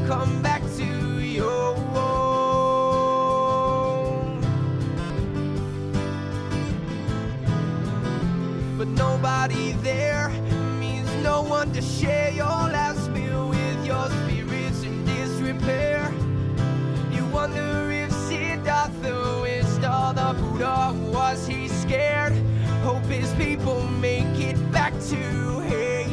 come back to your own. But nobody there means no one to share your last meal with. Your spirit's in disrepair. You wonder if Siddhartha wished all the Buddha. Was he scared? Hope his people make it back to hell.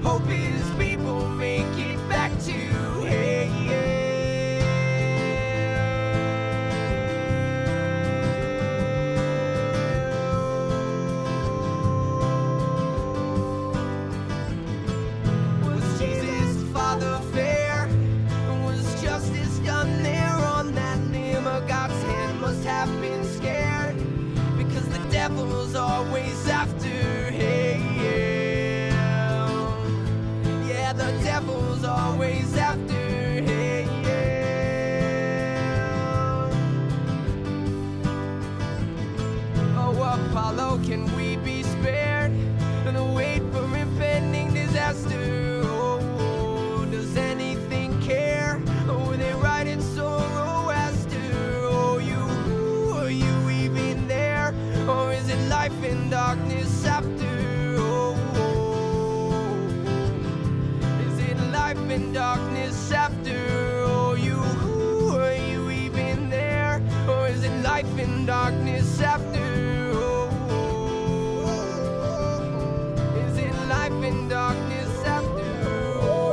Hope his people make it back to hell. Was Jesus' Father fair? Was justice done there on that limb? God's hand must have been scared, because the devil's always after hell. Yeah, the devil's always after hell. Oh, Apollo, can we be spared and wait for impending disaster? Oh, does anything care? Oh, they write in Zoroaster. Oh, are you even there? Or is it life in darkness after? Oh, is it life in darkness after? Oh, are you even there? Or is it life in darkness after? Oh, is it life in darkness after? Oh,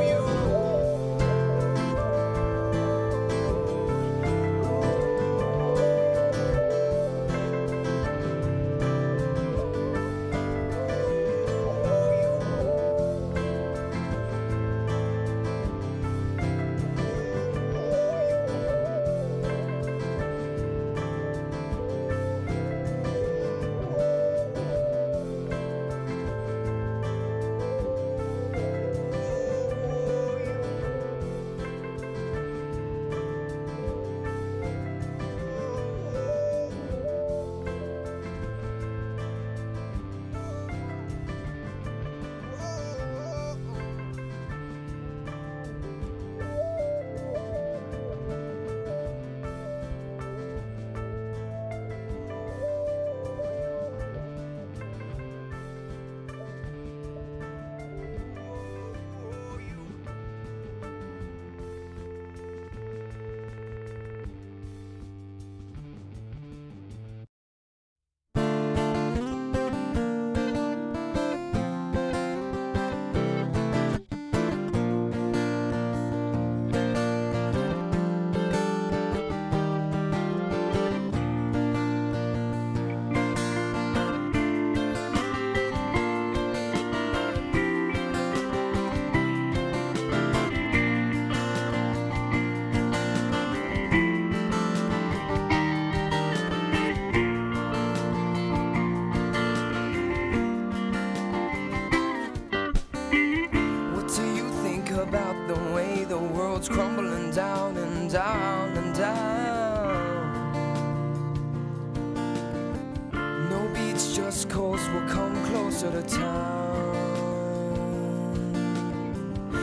about the way the world's crumbling down and down and down. No beach, just coast will come closer to town.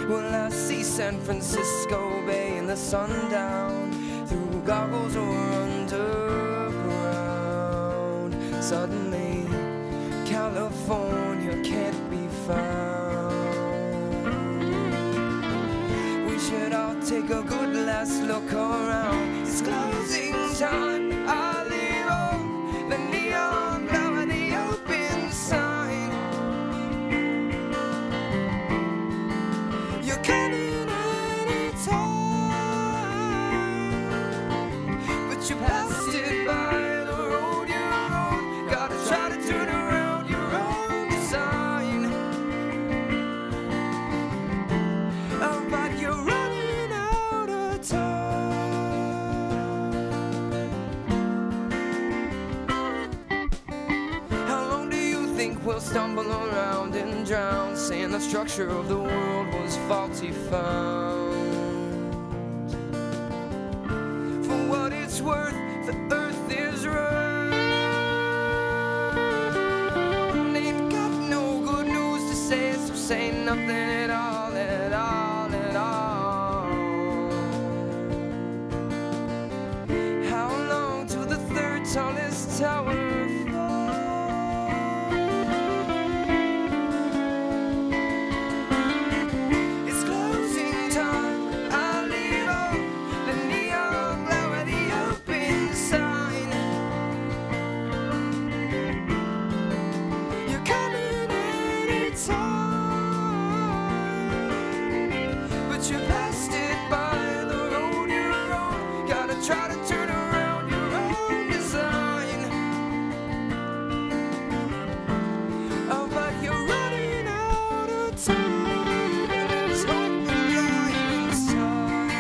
Well, I see San Francisco Bay in the sundown through goggles or underground. Suddenly, California can't be found. Should all take a good last look around. It's closing time. I leave on the neon glow and the open sign. You're coming anytime, but you passed it by the road you're on. Gotta try to turn around your own design. Oh, but you're running out of time. How long do you think we'll stumble around and drown, saying the structure of the world was faulty found? For what it's worth, the earth is round. Ain't got no good news to say, so say nothing at all, at all. on at all. How long till the third tallest tower falls? It's closing time. I'll leave on the neon glow at the open sign. You're coming anytime, but you passed it by the road you're on. Gotta try to turn around your own design. Oh, but you're running out of time. There's hope alive inside.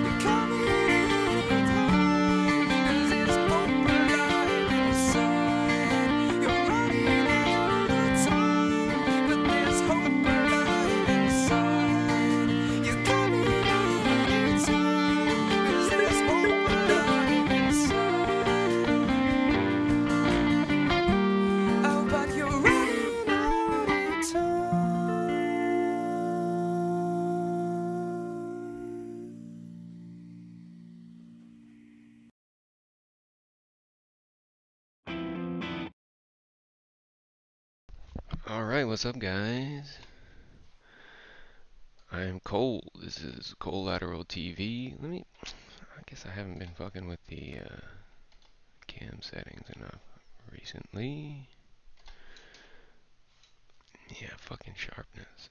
You're coming anytime, 'cause there's hope alive inside. You're running out of time, but there's hope alive inside. You're coming anytime, 'cause there's hope alive inside. Oh, but you're running out of time. Alright, what's up, guys? I am Cole. This is Collateral TV. I guess I haven't been fucking with the cam settings enough recently. Yeah, fucking sharpness.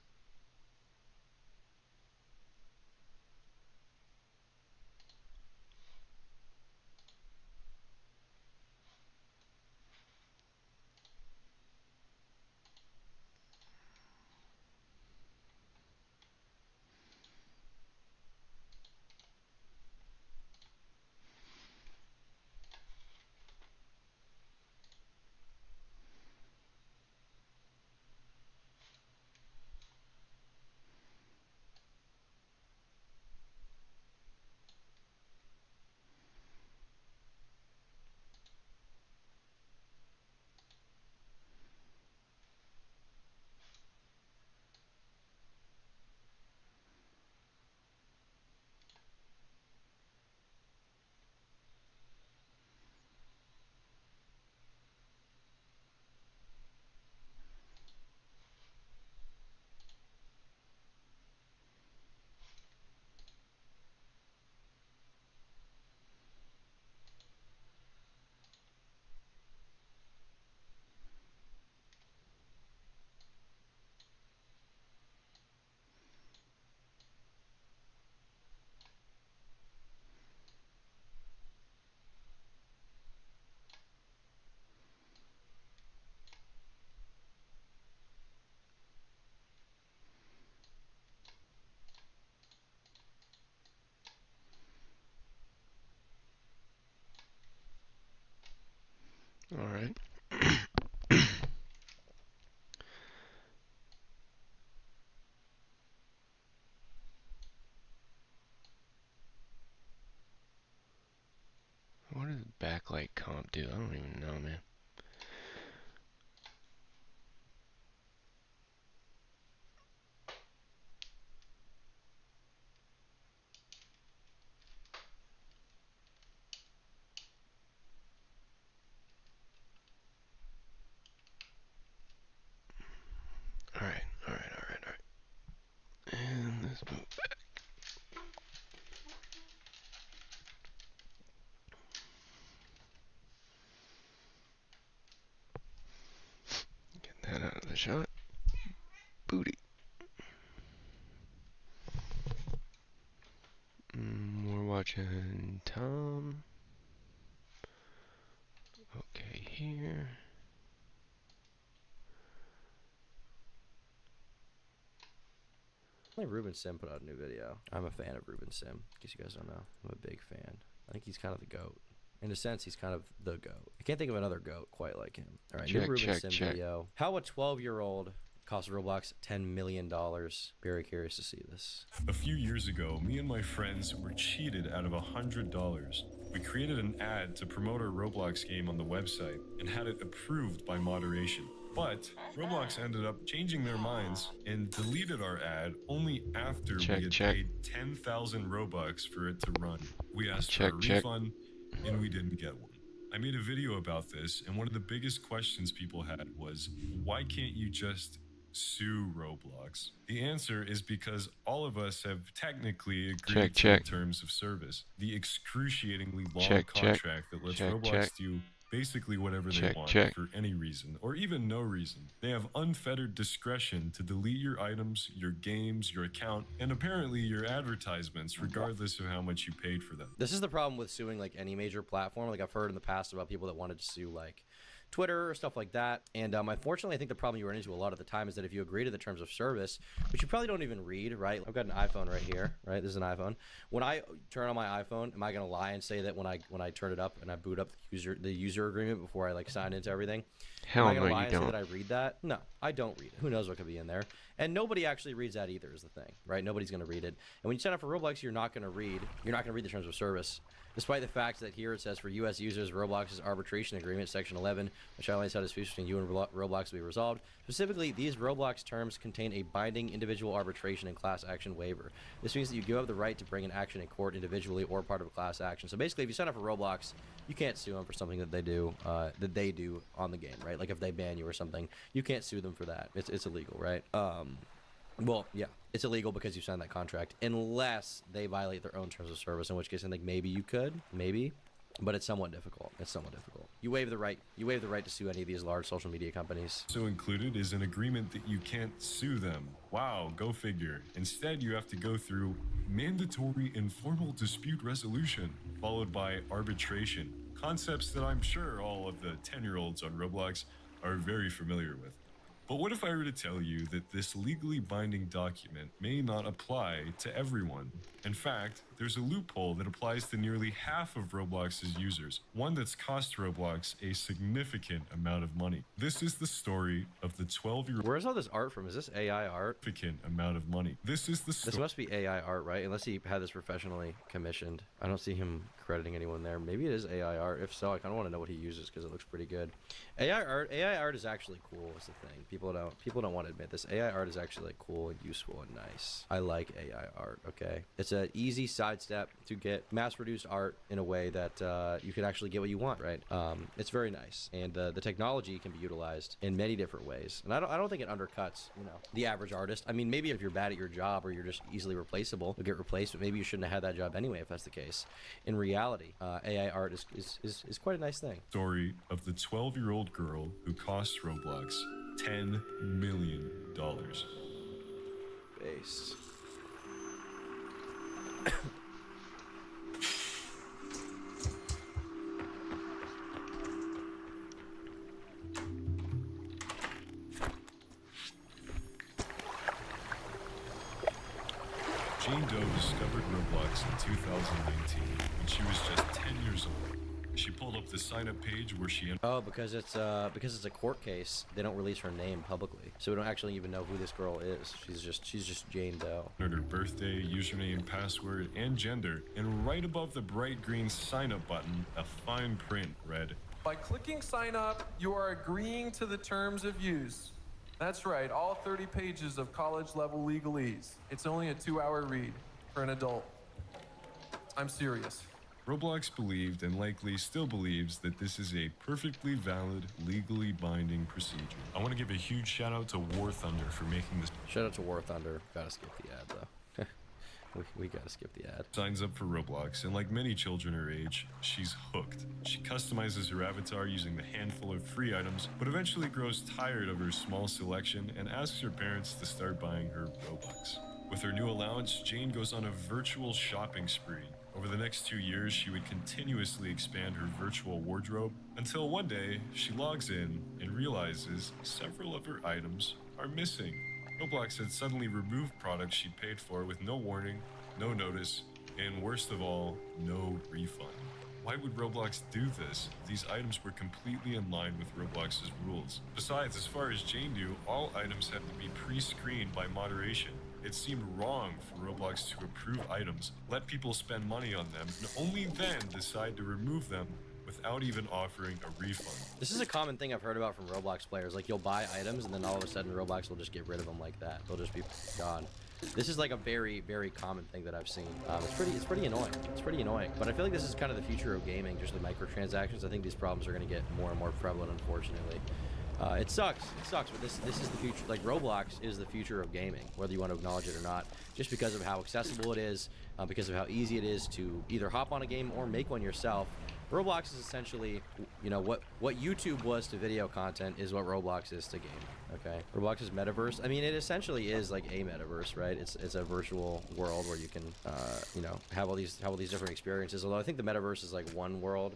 Alright. What does backlight comp do? I don't even know, man. Alright. And let's move back. Get that out of the shot. Booty. We're watching Tom. Okay, here. Ruben Sim put out a new video. I'm a fan of Ruben Sim, in case you guys don't know. I'm a big fan. I think he's kind of the GOAT. In a sense, he's kind of the GOAT. I can't think of another GOAT quite like him. All right, new Ruben Sim video. How a 12-year-old cost Roblox $10 million. Very curious to see this. A few years ago, me and my friends were cheated out of $100. We created an ad to promote our Roblox game on the website and had it approved by moderation. But Roblox ended up changing their minds and deleted our ad only after we had paid 10,000 Robux for it to run. We asked for a refund and we didn't get one. I made a video about this, and one of the biggest questions people had was, why can't you just sue Roblox? The answer is because all of us have technically agreed to the terms of service. The excruciatingly long contract that lets Roblox do basically whatever they want for any reason, or even no reason. They have unfettered discretion to delete your items, your games, your account, and apparently your advertisements, regardless of how much you paid for them. This is the problem with suing like any major platform. Like I've heard in the past about people that wanted to sue like Twitter or stuff like that. And unfortunately, I think the problem you run into a lot of the time is that if you agree to the terms of service, which you probably don't even read, right? I've got an iPhone right here, right? This is an iPhone. When I turn on my iPhone, am I going to lie and say that when I turn it up and I boot up the user agreement before I like sign into everything? Hell am I gonna no, lie you and don't. say that I read that? No, I don't read it. Who knows what could be in there? And nobody actually reads that either is the thing, right? Nobody's going to read it. And when you sign up for Roblox, you're not going to read the terms of service. Despite the fact that here it says for U.S. users, Roblox's arbitration agreement, Section 11, which outlines how disputes between you and Roblox will be resolved. Specifically, these Roblox terms contain a binding individual arbitration and class action waiver. This means that you give up the right to bring an action in court individually or part of a class action. So basically, if you sign up for Roblox, you can't sue them for something that they do on the game, right? Like if they ban you or something, you can't sue them for that. It's illegal, right? Well, yeah, it's illegal because you signed that contract, unless they violate their own terms of service, in which case I think maybe you could, but it's somewhat difficult. You waive the right to sue any of these large social media companies. So included is an agreement that you can't sue them. Wow, go figure. Instead, you have to go through mandatory informal dispute resolution, followed by arbitration, concepts that I'm sure all of the 10-year-olds on Roblox are very familiar with. But what if I were to tell you that this legally binding document may not apply to everyone? In fact, there's a loophole that applies to nearly half of Roblox's users, one that's cost Roblox a significant amount of money. This is the story of the 12-year-old. Where's all this art from? Is this AI art? Significant amount of money. This must be AI art, right? Unless he had this professionally commissioned. I don't see him crediting anyone there. Maybe it is AI art. If so, I kind of want to know what he uses because it looks pretty good. AI art is actually cool. Is the thing. People don't want to admit this. AI art is actually like cool and useful and nice. I like AI art. Okay, it's an easy sidestep to get mass-produced art in a way that you can actually get what you want, right? It's very nice, and the technology can be utilized in many different ways. And I don't think it undercuts, the average artist. I mean, maybe if you're bad at your job or you're just easily replaceable, you'll get replaced. But maybe you shouldn't have had that job anyway, if that's the case. In reality, AI art is quite a nice thing. Story of the 12-year-old girl who cost Roblox $10 million. Base. Jane Doe discovered Roblox in 2019 when she was just 10 years old. She pulled up the sign-up page where she because it's a court case. They don't release her name publicly, so we don't actually even know who this girl is. She's just Jane Doe. entered her birthday, username, password, and gender, and right above the bright green sign-up button, a fine print read, "By clicking sign up, you are agreeing to the terms of use." That's right, all 30 pages of college-level legalese. It's only a 2-hour read for an adult. I'm serious. Roblox believed, and likely still believes, that this is a perfectly valid, legally binding procedure. I want to give a huge shout out to War Thunder for making this. Shout out to War Thunder. Gotta skip the ad though. we gotta skip the ad. Signs up for Roblox, and like many children her age, she's hooked. She customizes her avatar using the handful of free items, but eventually grows tired of her small selection and asks her parents to start buying her Robux. With her new allowance, Jane goes on a virtual shopping spree. Over the next 2 years, she would continuously expand her virtual wardrobe until one day she logs in and realizes several of her items are missing. Roblox had suddenly removed products she paid for with no warning, no notice, and worst of all, no refund. Why would Roblox do this? These items were completely in line with Roblox's rules. Besides, as far as Jane knew, all items had to be pre-screened by moderation. It seemed wrong for Roblox to approve items, let people spend money on them, and only then decide to remove them without even offering a refund. This is a common thing I've heard about from Roblox players. Like, you'll buy items and then all of a sudden Roblox will just get rid of them like that. They'll just be gone. This is like a very, very common thing that I've seen. It's pretty annoying. It's pretty annoying. But I feel like this is kind of the future of gaming, just with microtransactions. I think these problems are going to get more and more prevalent, unfortunately. It sucks. It sucks, but this is the future. Like, Roblox is the future of gaming, whether you want to acknowledge it or not, just because of how accessible it is, because of how easy it is to either hop on a game or make one yourself. Roblox is essentially, you know, what YouTube was to video content is what Roblox is to gaming. Okay, Roblox is metaverse. I mean, it essentially is like a metaverse, right? It's a virtual world where you can, you know, have all these different experiences. Although I think the metaverse is like one world,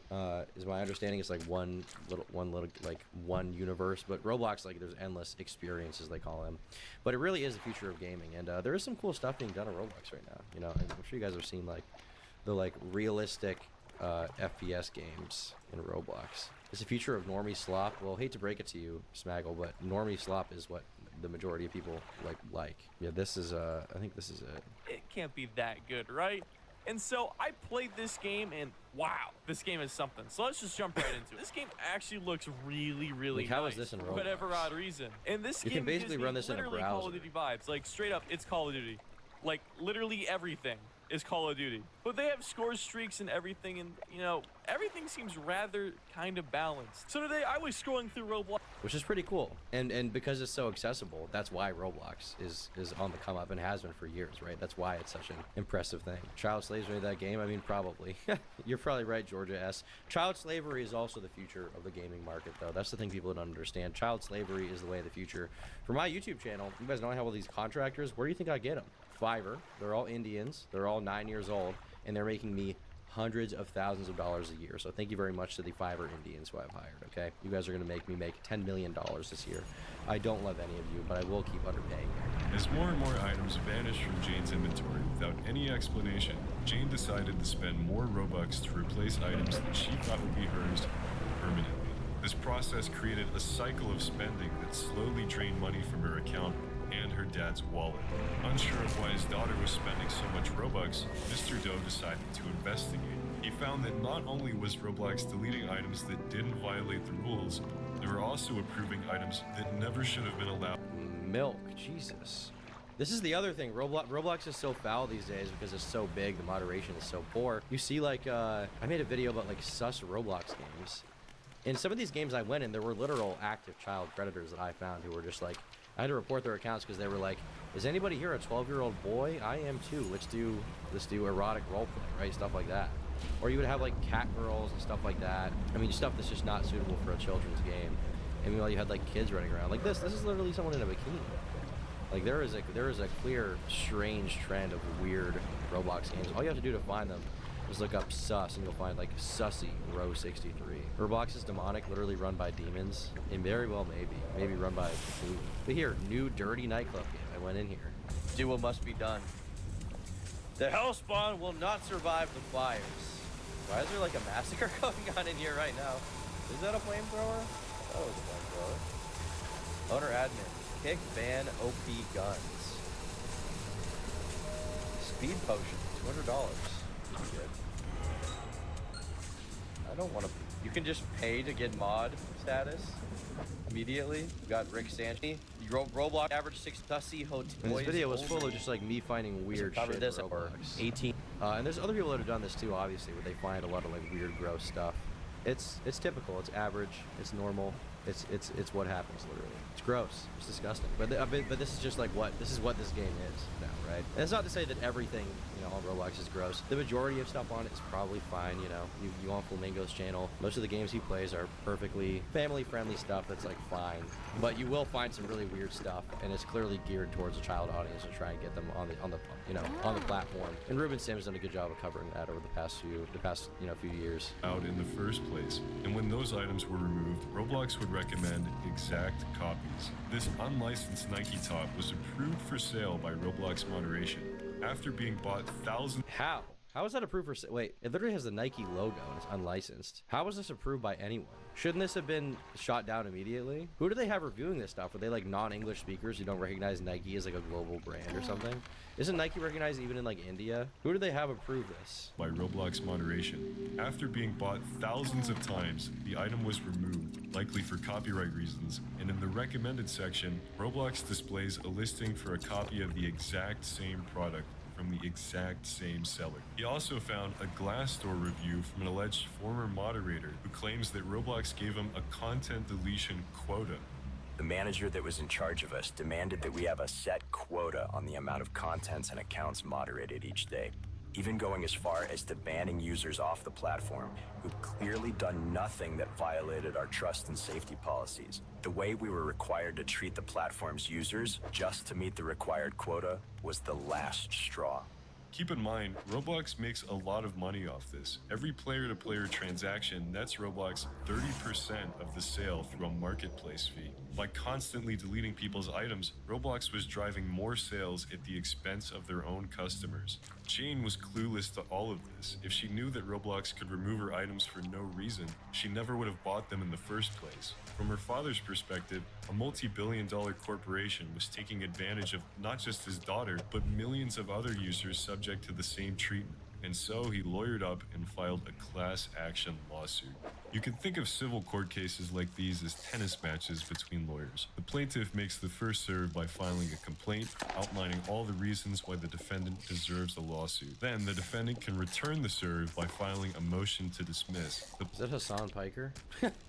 is my understanding. It's like one little like one universe. But Roblox, like, there's endless experiences, they call them. But it really is the future of gaming, and there is some cool stuff being done on Roblox right now. You know, I'm sure you guys have seen like the realistic FPS games in Roblox. It's the future of normie slop. Well, hate to break it to you, Smaggle, but normie slop is what the majority of people like. Yeah, this is I think this is it. It can't be that good, right? And so I played this game and wow, this game is something. So let's just jump right into it. This game actually looks really, really Like, how nice is this in for Roblox? whatever odd reason. And this You game can basically gives me run this in a literally Call of browser. Duty vibes. Like, straight up, it's Call of Duty. Like, literally everything is Call of Duty. But they have score streaks and everything, and, you know, everything seems rather kind of balanced. So today I was scrolling through Roblox. Which is pretty cool, and because it's so accessible, that's why Roblox is on the come up and has been for years, right? That's why it's such an impressive thing. Child slavery, that game? I mean, probably. You're probably right, Georgia S. Child slavery is also the future of the gaming market, though. That's the thing people don't understand. Child slavery is the way of the future. For my YouTube channel, you guys know I have all these contractors. Where do you think I get them? Fiverr. They're all Indians. They're all 9 years old, and they're making me hundreds of thousands of dollars a year. So thank you very much to the Fiverr Indians who I've hired, okay? You guys are going to make me make $10 million this year. I don't love any of you, but I will keep underpaying you. As more and more items vanished from Jane's inventory without any explanation, Jane decided to spend more Robux to replace items that she thought would be hers permanently. This process created a cycle of spending that slowly drained money from her account and her dad's wallet. Unsure of why his daughter was spending so much Robux, Mr. Doe decided to investigate. He found that not only was Roblox deleting items that didn't violate the rules, they were also approving items that never should have been allowed. Milk, Jesus. This is the other thing. Roblox is so foul these days because it's so big, the moderation is so poor. You see, like, I made a video about, like, sus Roblox games. In some of these games I went in, there were literal active child predators that I found who were just like, I had to report their accounts because they were like, is anybody here a 12-year-old boy? I am too. Let's do erotic roleplay, right? Stuff like that. Or you would have like cat girls and stuff like that. I mean, stuff that's just not suitable for a children's game. And meanwhile, you had like kids running around like this. This is literally someone in a bikini. Like, there is a clear, strange trend of weird Roblox games. All you have to do to find them is look up sus, and you'll find like Sussy Row 63. Roblox is demonic, literally run by demons, and very well maybe run by food. But here, new dirty nightclub game. I went in here. Do what must be done. The Hellspawn will not survive the fires. Why is there like a massacre going on in here right now? Is that a flamethrower? That was a flamethrower. Owner admin. Kick ban OP guns. Speed potion. $200. Good. I don't want to. You can just pay to get mod status immediately. We got Rick Sanchez. Roblox average 6 Sussy hotel. This video was full of just like me finding weird shit. This at Roblox. 18. And there's other people that have done this too, obviously, where they find a lot of like weird, gross stuff. It's typical. It's average. It's normal. It's what happens literally. It's gross. It's disgusting. But this is just like what this game is now, right? And it's not to say that everything, you know, on Roblox is gross. The majority of stuff on it is probably fine. You know, you on Flamingo's channel, most of the games he plays are perfectly family-friendly stuff that's like fine. But you will find some really weird stuff, and it's clearly geared towards a child audience to try and get them on the platform. And Ruben Sim's done a good job of covering that over the past few years. Out in the first place, and when those items were removed, Roblox would recommend exact copies. This unlicensed Nike top was approved for sale by Roblox moderation after being bought thousands. How? How is that approved for? Wait, it literally has the Nike logo and it's unlicensed. How was this approved by anyone? Shouldn't this have been shot down immediately? Who do they have reviewing this stuff? Are they like non-English speakers who don't recognize Nike as like a global brand or something? Isn't Nike recognized even in like India? Who do they have approve this? By Roblox moderation. After being bought thousands of times, the item was removed, likely for copyright reasons, and in the recommended section, Roblox displays a listing for a copy of the exact same product from the exact same seller. He also found a Glassdoor review from an alleged former moderator who claims that Roblox gave him a content deletion quota. The manager that was in charge of us demanded that we have a set quota on the amount of contents and accounts moderated each day, even going as far as to banning users off the platform who've clearly done nothing that violated our trust and safety policies. The way we were required to treat the platform's users just to meet the required quota was the last straw. Keep in mind, Roblox makes a lot of money off this. Every player-to-player transaction nets Roblox 30% of the sale through a marketplace fee. By constantly deleting people's items, Roblox was driving more sales at the expense of their own customers. Jane was clueless to all of this. If she knew that Roblox could remove her items for no reason, she never would have bought them in the first place. From her father's perspective, a multi-billion-dollar corporation was taking advantage of not just his daughter, but millions of other users subject to the same treatment. And so he lawyered up and filed a class action lawsuit. You can think of civil court cases like these as tennis matches between lawyers. The plaintiff makes the first serve by filing a complaint, outlining all the reasons why the defendant deserves a lawsuit. Then the defendant can return the serve by filing a motion to dismiss. Is that Hassan Piker?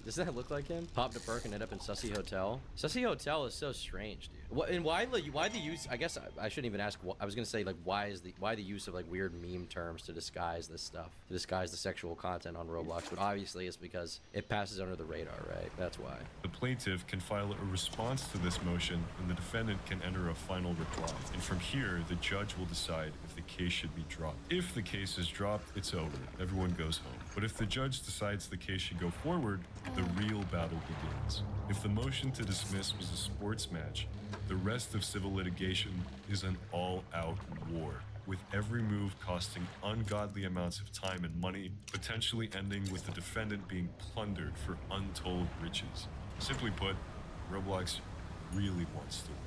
Does that look like him? Popped a perk and ended up in Sussy Hotel. Sussy Hotel is so strange, dude. What, and why the use? I guess I shouldn't even ask. I was gonna say like why the use of like weird meme terms to disguise this stuff, to disguise the sexual content on Roblox, but obviously it's because it passes under the radar, right? That's why. The plaintiff can file a response to this motion, and the defendant can enter a final reply. And from here, the judge will decide if the case should be dropped. If the case is dropped, it's over. Everyone goes home. But if the judge decides the case should go forward, the real battle begins. If the motion to dismiss was a sports match, the rest of civil litigation is an all-out war, with every move costing ungodly amounts of time and money, potentially ending with the defendant being plundered for untold riches. Simply put, Roblox really wants to win.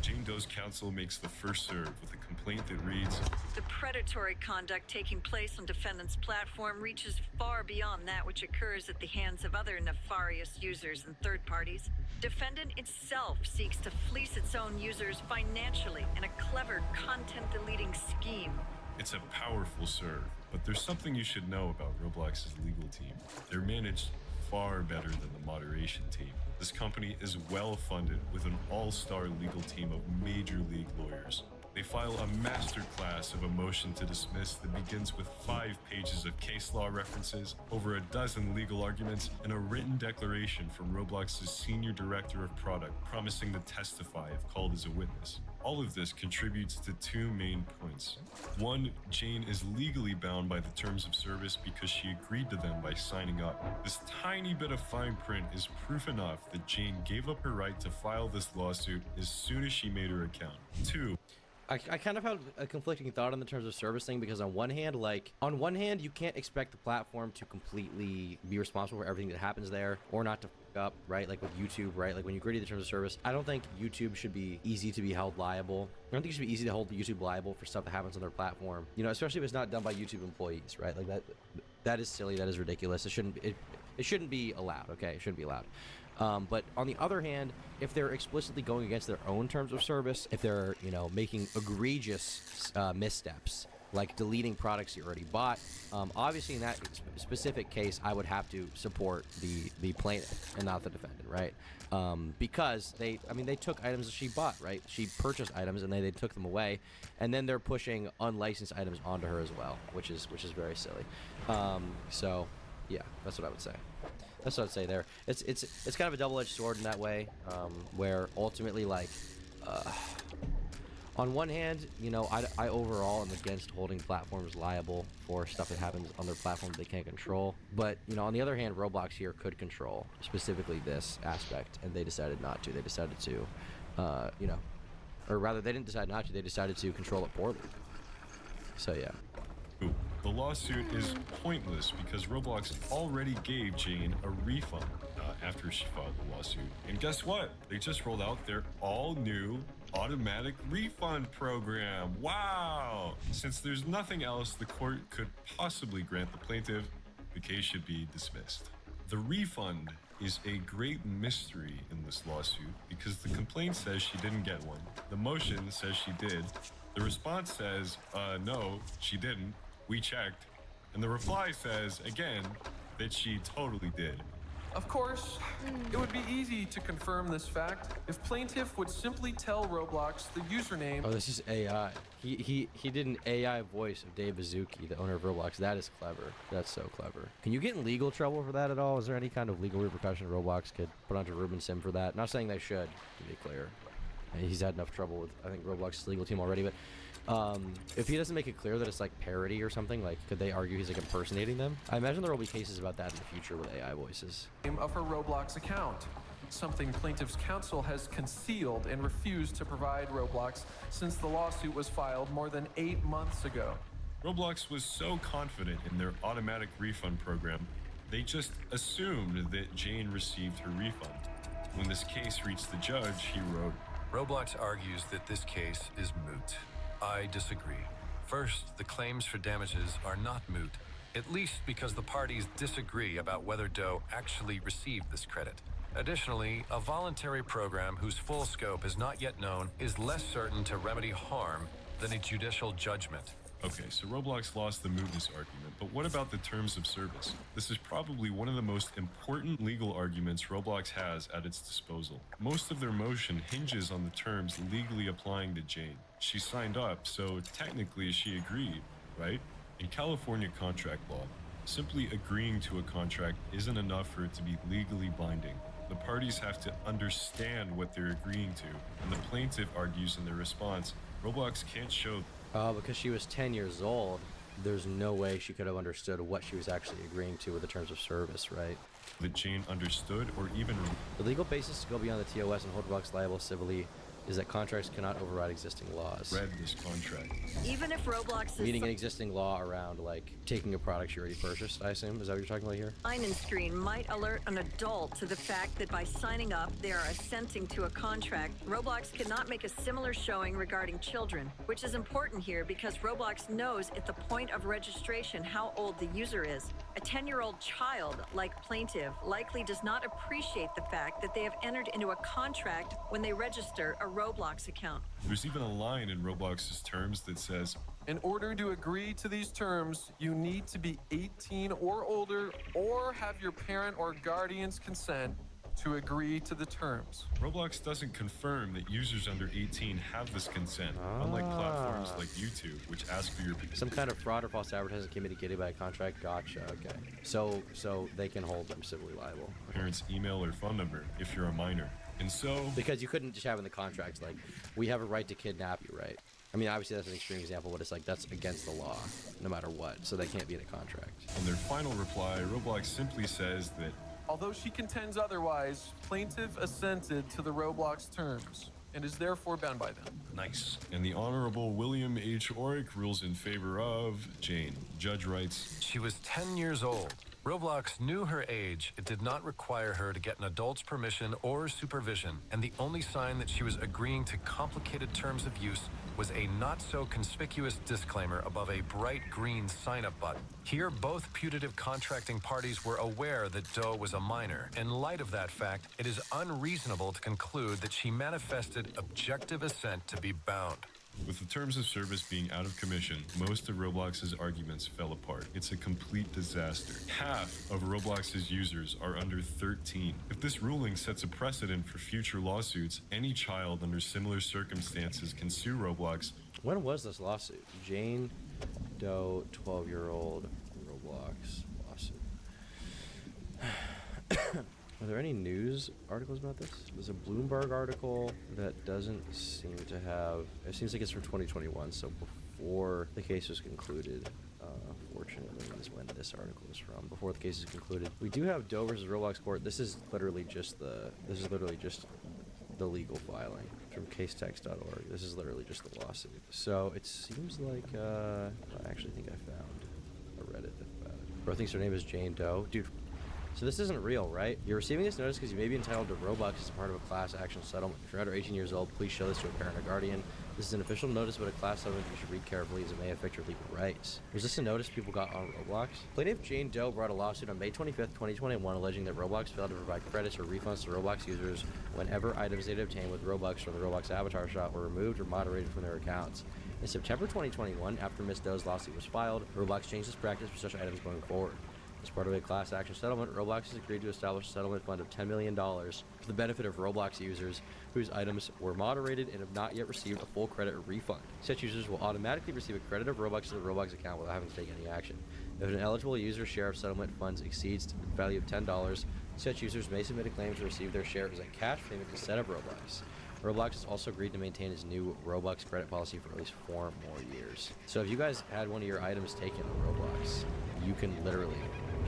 Jane Doe's counsel makes the first serve with a complaint that reads, "The predatory conduct taking place on defendant's platform reaches far beyond that which occurs at the hands of other nefarious users and third parties. Defendant itself seeks to fleece its own users financially in a clever content-deleting scheme." It's a powerful serve, but there's something you should know about Roblox's legal team. They're managed far better than the moderation team. This company is well funded with an all-star legal team of major league lawyers. They file a masterclass of a motion to dismiss that begins with 5 pages of case law references, over a dozen legal arguments, and a written declaration from Roblox's senior director of product promising to testify if called as a witness. All of this contributes to 2 main points. 1, Jane is legally bound by the terms of service because she agreed to them by signing up. This tiny bit of fine print is proof enough that Jane gave up her right to file this lawsuit as soon as she made her account. 2, I kind of have a conflicting thought on the terms of service thing, because on one hand, you can't expect the platform to completely be responsible for everything that happens there, or not to fuck up, right? Like with YouTube, right? Like when you agree to the terms of service, I don't think YouTube should be easy to be held liable. I don't think it should be easy to hold YouTube liable for stuff that happens on their platform. You know, especially if it's not done by YouTube employees, right? Like that is silly. That is ridiculous. It shouldn't be allowed. Okay, it shouldn't be allowed. But on the other hand, if they're explicitly going against their own terms of service, if they're, you know, making egregious missteps, like deleting products you already bought, obviously in that specific case, I would have to support the plaintiff and not the defendant, right? Because they took items that she bought, right? She purchased items and they took them away, and then they're pushing unlicensed items onto her as well, which is very silly. So yeah, that's what I would say. That's what I'd say there. It's kind of a double-edged sword in that way, where ultimately, like, on one hand, you know, I overall am against holding platforms liable for stuff that happens on their platform that they can't control. But, you know, on the other hand, Roblox here could control specifically this aspect, and they decided not to. They decided to, you know, or rather, they didn't decide not to. They decided to control it poorly. So yeah. The lawsuit is pointless because Roblox already gave Jane a refund after she filed the lawsuit. And guess what? They just rolled out their all-new automatic refund program. Wow! Since there's nothing else the court could possibly grant the plaintiff, the case should be dismissed. The refund is a great mystery in this lawsuit because the complaint says she didn't get one. The motion says she did. The response says, no, she didn't. We checked. And the reply says, again, that she totally did. Of course, it would be easy to confirm this fact if plaintiff would simply tell Roblox the username. Oh, this is AI. He did an AI voice of Dave Bazuki, the owner of Roblox. That is clever. That's so clever. Can you get in legal trouble for that at all? Is there any kind of legal repercussion Roblox could put onto Ruben Sim for that? Not saying they should, to be clear. He's had enough trouble with, I think, Roblox's legal team already, but if he doesn't make it clear that it's like parody or something, like could they argue he's like impersonating them? I imagine there will be cases about that in the future with AI voices. Of her Roblox account, something plaintiff's counsel has concealed and refused to provide Roblox since the lawsuit was filed more than 8 months ago. Roblox was so confident in their automatic refund program, they just assumed that Jane received her refund. When this case reached the judge, he wrote, Roblox argues that this case is moot. I disagree. First, the claims for damages are not moot, at least because the parties disagree about whether Doe actually received this credit. Additionally, a voluntary program whose full scope is not yet known is less certain to remedy harm than a judicial judgment. Okay, so Roblox lost the mootness argument, but what about the terms of service? This is probably one of the most important legal arguments Roblox has at its disposal. Most of their motion hinges on the terms legally applying to Jane. She signed up, so technically she agreed, right? In California contract law, simply agreeing to a contract isn't enough for it to be legally binding. The parties have to understand what they're agreeing to, and the plaintiff argues in their response, Roblox can't show Because she was 10 years old, there's no way she could have understood what she was actually agreeing to with the terms of service, right? that Jane understood or even... The legal basis to go beyond the TOS and hold Roblox liable civilly is that contracts cannot override existing laws. read this contract. Even if Roblox is Meaning an existing law around, like, taking a product you already purchased, I assume? Is that what you're talking about here? sign and screen might alert an adult to the fact that by signing up, they are assenting to a contract. Roblox cannot make a similar showing regarding children, which is important here because Roblox knows at the point of registration how old the user is. A 10-year-old child, like plaintiff, likely does not appreciate the fact that they have entered into a contract when they register a Roblox account. There's even a line in Roblox's terms that says, In order to agree to these terms, you need to be 18 or older or have your parent or guardian's consent to agree to the terms. Roblox doesn't confirm that users under 18 have this consent, unlike platforms like YouTube, which ask for your... Some kind of fraud or false advertising communicated by a contract? Gotcha, okay. So they can hold them civilly liable. parents' email or phone number if you're a minor. And so... Because you couldn't just have in the contracts, like, we have a right to kidnap you, right? I mean, obviously that's an extreme example, but it's like, that's against the law, no matter what, so they can't be in a contract. In their final reply, Roblox simply says that Although she contends otherwise, plaintiff assented to the Roblox terms and is therefore bound by them. nice. And the Honorable William H. Orrick rules in favor of Jane. Judge writes, She was 10 years old. Roblox knew her age. It did not require her to get an adult's permission or supervision, and the only sign that she was agreeing to complicated terms of use was a not-so-conspicuous disclaimer above a bright green sign-up button. Here, both putative contracting parties were aware that Doe was a minor. In light of that fact, it is unreasonable to conclude that she manifested objective assent to be bound. with the terms of service being out of commission, most of Roblox's arguments fell apart. It's a complete disaster. Half of Roblox's users are under 13. If this ruling sets a precedent for future lawsuits, any child under similar circumstances can sue Roblox. When was this lawsuit? Jane Doe, 12-year-old Roblox lawsuit. Are there any news articles about this? There's a Bloomberg article that doesn't seem to have... It seems like it's from 2021, so before the case was concluded. Fortunately, is when this article is from. Before the case is concluded. We do have Doe versus Roblox court. This is literally just the legal filing from casetext.org. This is literally just the lawsuit. So it seems like... I actually think I found credit. Bro thinks her name is Jane Doe. Dude, so this isn't real, right? You're receiving this notice because you may be entitled to Robux as part of a class action settlement. If you're under 18 years old, please show this to a parent or guardian. This is an official notice about a class settlement you should read carefully as it may affect your legal rights. Was this a notice people got on Roblox? Plaintiff Jane Doe brought a lawsuit on May 25th, 2021 alleging that Roblox failed to provide credits or refunds to Roblox users whenever items they'd obtained with Robux from the Roblox avatar shop were removed or moderated from their accounts. In September 2021, after Ms. Doe's lawsuit was filed, Roblox changed its practice for such items going forward. As part of a class action settlement, Roblox has agreed to establish a settlement fund of $10 million for the benefit of Roblox users whose items were moderated and have not yet received a full credit or refund. Such users will automatically receive a credit of Robux to the Roblox account without having to take any action. If an eligible user's share of settlement funds exceeds the value of $10, such users may submit a claim to receive their share as a cash payment instead of Robux. Roblox has also agreed to maintain its new Robux credit policy for at least 4 more years. So if you guys had one of your items taken on Roblox, you can literally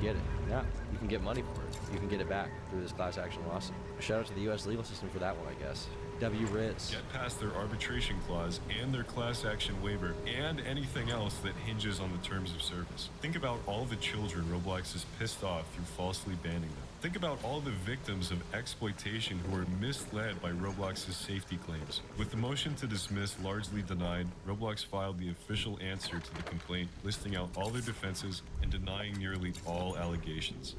get it. Yeah, you can get money for it. You can get it back through this class action lawsuit. Shout out to the U.S. legal system for that one, I guess. W. Riz. Get past their arbitration clause and their class action waiver and anything else that hinges on the terms of service. Think about all the children Roblox has pissed off through falsely banning them. Think about all the victims of exploitation who were misled by Roblox's safety claims. With the motion to dismiss largely denied, Roblox filed the official answer to the complaint, listing out all their defenses and denying nearly all allegations.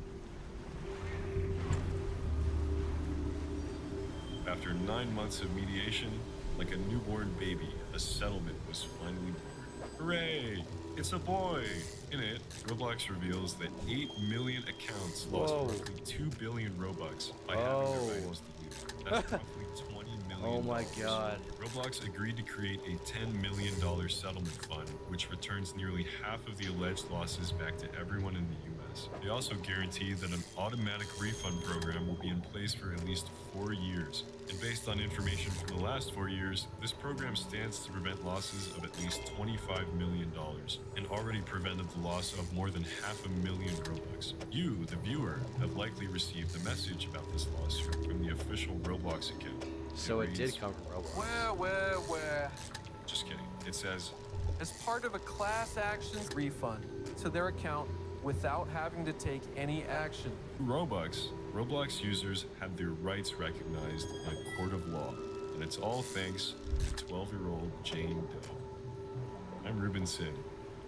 After 9 months of mediation, like a newborn baby, a settlement was finally born. Hooray! It's a boy! In it, Roblox reveals that 8 million accounts lost roughly 2 billion Robux by having their items deleted. That's roughly $20 million. Oh my god. Roblox agreed to create a $10 million settlement fund, which returns nearly half of the alleged losses back to everyone in the U.S. They also guarantee that an automatic refund program will be in place for at least 4 years. And based on information from the last 4 years, this program stands to prevent losses of at least $25 million and already prevented the loss of more than 500,000 Robux. You, the viewer, have likely received a message about this lawsuit from the official Roblox account. So it did come from Roblox. Where? Just kidding. It says, As part of a class action refund to their account without having to take any action. Roblox users have their rights recognized in a court of law, and it's all thanks to 12-year-old Jane Doe. I'm Ruben Sim,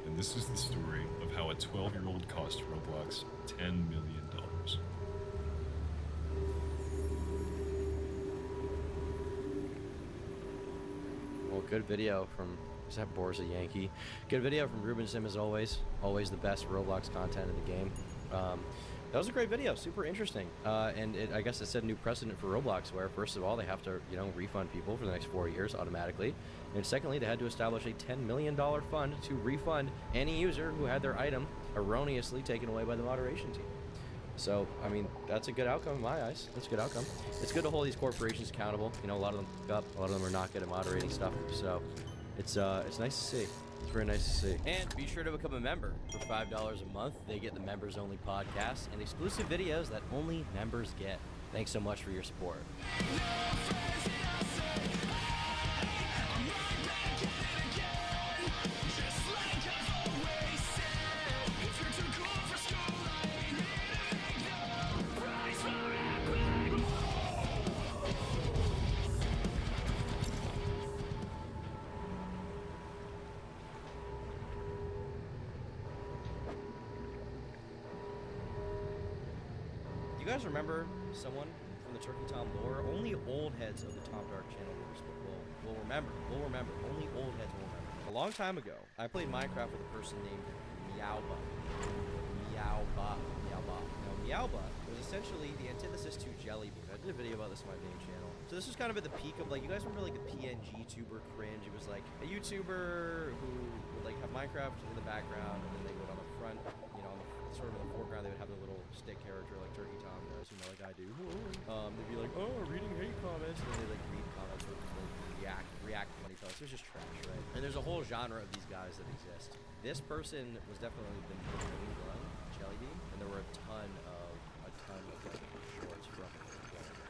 and this is the story of how a 12-year-old cost Roblox $10 million. Well, good video from, is that Boris a Yankee? Good video from Ruben Sim as always. Always the best Roblox content in the game. That was a great video, super interesting. And I guess it set a new precedent for Roblox where, first of all, they have to, refund people for the next 4 years automatically. And secondly, they had to establish a $10 million fund to refund any user who had their item erroneously taken away by the moderation team. So, I mean, that's a good outcome in my eyes. That's a good outcome. It's good to hold these corporations accountable. A lot of them fuck up, a lot of them are not good at moderating stuff. So, it's nice to see. It's very nice to see. And be sure to become a member. For $5 a month, they get the members-only podcast and exclusive videos that only members get. Thanks so much for your support. You guys remember someone from the Turkey Tom lore? Only old heads of the Tom Dark channel will remember. Only old heads will remember. A long time ago, I played Minecraft with a person named Meowba. Now, Meowba was essentially the antithesis to Jellybean. I did a video about this on my main channel. So this was kind of at the peak of, you guys remember the PNG tuber cringe? It was like a YouTuber who would have Minecraft in the background, and then they would on the front, sort of in the foreground, they would have the little stick character like Turkey Tom does, like I do. They'd be like, oh, reading hate comments, and then they'd read comments or react to funny posts. It was just trash, right? And there's a whole genre of these guys that exist. This person was definitely the main one, Jellybean, and there were a ton of shorts from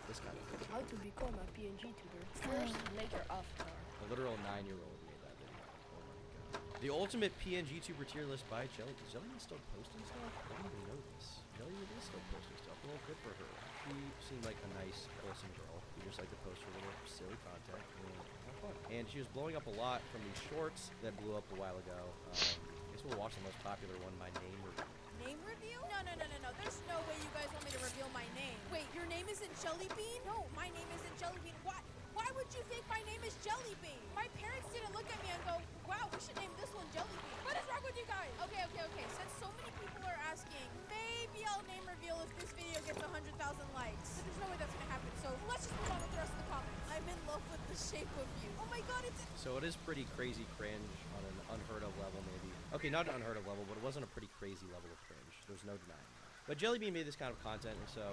this kind of thing. How to become a PNG tuber. First, make your avatar. A literal 9-year-old made that video. Oh my god. The ultimate PNG tuber tier list by Jelly. Is Jellybean still posting stuff? I didn't even know this. Jellybean is still posting stuff. Well, good for her. She seemed like a nice, wholesome girl who just liked to post her little silly content and have fun. And she was blowing up a lot from these shorts that blew up a while ago. I guess we'll watch the most popular one, My Name Review. Name review? No. There's no way you guys want me to reveal my name. Wait, your name isn't Jellybean? No, my name isn't Jellybean. Why would you think my name is Jellybean? My parents didn't look at me and go, wow, we should name this one Jellybean. What is wrong with you guys? Okay. Since so many people are asking, maybe I'll name reveal if this video gets 100,000 likes. But there's no way that's gonna happen. So let's just move on with the rest of the comments. I'm in love with the shape of you. Oh my god, it's... So it is pretty crazy cringe on an unheard of level, maybe. Okay, not an unheard of level, but it wasn't a pretty crazy level of cringe. There's no denying that. But Jellybean made this kind of content, and so,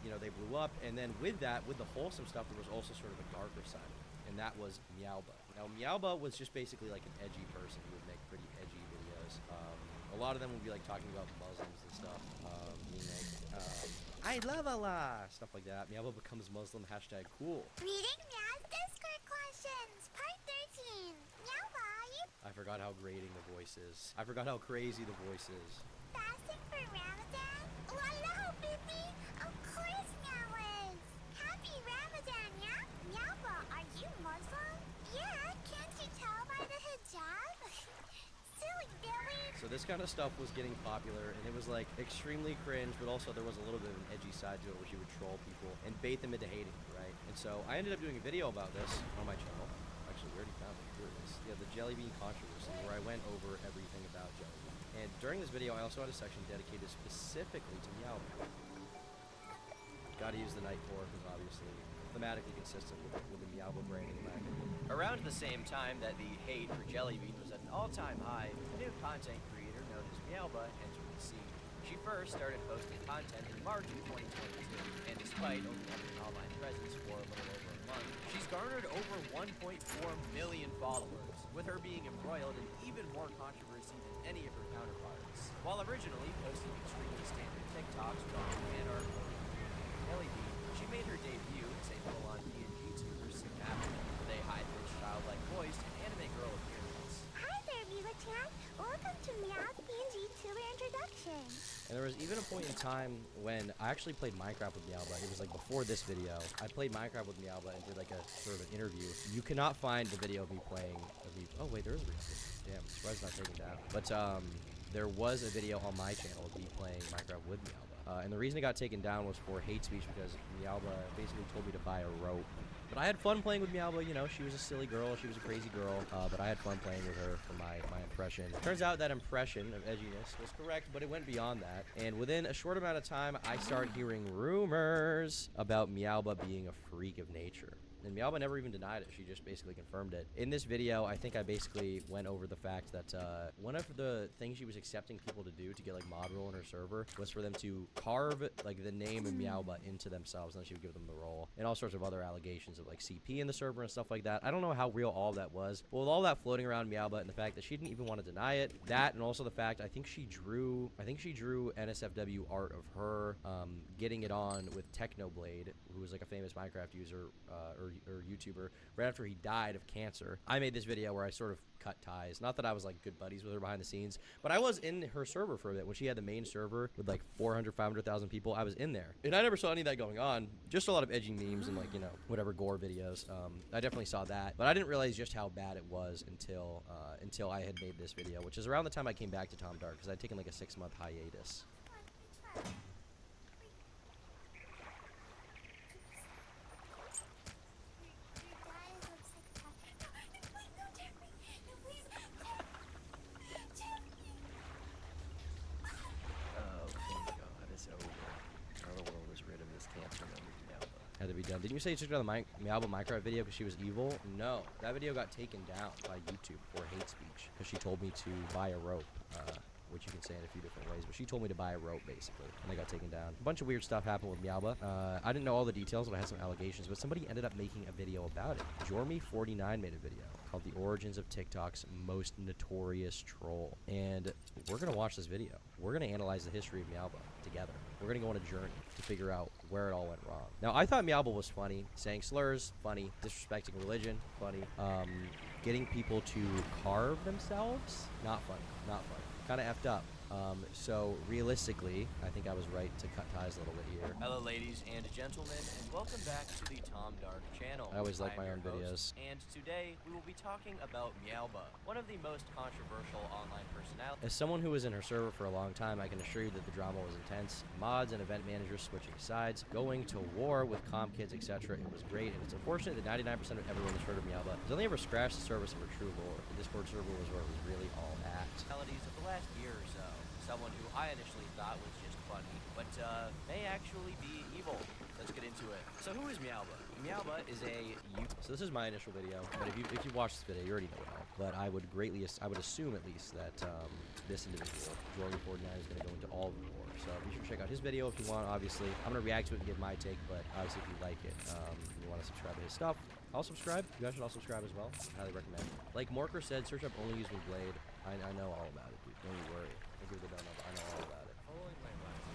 you know, they blew up. And then with that, with the wholesome stuff, there was also sort of a darker side of it, and that was Meowba. Now, Meowba was just basically like an edgy person who would make pretty edgy videos. A lot of them would be like talking about Muslims and stuff, being like, I love Allah, stuff like that. Meowba becomes Muslim, hashtag cool. Reading Meow's Discord questions, part 13. Meowba, you I forgot how grating the voice is. I forgot how crazy the voice is. fasting for Ramadan? Wallah, baby! Of course Meow is! Happy Ramadan, yeah? Meowba, are you Muslim? Yeah, can't you tell by the hijab? Silly Billy! So this kind of stuff was getting popular, and it was like extremely cringe, but also there was a little bit of an edgy side to it where she would troll people and bait them into hating, right? And so I ended up doing a video about this on my channel. Actually, we already found it. Here it is. Yeah, the Jellybean controversy, where I went over everything about Jellybean. And during this video, I also had a section dedicated specifically to Meowba. Gotta use the night core because obviously thematically consistent with the Meowba branding in my opinion. Around the same time that the hate for Jellybean was at an all-time high, a new content creator known as Meowba entered the scene. She first started posting content in March of 2022, and despite only having an online presence for a little over a month, she's garnered over 1.4 million followers, with her being embroiled in even more controversy than any of her counterparts. While originally posting extremely standard TikToks with all fan art or Jellybean, she made her debut as a full-on PNG tuber soon after, with a high-pitched childlike voice and anime girl appearance. Hi there, Viva Chan! Welcome to Meow's PNG tuber introduction! And there was even a point in time when I actually played Minecraft with Meowba. It was like before this video. I played Minecraft with Meowba and did like a sort of an interview. You cannot find the video of me playing. Oh wait, there is a video. Damn, surprised it's not taken down. But there was a video on my channel of me playing Minecraft with Meowba. And the reason it got taken down was for hate speech because Meowba basically told me to buy a rope. But I had fun playing with Meowba, you know, she was a silly girl, she was a crazy girl, but I had fun playing with her for my impression. Turns out that impression of edginess was correct, but it went beyond that. And within a short amount of time, I started hearing rumors about Meowba being a freak of nature. And Meowba never even denied it. She just basically confirmed it. In this video, I think I basically went over the fact that one of the things she was accepting people to do to get like mod role in her server was for them to carve like the name of Meowba into themselves, and then she would give them the role. And all sorts of other allegations of like CP in the server and stuff like that. I don't know how real all of that was, but with all that floating around Meowba and the fact that she didn't even want to deny it, that and also the fact I think she drew NSFW art of her getting it on with Technoblade, who was like a famous Minecraft user or YouTuber, right after he died of cancer. I made this video where I sort of cut ties. Not that I was like good buddies with her behind the scenes, but I was in her server for a bit when she had the main server with like 400, 500,000 people. I was in there, and I never saw any of that going on. Just a lot of edgy memes and like, you know, whatever gore videos. I definitely saw that, but I didn't realize just how bad it was until I had made this video, which is around the time I came back to Tom Dark because I'd taken like a 6-month hiatus. Had to be done. Didn't you say you took down the Meowba Minecraft video because she was evil? No, that video got taken down by YouTube for hate speech because she told me to buy a rope, which you can say in a few different ways, but she told me to buy a rope basically, and they got taken down. A bunch of weird stuff happened with Meowba. I didn't know all the details, but I had some allegations, but somebody ended up making a video about it. Jormy49 made a video called The Origins of TikTok's Most Notorious Troll, and we're gonna watch this video. We're gonna analyze the history of Meowba together. We're gonna go on a journey to figure out where it all went wrong. Now, I thought Meowble was funny. Saying slurs, funny. Disrespecting religion, funny. Getting people to carve themselves, not funny. Not funny. Kind of effed up. So realistically, I think I was right to cut ties a little bit here. Hello, ladies and gentlemen, and welcome back to the Tom Dark channel. I always like am my your own host, videos. And today we will be talking about Meowba, one of the most controversial online personalities. As someone who was in her server for a long time, I can assure you that the drama was intense. Mods and event managers switching sides, going to war with comp kids, etc. It was great, and it's unfortunate that 99% of everyone that's heard of Meowba has only ever scratched the surface of her true lore. The Discord server was where it was really all at. Personalities of the last year or so. Someone who I initially thought was just funny, but may actually be evil. Let's get into it. So who is Meowba? Meowba is a So this is my initial video, but if you watch this video, you already know it all. But I would assume at least that this individual, Jordan49, is going to go into all of the lore. So be sure to check out his video if you want. Obviously, I'm going to react to it and give my take, but obviously if you like it, you want to subscribe to his stuff, I'll subscribe. You guys should all subscribe as well. I highly recommend. Like Morker said, search up only using Blade. I know all about it, dude. Don't you worry. I think they don't know, but I know all about it. Following my last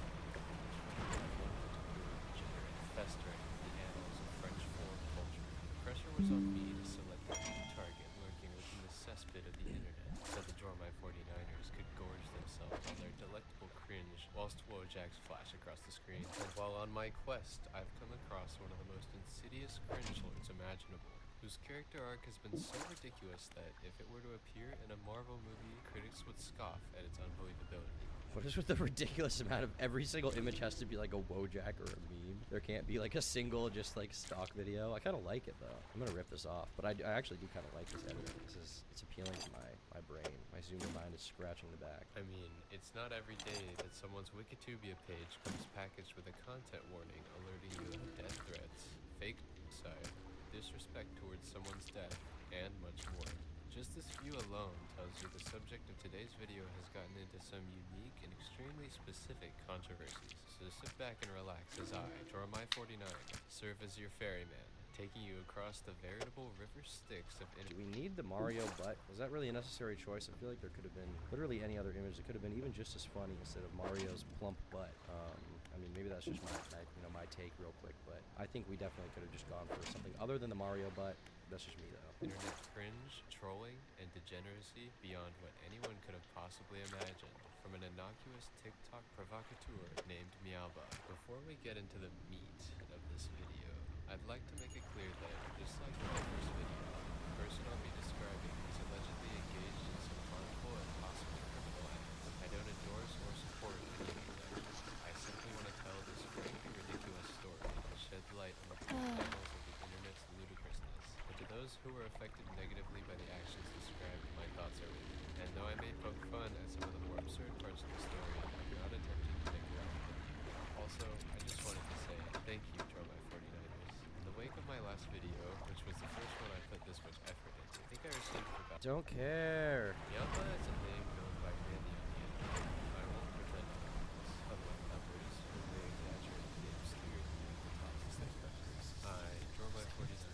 festering the annals of French foreign culture, pressure was on me to select a new target lurking within the cesspit of the internet, so the Jormai 49ers could gorge themselves on their delectable cringe whilst Wojaks flash across the screen. And while on my quest, I've come across one of the most insidious cringe lords imaginable, whose character arc has been so ridiculous that if it were to appear in a Marvel movie, critics would scoff at its unbelievability. What is with the ridiculous amount of every single image has to be like a Wojak or a meme? There can't be like a single just like stock video. I kind of like it though. I'm gonna rip this off, but I actually do kind of like this editing. It's appealing to my brain. My zoomer mind is scratching the back. I mean, it's not every day that someone's Wikitubia page comes packaged with a content warning alerting you of death threats, fake suicide, disrespect towards someone's death, and much more. Just this view alone tells you the subject of today's video has gotten into some unique and extremely specific controversies. So sit back and relax as I, Jormai49, serve as your ferryman, taking you across the veritable river Styx of Do we need the Mario butt? Was that really a necessary choice? I feel like there could have been literally any other image that could have been even just as funny instead of Mario's plump butt. I mean, maybe that's just my take real quick, but I think we definitely could have just gone for something other than the Mario butt. That's just me though. internet cringe, trolling, and degeneracy beyond what anyone could have possibly imagined from an innocuous TikTok provocateur named Meowba. Before we get into the meat of this video, I'd like to make it clear that, just like my first video, the person I'll be describing is allegedly engaged in some harmful and possibly criminal acts. I don't endorse or support any of these actions. I simply want to tell this frankly ridiculous story and shed light on the fundamentals of the internet's ludicrousness. But to those who were affected negatively by the actions described, my thoughts are with you. And though I may poke fun at some of the more absurd parts of the story, I'm not attempting to make it out with you. Also, I just wanted to say thank you, Jormai49ers. In the wake of my last video, which was the first one I put this much effort into, I think I received about... Don't care. Meowba is a name known by many on the internet. I won't pretend otherwise, unlike others who may exaggerate the obscurity of the topics they cover. I, Jormai49,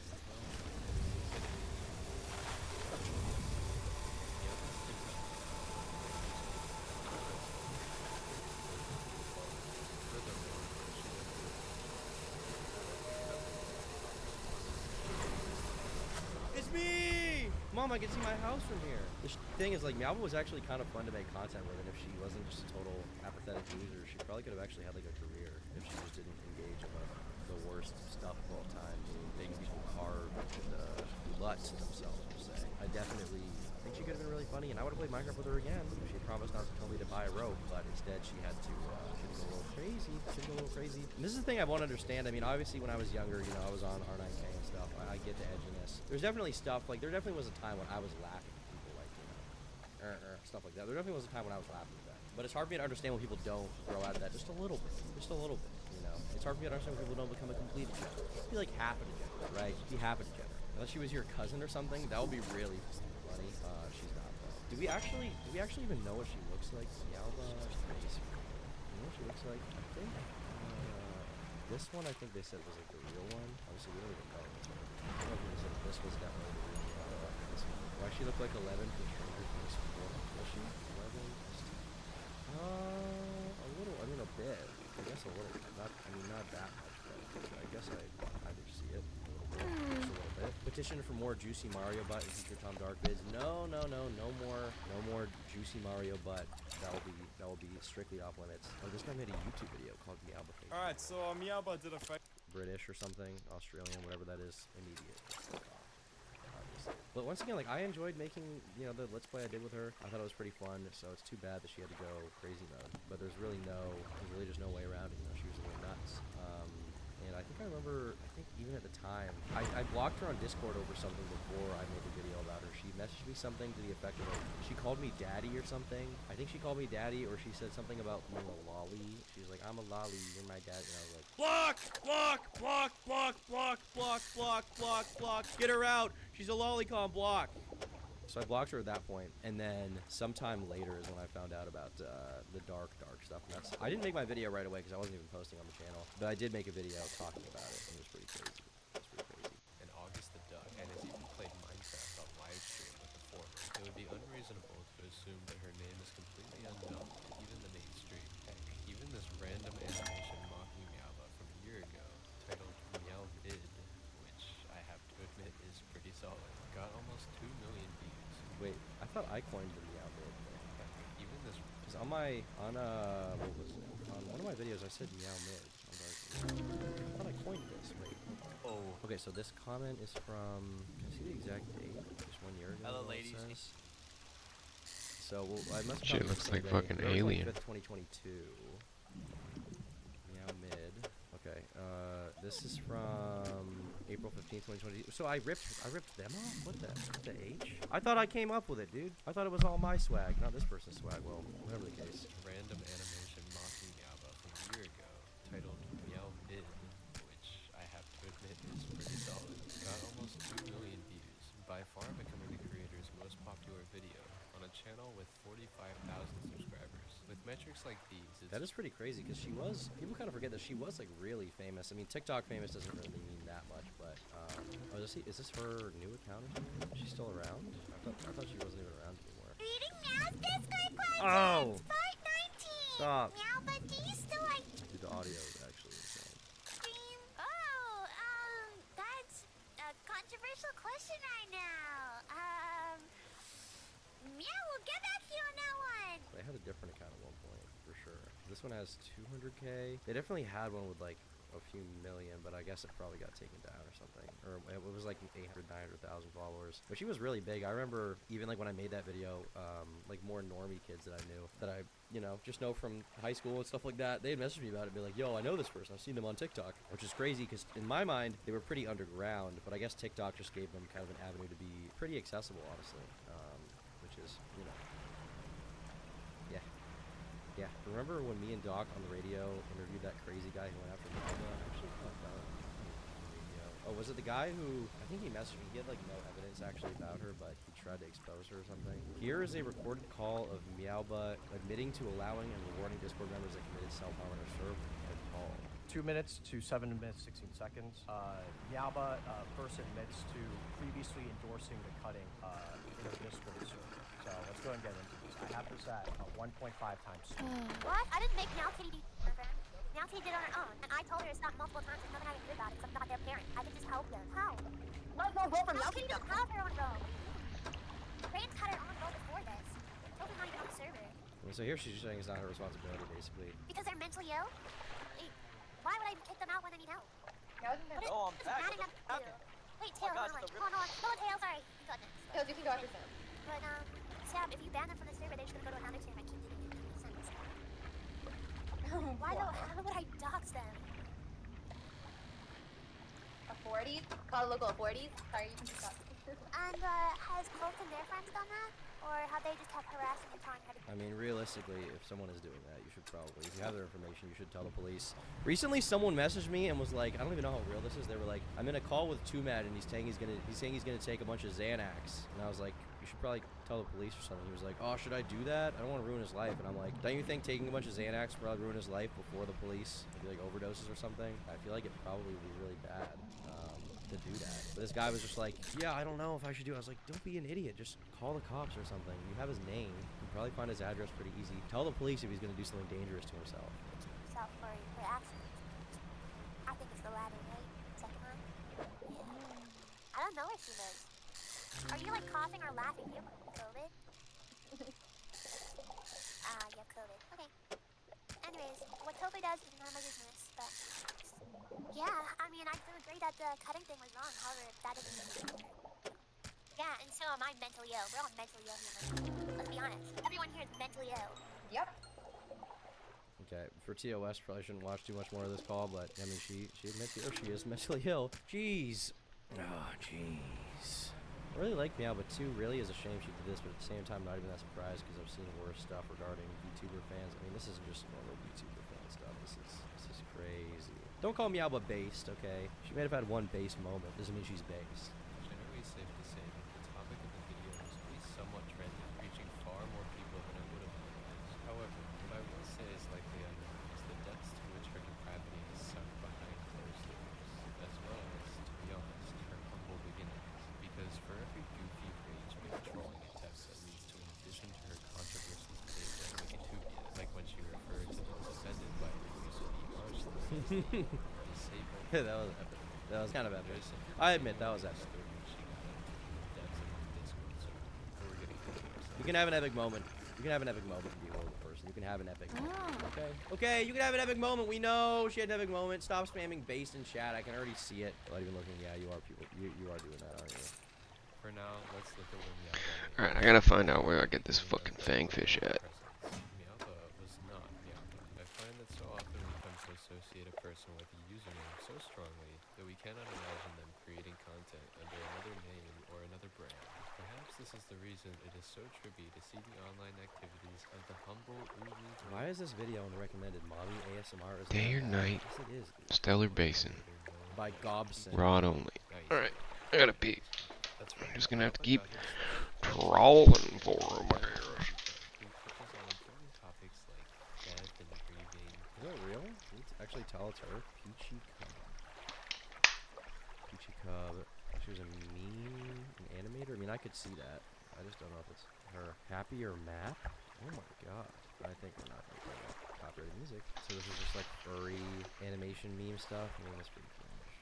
It's me! Mom, I can see my house from here. The thing is, like, Meowba was actually kind of fun to make content with, and if she wasn't just a total apathetic loser, she probably could have actually had, like, a career if she just didn't engage in the worst stuff of all time, making people carve the butts themselves, per se. I definitely think she could have been really funny, and I would have played Minecraft with her again if she had promised not to tell me to buy a rope, but instead she had to go a little crazy. And this is the thing I won't understand. I mean, obviously when I was younger, you know, I was on R9K and stuff. I get the edginess. There's definitely stuff, like, there definitely was a time when I was laughing at people, like, you know, stuff like that. There definitely was a time when I was laughing at that. But it's hard for me to understand when people don't grow out of that just a little bit. Just a little bit, you know? It's hard for me to understand when people don't become a complete degenerate. Just be like half a degenerate, right? Just be half a degenerate. Unless she was your cousin or something, that would be really funny. She's not, though. Do we actually even know what she looks like? Meowba face. You know what she looks like? I think, this one, I think they said was like the real one. Obviously, we don't even know. I don't know if they said this was definitely the real one. This one. Why she look like 11 from Stranger Things 4? Was she 11? A little. I mean, a bit. I guess a little. Not that much. petition for more Juicy Mario Butt and future Tom Dark vids. No more Juicy Mario Butt. That will be strictly off limits. Oh, this guy made a YouTube video called Meowba. All right, so Meowba did a fight. British or something, Australian, whatever that is. Immediate. Obviously. But once again, like, I enjoyed making, you know, the Let's Play I did with her. I thought it was pretty fun. So it's too bad that she had to go crazy mode. But there's really just no way around it. You know, she was a little nuts. And I think I remember, even at the time, I blocked her on Discord over something before I made the video about her. She messaged me something to the effect of, she called me daddy or something. I think she called me daddy, or she said something about being a lolly. She was like, I'm a lolly, you're my dad. And I was like, block. Get her out. She's a lolicon, block. So I blocked her at that point, and then sometime later is when I found out about the dark stuff. And I didn't make my video right away because I wasn't even posting on the channel, but I did make a video talking about it, and it was pretty crazy. And August the Duck, and has even played Minecraft on live stream with the former. It would be unreasonable to assume that her name is completely unknown to even the mainstream. Heck, even this random animation mocking Meowba from a year ago, titled Meow Mid, which I have to admit is pretty solid, got almost 2 million views. Wait, I thought I coined the Meow Mid thing. Even this, because on what was it? On one of my videos I said Meow Mid. I thought I coined this. Wait. Oh. Okay, so this comment is from, can I see the exact date? Just 1 year ago. Hello, ladies. So, well, I must Shit looks like fucking Alien. 2022. Meow Mid. Okay, this is from April 15th, 2022. So I ripped them off? What the H? I thought I came up with it, dude. I thought it was all my swag, not this person's swag. Well, whatever the case. Random animation mocking Meowba from a year ago, titled Meow Mid, which I have to admit is pretty solid. Got almost 2 million views, by far becoming the creator's most popular video on a channel with 45,000 subscribers. With metrics like these, that is pretty crazy, because people kind of forget that she was, like, really famous. I mean, TikTok famous doesn't really mean that much, but, is this her new account or something? Is she still around? I thought she wasn't even around anymore. Reading Meow's Discord questions. Oh! Part 19. Stop. Meow, but do you still like Dude, the audio is actually insane. stream? Oh, that's a controversial question right now. Meow, we'll get back to you on that one. They had a different account at one point, for sure. This one has 200K. They definitely had one with, like, a few million, but I guess it probably got taken down or something. Or it was like 800, 900,000 followers. But she was really big. I remember even like when I made that video, like more normie kids that I knew, that I, you know, just know from high school and stuff like that, they'd message me about it and be like, yo, I know this person. I've seen them on TikTok. Which is crazy because in my mind, they were pretty underground, but I guess TikTok just gave them kind of an avenue to be pretty accessible, honestly. Which is, you know, yeah. Remember when me and Doc on the radio interviewed that crazy guy who went after Meowba? I actually thought that on the radio. Oh, was it the guy who, I think he messaged me, he had like no evidence actually about her, but he tried to expose her or something. Here is a recorded call of Meowba admitting to allowing and rewarding Discord members that committed self-harm on her server. Good call. 2 minutes to 7 minutes 16 seconds. Meowba first admits to previously endorsing the cutting in a Discord server. So let's go and get into this. I have this at 1.5 times. What? I didn't make Meow Kitty do program. Meow Kitty did it on her own. And I told her to stop multiple times. There's nothing I can do about it because I'm not their parent. I can just help them. How? No, go for Meow Kitty doesn't have her own role. Raiden's had her own role before this. Toby's not even on the server. So here she's saying it's not her responsibility, basically. Because they're mentally ill? Wait, why would I kick them out when they need help? Oh, I'm back. Wait, Tails, hold on. No, Tails, sorry. You got next. Tails, you can go after Sam. But, Sam, if you ban them from the server, they're just gonna go to another server and keep digging in. That makes sense. Why though? How would I dox them? Authorities? Call local authorities? Sorry, you can just dox. And, has Colt and their friends done that? Or have they just kept harassing and telling her to... I mean, realistically, if someone is doing that, you should probably, if you have their information, you should tell the police. Recently, someone messaged me and was like, I don't even know how real this is. They were like, I'm in a call with 2Mad and he's saying he's gonna take a bunch of Xanax. And I was like, you should probably tell the police or something. He was like, oh, should I do that? I don't want to ruin his life. And I'm like, don't you think taking a bunch of Xanax would probably ruin his life before the police? Maybe like overdoses or something? I feel like it probably would be really bad. To do that. But this guy was just like, yeah, I don't know if I should do it. I was like, don't be an idiot. Just call the cops or something. You have his name. You can probably find his address pretty easy. Tell the police if he's going to do something dangerous to himself. Himself for accidents. I think it's the latter, right? Second one? Yeah. I don't don't know where she lives. Are you like coughing or laughing? You have COVID? You have COVID. Okay. Anyways, what Tofu does is none of my business, but yeah, I mean, I do agree that the cutting thing was wrong. However, that doesn't mean yeah, and so am I mentally ill. We're all mentally ill here. Let's be honest. Everyone here is mentally ill. Yep. Okay, for TOS, probably shouldn't watch too much more of this call, but I mean, she admits here she is mentally ill. Jeez. Oh, jeez. I really like Meow, but 2 really is a shame she did this, but at the same time, not even that surprised because I've seen worse stuff regarding VTuber fans. I mean, this isn't just normal VTuber fan stuff. This is crazy. Don't call Meow based, okay? She may have had one base moment. Doesn't mean she's based. Generally safe to say that the topic of the video is at least somewhat trendy, reaching far more people than I would have otherwise. However, what I will say is likely unknown is the depths to which her depravity is sunk behind closed doors, as well as, to be honest, her humble beginnings. Because for every goofy rage-bait trolling attempt that leads to an addition to her controversies page on Wikitubia, like when she referred to those offended by the use of ER slurs, disabled. Yeah, that was epic. That was kind of epic. I admit that was epic. You can have an epic moment. You can have an epic moment and be a horrible person. You can have an epic moment. Okay. Okay, you can have an epic moment. We know she had an epic moment. Stop spamming based in chat. I can already see it. Without even looking, yeah, you are people. You are doing that, aren't you? For now, let's look at where Meowba is. Alright, I gotta find out where I get this fucking fangfish at. Meowba was not Meowba. I find that so often we come to associate a person with a username so strongly that we cannot imagine them creating content under another name or another brand. Perhaps this is the reason it is so trippy to see the online activities of the humble Uwu. Why is this video in the recommended mommy ASMR? Day or night, yes, it is. Stellar Basin. By Gobson. Rod only. Alright, I gotta pee. That's right. I'm just gonna have to keep trawling for him, I guess. Who touches on important topics like death and grieving. Is that real? Can you actually tell it's her? Peachy Cub. Peachy Cub. She was a meme, an animator? I mean, I could see that. I just don't know if it's her. Happier Map? Oh my god. I think we're not going to play that copyrighted music. So this is just like furry animation meme stuff? I mean, that's pretty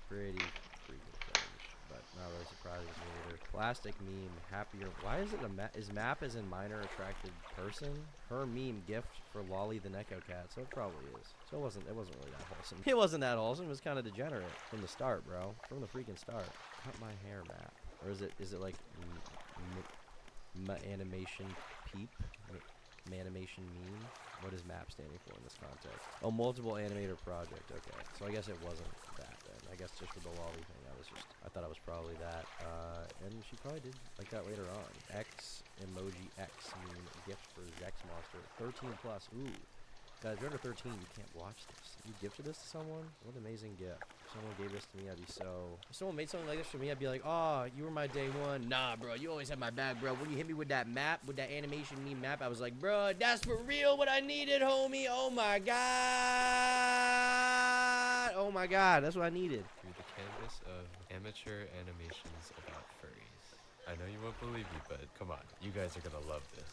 cringe. Pretty freaking cringe. But not really surprised with me either. Plastic meme, happier. Why is it a map? Is map as in minor attracted person? Her meme gift for Lolly the Neko Cat. So it probably is. So it wasn't really that wholesome. It wasn't that wholesome. It was kind of degenerate from the start, bro. From the freaking start. Cut my hair map. Or is it like animation peep? Animation meme? What is map standing for in this context? Oh, multiple animator project. Okay, so I guess it wasn't that then. I guess just for the lolly thing, I thought it was probably that. And she probably did like that later on. X emoji X meme gift for Zex Monster. 13 plus. Ooh. Guys, if you're under 13, you can't watch this. You gifted this to someone? What an amazing gift. If someone gave this to me, I'd be so... If someone made something like this for me, I'd be like, oh, you were my day one. Nah, bro, you always had my back, bro. When you hit me with that map, with that animation meme map, I was like, bro, that's for real what I needed, homie. Oh, my God. Oh, my God. That's what I needed. Through the canvas of amateur animations about furries. I know you won't believe me, but come on. You guys are gonna love this.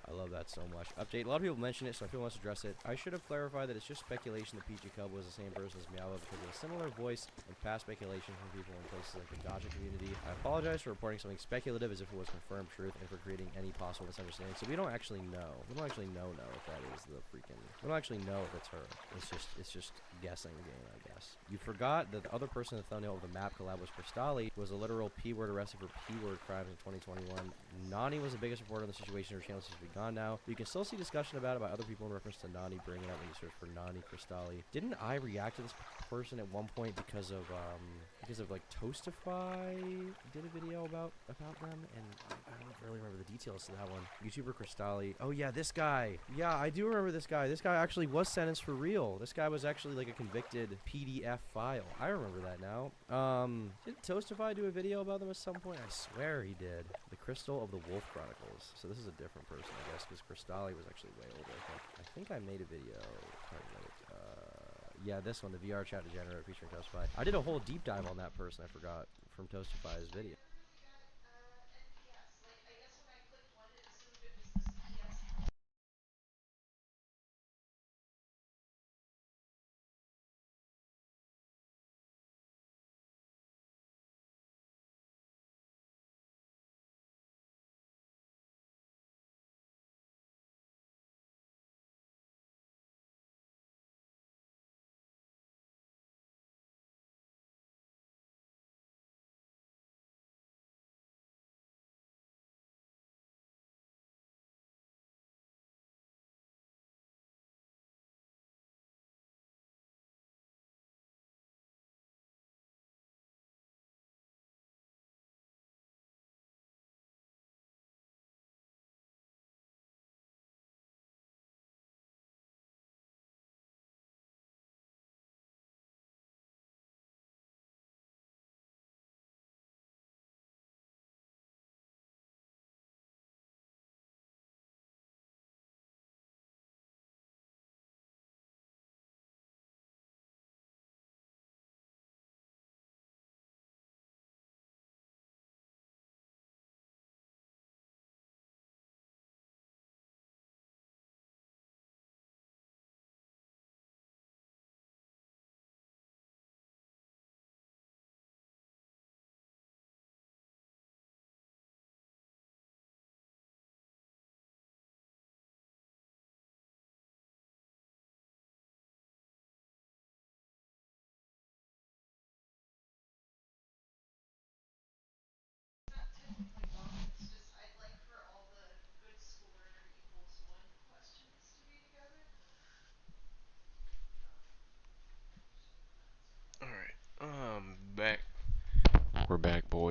I love that so much. Update. A lot of people mention it, so I feel wants to address it. I should have clarified that it's just speculation that Peachy Cub was the same person as Meowba because of a similar voice and past speculation from people in places like the Gacha community. I apologize for reporting something speculative as if it was confirmed truth and for creating any possible misunderstanding. So we don't actually know. We don't actually know if that is the freaking... We don't actually know if it's her. It's just guessing game, I guess. You forgot that the other person in the thumbnail of the map collab was Crystalli, who was a literal P-word arrested for P-word crimes in 2021. Nani was the biggest reporter on the situation. Her channel seems to be gone now. You can still see discussion about it by other people in reference to Nani bringing it up when you search for Nani Crystalli. Didn't I react to this person at one point because of like Toastify did a video about them, and I don't really remember the details to that one. YouTuber Crystalli. Oh yeah, this guy. Yeah, I do remember this guy. This guy actually was sentenced for real. This guy was actually like a convicted PDF file. I remember that now. Did Toastify do a video about them at some point? I swear he did. The Crystal of the Wolf Chronicles. So this is a different person, I guess, because Crystalli was actually way older, I think I made a video. Yeah, this one, the VR chat degenerate featuring Toastify. I did a whole deep dive on that person, I forgot, from Toastify's video.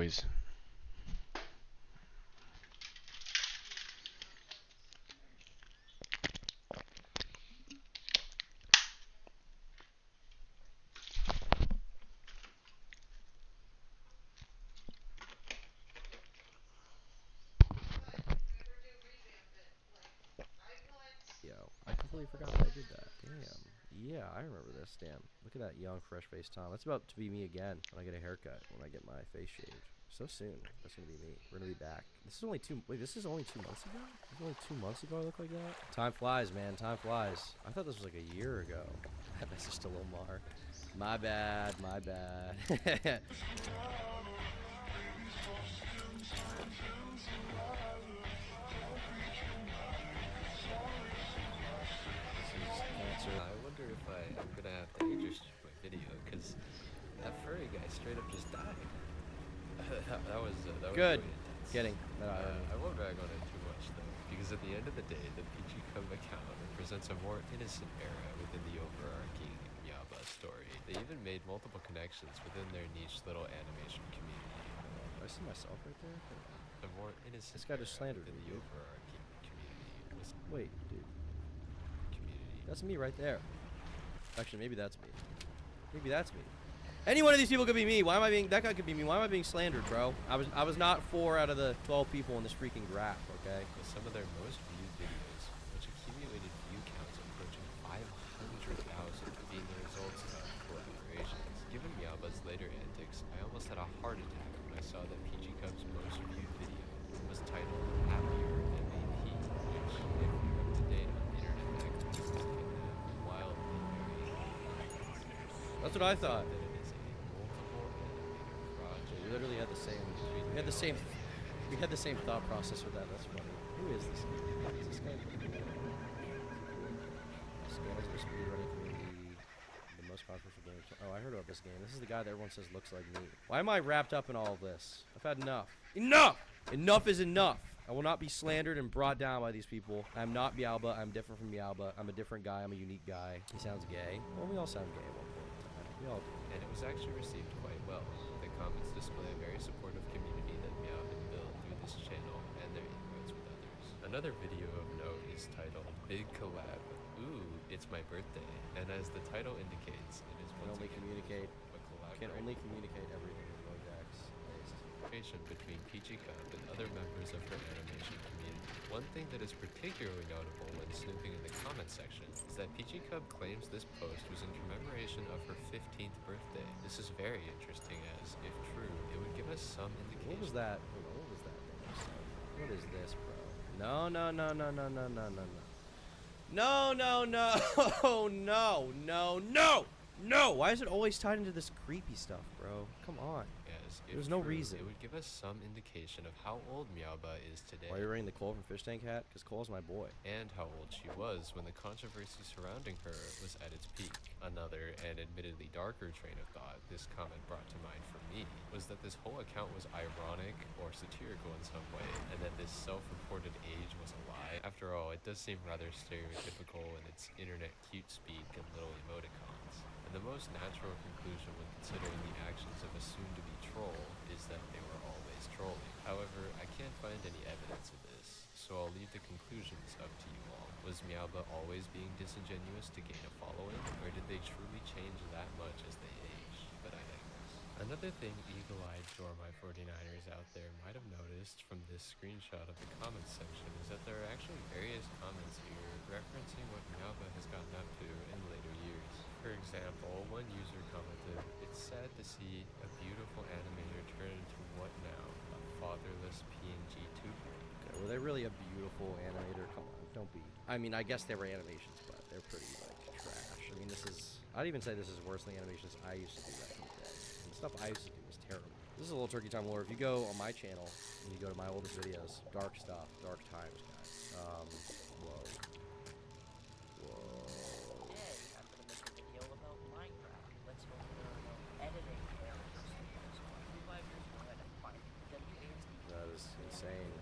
guys. Yo, I completely forgot that I did that. Damn. Yeah, I remember this. Damn. Look at that young, fresh-faced Tom. That's about to be me again when I get a haircut, when I get my face shaved. So soon. That's gonna be me. We're gonna be back. This is only this is only 2 months ago? This is only 2 months ago I look like that? Time flies, man. Time flies. I thought this was like a year ago. That message to Lomar. My bad. My bad. I wonder if I'm gonna have to age restrict my video, because that furry guy straight up just died. that was Good. Really intense. Getting. I won't drag on it too much though, because at the end of the day, the PG Cub account represents a more innocent era within the overarching Yaba story. They even made multiple connections within their niche little animation community. Do I see myself right there? The more innocent. This guy just slandered within me. the overarching community was Wait, dude. That's me right there. Actually, maybe that's me. Maybe that's me. Any one of these people could be me. Why am I being? That guy could be me. Why am I being slandered, bro? I was not 4 out of the 12 people in this freaking graph. Okay. With some of their most viewed videos, which accumulated view counts approaching 500,000, being the results of collaborations. Given Miaba's later antics, I almost had a heart attack when I saw that PG Cub's most viewed video was titled "Happier MVP," which, if you're up to date on internet activists, can have wildly varying. That's what I thought. That it is a multiple animated project. We literally had the same. We had the same. We had the same thought process with that. That's funny. Who is this? Is this guy? Scales for speedrunning community. The most controversial game. Oh, I heard about this game. This is the guy that everyone says looks like me. Why am I wrapped up in all of this? I've had enough. Enough! Enough is enough. I will not be slandered and brought down by these people. I'm not Mialba. I'm different from Mialba. I'm a different guy. I'm a unique guy. He sounds gay. Well, we all sound gay at one point in time. We all do. And it was actually received quite well. The comments display a very supportive community that Meow had built through this channel and their inroads with others. Another video of note is titled Big Collab. Ooh, it's my birthday. And as the title indicates, it is once again a Can only communicate everything with Modex. collaboration between PG Cub and other members of her animation community. One thing that is particularly notable when snooping in the comment section is that PG Cub claims this post was in commemoration of her 15th birthday. This is very interesting as, if true, it would give us some indication. What was that? What was that thing? What is this, bro? No, no, no, no, no, no, no, no, no. No, no, no, no, no, no, no! Why is it always tied into this creepy stuff, bro? Come on. Yes, There's no reason. It would give us some indication of how old Miaoba is today. Why are you running the Cole from Fish Tank hat? Because Cole's my boy. And how old she was when the controversy surrounding her was at its peak. Another, and admittedly darker train of thought this comment brought to mind for me was that this whole account was ironic or satirical in some way, and that this self-reported age was a lie. After all, it does seem rather stereotypical in its internet cute speak and little emoticons. And the most natural conclusion when considering the actions of a soon-to-be troll is that they were always trolling. However, I can't find any evidence of this, so I'll leave the conclusions up to you all. Was Miaoba always being disingenuous to gain a following, or did they truly change that much as they aged? But I digress. Another thing eagle-eyed Dormy 49ers out there might have noticed from this screenshot of the comments section is that there are actually various comments here referencing what Miaoba has gotten up to in later years. For example, one user commented, "It's sad to see a beautiful animator turn into what now? A fatherless PNG tuber." Okay, were they really a beautiful animator? Come on, don't be. I mean, I guess they were animations, but they're pretty, like, trash. I mean, this is... I'd even say this is worse than the animations I used to do back in the day. And the stuff I used to do was terrible. This is a little Turkey Time lore. If you go on my channel, and you go to my oldest videos, dark stuff, dark times, guys. Whoa. That is insane.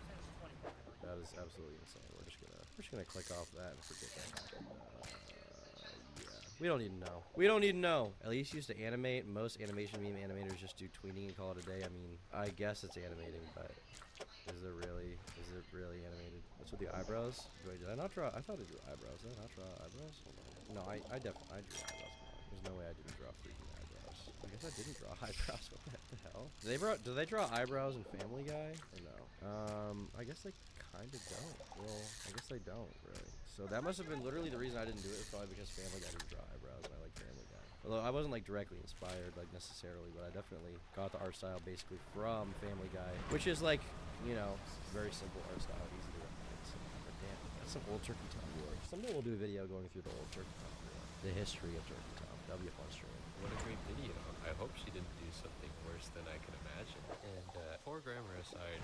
That is absolutely insane. We're just gonna click off that and forget that happened. Yeah. We don't need to know. We don't need to know. At least used to animate. Most animation meme animators just do tweening and call it a day. I mean, I guess it's animating, but is it really animated? What's with the eyebrows? Wait, did I not draw? I thought I drew eyebrows. Did I not draw eyebrows? Hold on. No, I definitely drew eyebrows. Come on. There's no way I didn't draw freaking eyebrows. I guess I didn't draw eyebrows. What the hell? Do they draw eyebrows in Family Guy? Or no? I guess they kind of don't. Well, I guess they don't, really. So that must have been literally the reason I didn't do it. Was probably because Family Guy didn't draw eyebrows, and I like Family Guy. Although I wasn't like directly inspired, like necessarily, but I definitely got the art style basically from Family Guy, which is like, you know, very simple art style, easy to recognize. But damn, that's some old Turkey Tom war. Someday we'll do a video going through the old Turkey Tom war, the history of Turkey Tom. That'll be a fun stream. What a great video. I hope she didn't do something worse than I can imagine. And poor grammar aside,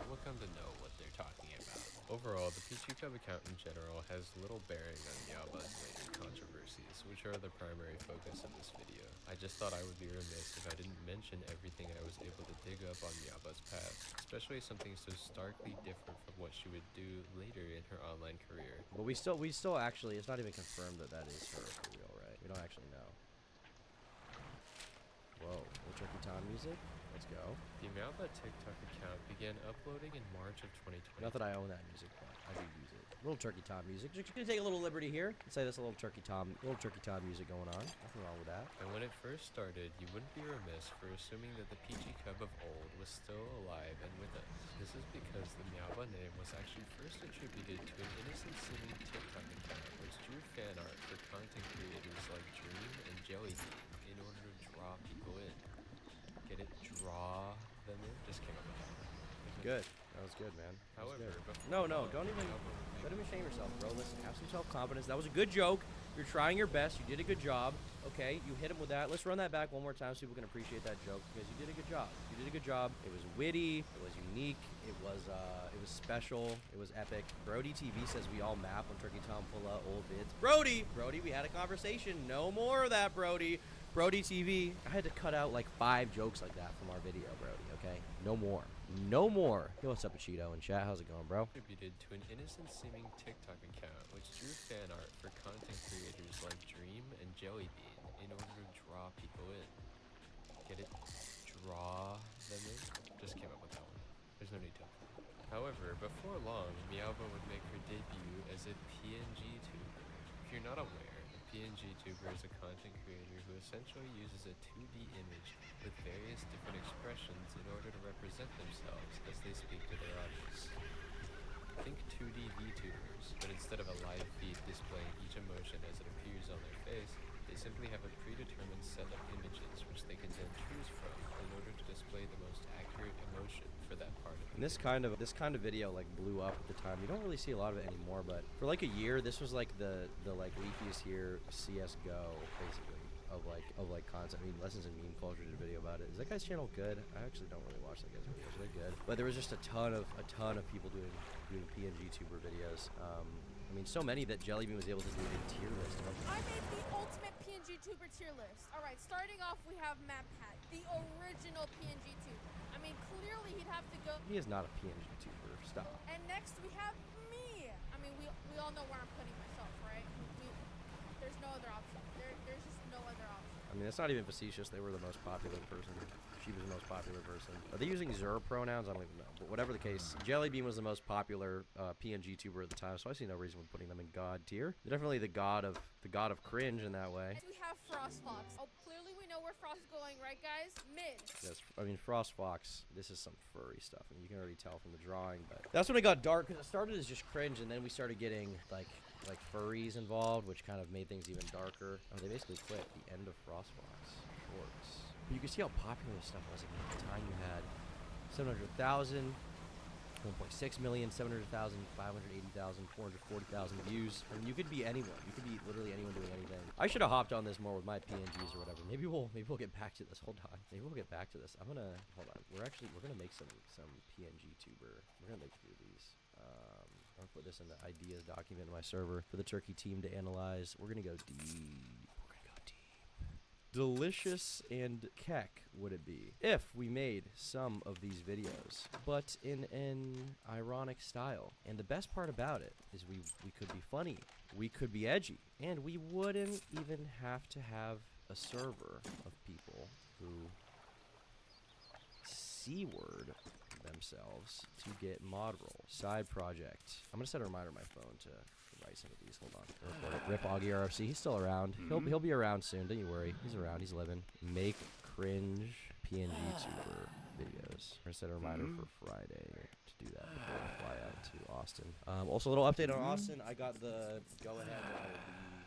we'll come to know what they're talking about. Overall, the PG Cub account in general has little bearing on Meowba's latest controversies, which are the primary focus of this video. I just thought I would be remiss if I didn't mention everything I was able to dig up on Meowba's past, especially something so starkly different from what she would do later in her online career. But we still actually, it's not even confirmed that that is her for real, right? We don't actually know. Whoa, old Turkey Tom music? Let's go. The Meowba TikTok account began uploading in March of 2020. Not that I own that music, but I do use it. Little Turkey Tom music. Just gonna take a little liberty here and say there's a little Turkey Tom music going on. Nothing wrong with that. And when it first started, you wouldn't be remiss for assuming that the PG Cub of old was still alive and with us. This is because the Meowba name was actually first attributed to an innocent-seeming TikTok account which drew fan art for content creators like Dream and Jellybean in order to draw people in. Get it? Draw them in? Just came up with that. Good. That was good, man. However, no, don't even shame yourself, bro. Listen, have some self-confidence. That was a good joke. You're trying your best. You did a good job. Okay, you hit him with that. Let's run that back one more time so people can appreciate that joke because you did a good job. You did a good job. It was witty. It was unique. It was special. It was epic. Brody TV says we all map when Turkey Tom pull out old vids. Brody, we had a conversation. No more of that, Brody. Brody TV. I had to cut out like 5 jokes like that from our video, Brody. Okay, no more. No more. Yo, what's up, Cheeto in chat? How's it going, bro? Attributed to an innocent-seeming TikTok account which drew fan art for content creators like Dream and Jellybean in order to draw people in. Get it? Draw them in? Just came up with that one. There's no need to. However, before long, Meowba would make her debut as a PNG tuber. If you're not aware, a PNG tuber is a content creator who essentially uses a 2D image with various different expressions in order to represent themselves as they speak to their audience. Think 2D VTubers, but instead of a live feed displaying each emotion as it appears on their face, they simply have a predetermined set of images which they can then choose from in order to display the most accurate emotion for that part of it. And this kind of video like blew up at the time. You don't really see a lot of it anymore, but for like a year, this was like the like leafiest year CS:GO basically of like content. I mean, Lessons in Meme Culture did a video about it. Is that guy's channel good? I actually don't really watch that guy's videos. They're good, but there was just a ton of people doing PNG tuber videos. I mean, so many that Jellybean was able to do a tier list. I made the ultimate PNG tuber tier list. All right, starting off, we have Map Hat, the original PNG tuber. I mean, clearly he'd have to go. He is not a PNG tuber. Stop. And next we have me. I mean, we all know where I'm putting myself, right? There's no other option. There's just no other option. I mean, that's not even facetious. They were the most popular person. She was the most popular person. Are they using Zer pronouns? I don't even know. But whatever the case, Jellybean was the most popular PNG tuber at the time, so I see no reason for putting them in God tier. They're definitely the god of cringe in that way. And we have Frostfox. Oh, clearly we know where Frost is going, right, guys? Mid. Yes, I mean Frostfox. This is some furry stuff, and you can already tell from the drawing. But that's when it got dark because it started as just cringe, and then we started getting like furries involved, which kind of made things even darker. Oh, they basically quit the end of Frostfox shorts. But you can see how popular this stuff was. At the time, you had 700,000, 1.6 million, 700,000, 580,000, 440,000 views. I mean, you could be anyone. You could be literally anyone doing anything. I should have hopped on this more with my PNGs or whatever. Maybe we'll get back to this. Hold on. Maybe we'll get back to this. Hold on. We're gonna make some PNG tuber. We're gonna make a few of these. I'll put this in the ideas document in my server for the Turkey team to analyze. We're gonna go deep. Delicious and keck would it be if we made some of these videos, but in an ironic style. And the best part about it is we could be funny we could be edgy. And we wouldn't even have to have a server of people who C-word themselves to get mod roll. Side project. I'm gonna set a reminder on my phone to write some of these. Hold on. Rip Augie RFC. He's still around. He'll be around soon. Don't you worry. He's around. He's living. Make cringe PNG tuber videos. We're gonna set a reminder for Friday to do that before I fly out to Austin. Also, a little update on Austin. I got the go-ahead that I will be.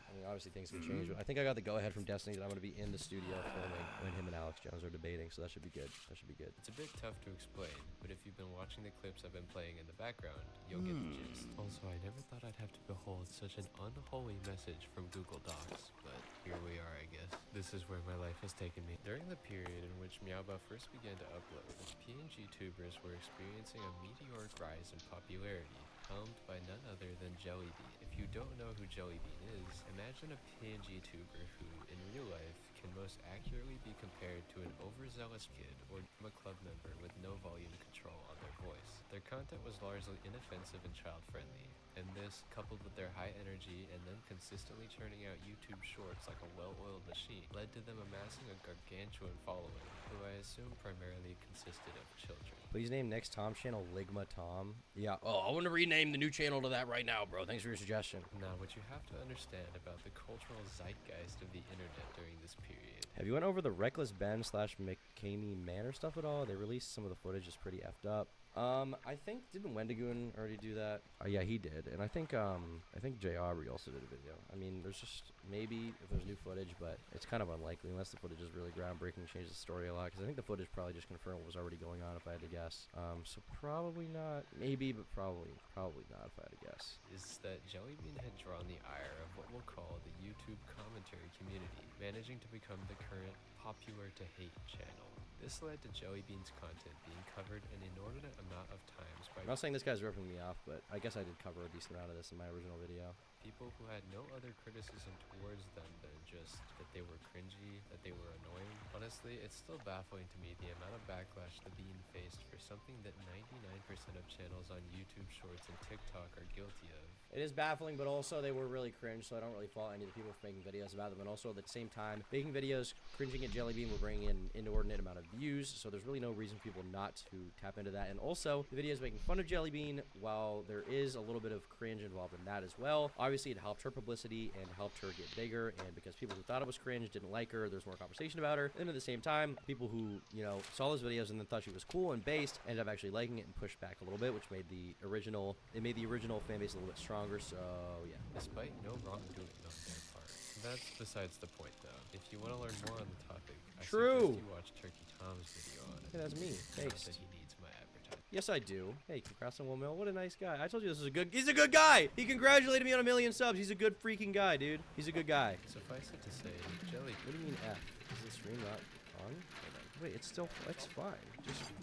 I mean, obviously things can change, but I think I got the go-ahead from Destiny that I'm going to be in the studio filming when him and Alex Jones are debating, so that should be good. That should be good. It's a bit tough to explain, but if you've been watching the clips I've been playing in the background, you'll get the gist. Also, I never thought I'd have to behold such an unholy message from Google Docs, but here we are, I guess. This is where my life has taken me. During the period in which Meowba first began to upload, PNG tubers were experiencing a meteoric rise in popularity, helmed by none other than Jellybean. If you don't know who Jellybean is, imagine a PNG tuber who, in real life, can most accurately be compared to an overzealous kid or a club member with no volume control on their voice. Their content was largely inoffensive and child-friendly, and this, coupled with their high energy and then consistently churning out YouTube shorts like a well-oiled machine, led to them amassing a gargantuan following, who I assume primarily consisted of children. Please name next Tom channel Ligma Tom. Yeah. Oh, I want to rename the new channel to that right now, bro. Thanks for your suggestion. Now, what you have to understand about the cultural zeitgeist of the internet during this period. Have you went over the Reckless Ben / McCamey Manor stuff at all? They released some of the footage. It's pretty effed up. I think, didn't Wendigoon already do that? Yeah, he did. And I think Jay Aubrey also did a video. I mean, there's just, maybe if there's new footage, but it's kind of unlikely unless the footage is really groundbreaking, changes the story a lot, because I think the footage probably just confirmed what was already going on, if I had to guess. So probably not. Maybe, but probably not, if I had to guess. Is that Jellybean had drawn the ire of what we'll call the YouTube commentary community, managing to become the current popular to hate channel. This led to Jellybean's content being covered an inordinate amount of times by— I'm not saying this guy's ripping me off, but I guess I did cover a decent amount of this in my original video. people who had no other criticism towards them than just that they were cringy, that they were annoying. Honestly, it's still baffling to me the amount of backlash the Bean faced for something that 99% of channels on YouTube Shorts and TikTok are guilty of. It is baffling, but also they were really cringe, so I don't really fault any of the people for making videos about them. And also, at the same time, making videos cringing at Jellybean will bring in an inordinate amount of views, so there's really no reason for people not to tap into that. And also, the videos making fun of Jellybean, while there is a little bit of cringe involved in that as well, obviously it helped her publicity and helped her get bigger, and because people who thought it was cringe didn't like her, there's more conversation about her. And at the same time, people who, you know, saw those videos and then thought she was cool and based ended up actually liking it and pushed back a little bit, which made the original fan base a little bit stronger. So yeah, despite no wrongdoing on their part. That's besides the point, though. If you want to learn more on the topic, I suggest you watch Turkey Tom's video on it. Hey, that's me. Thanks. That he needs my advertising. Yes, I do. Hey, congrats on 1 mil. What a nice guy. I told you this was a good. He's a good guy. He congratulated me on 1 million subs. He's a good freaking guy, dude. He's a good guy. Suffice it to say, Jelly. What do you mean F? Is the stream not on? Wait, it's still. It's fine.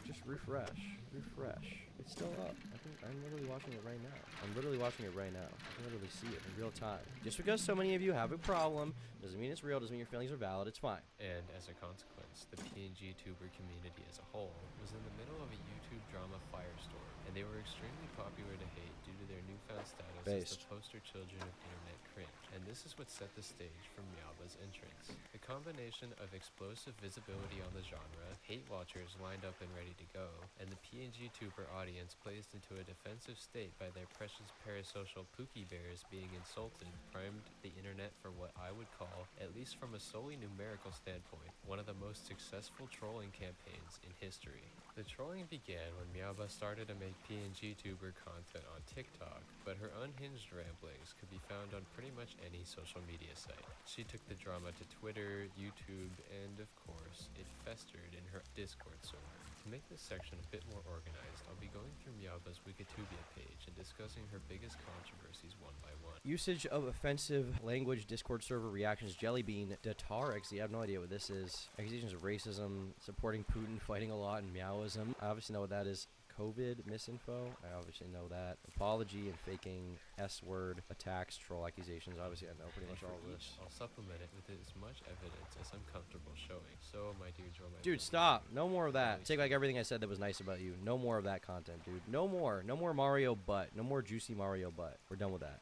Just refresh. Refresh. It's still up. I think I'm literally watching it right now. I can literally see it in real time. Just because so many of you have a problem doesn't mean it's real. Doesn't mean your feelings are valid. It's fine. And as a consequence, the PNG tuber community as a whole was in the middle of a YouTube drama firestorm, and they were extremely popular to hate due to their newfound status as the poster children of internet cringe. And this is what set the stage for Meowba's entrance. The combination of explosive visibility on the genre, hate watchers lined up and ready to go, and the PNG tuber audience placed into a defensive state by their precious parasocial Pookie Bears being insulted primed the internet for what I would call, at least from a solely numerical standpoint, one of the most successful trolling campaigns in history. The trolling began when Meowba started to make PNG tuber content on TikTok, but her unhinged ramblings could be found on pretty much any social media site. She took the drama to Twitter, YouTube, and of course, it festered in her Discord server. To make this section a bit more organized, I'll be going through Meowba's Wikitubia page and discussing her biggest controversies one by one. Usage of offensive language, Discord server reactions, Jellybean, Datarix, I have no idea what this is. Accusations of racism, supporting Putin, fighting a lot, and Meowism. I obviously know what that is. COVID misinfo, I obviously know that. Apology and faking S-word attacks, troll accusations, obviously I know pretty much all of this. I'll supplement it with as much evidence as I'm comfortable showing. So, my dear Joe, dude, stop. No more of that. Take back everything I said that was nice about you. No more of that content, dude. No more. No more Mario butt. No more juicy Mario butt. We're done with that.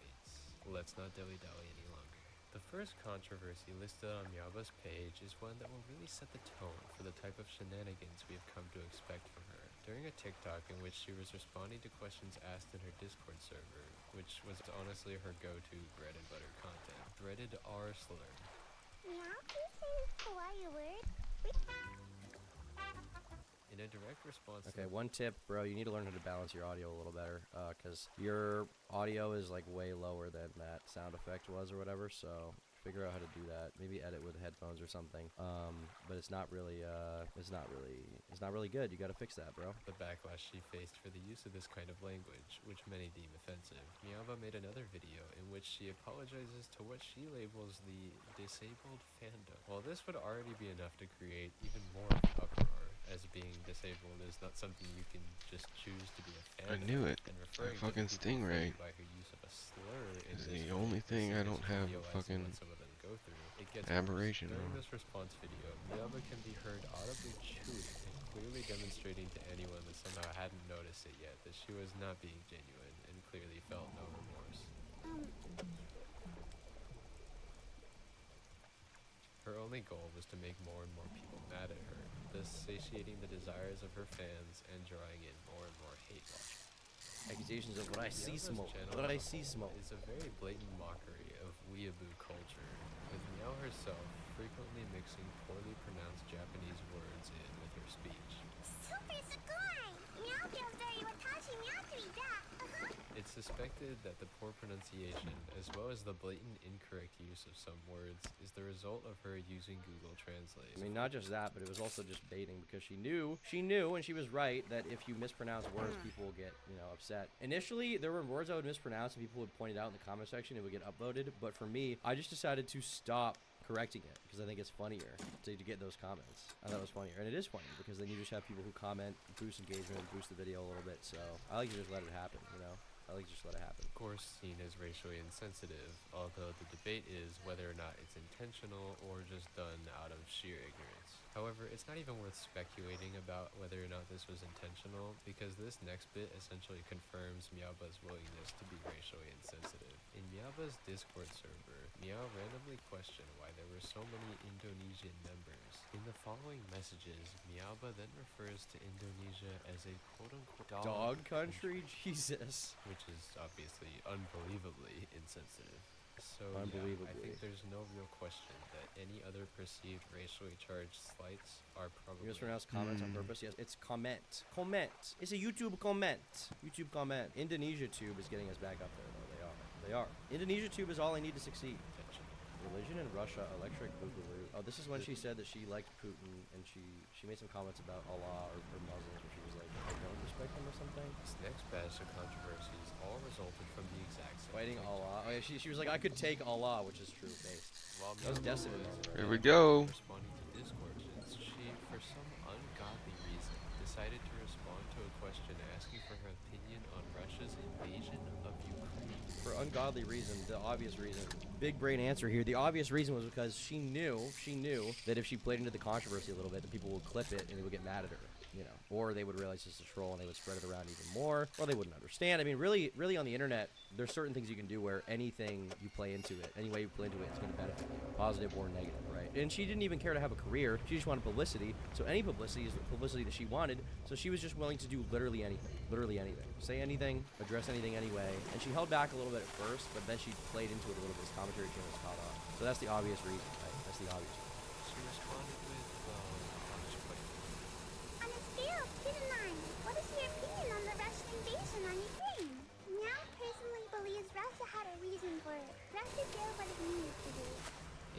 let's not dilly-dally any longer. The first controversy listed on Miaba's page is one that will really set the tone for the type of shenanigans we have come to expect from her. During a TikTok in which she was responding to questions asked in her Discord server, which was honestly her go-to bread and butter content, dreaded R slur. Meow, please say this Hawaii word. In a direct response Okay, one tip, bro, you need to learn how to balance your audio a little better, because your audio is like way lower than that sound effect was or whatever, so figure out how to do that. Maybe edit with headphones or something. But it's not really good. You gotta fix that, bro. The backlash she faced for the use of this kind of language, which many deem offensive, Miaba made another video in which she apologizes to what she labels the disabled fandom. While this would already be enough to create even more uproar, as being disabled is not something you can just choose to be a fan I knew it. and That referring fucking to people Stingray by her use of a slur in is this the only thing I don't have video a as fucking what some of them go through. It gets aberration worse. During on. this response video, Miaba can be heard audibly chewing and clearly demonstrating to anyone that somehow hadn't noticed it yet that she was not being genuine and clearly felt no remorse. Her only goal was to make more and more people mad at her, thus satiating the desires of her fans and drawing in more and more hate watching. Accusations of what I see Miaba's smoke. channel What I as a see whole smoke. is a very blatant mockery of weeaboo culture, with Miao herself frequently mixing poorly pronounced Japanese words in with her speech. Super sugoi! Meow feels very watashi meow to be that. It's suspected that the poor pronunciation, as well as the blatant incorrect use of some words, is the result of her using Google Translate. I mean, not just that, but it was also just baiting because she knew, and she was right, that if you mispronounce words, people will get, upset. Initially, there were words I would mispronounce and people would point it out in the comment section. It would get upvoted. But for me, I just decided to stop correcting it because I think it's funnier to get those comments. I thought it was funnier. And it is funny because then you just have people who comment, boost engagement, boost the video a little bit. So I like to just let it happen, I like to just let it happen. Of course, seen as racially insensitive, although the debate is whether or not it's intentional or just done out of sheer ignorance. However, it's not even worth speculating about whether or not this was intentional, because this next bit essentially confirms Miaba's willingness to be racially insensitive. In Miaba's Discord server, Miao randomly questioned why there were so many Indonesian members. In the following messages, Miaba then refers to Indonesia as a quote-unquote dog country? Jesus. Which is obviously unbelievably insensitive. So yeah, I Unbelievably. think there's no real question that any other perceived racially charged slights are probably... You mispronounce comments on purpose? Yes, it's comment. Comment. It's a YouTube comment. YouTube comment. Indonesia Tube is getting us back up there, though. They are. Indonesia Tube is all I need to succeed. Religion in Russia, electric boogaloo. Oh, this is when she said that she liked Putin, and she made some comments about Allah or Muslims, where she was like, I don't respect them or something. This next batch of controversies all resulted from the exact same Fighting thing. Allah. Oh, yeah, she was like, I could take Allah, which is true, based. While That was Miaba Destiny. Here we go. responding to discourses, she, for some ungodly reason, decided to respond to a question asking for her opinion on Russia's invasion of Ukraine. For ungodly reason, the obvious reason. Big brain answer here. The obvious reason was because she knew that if she played into the controversy a little bit, that people would clip it and they would get mad at her, or they would realize it's a troll and they would spread it around even more, or they wouldn't understand. I mean, really on the internet, there's certain things you can do where anything you play into it, any way you play into it, is going to benefit you, positive or negative, right? And she didn't even care to have a career. She just wanted publicity. So any publicity is the publicity that she wanted. So she was just willing to do literally anything. Say anything, address anything anyway. And she held back a little bit at first, but then she played into it a little bit. This commentary channel was caught on. So that's the obvious reason, right? That's the obvious reason. She responded with, On a scale of 2 to 9, what is your opinion on the Russian invasion on Ukraine? Meow personally believes Russia had a reason for it. Russia did what it needed to do.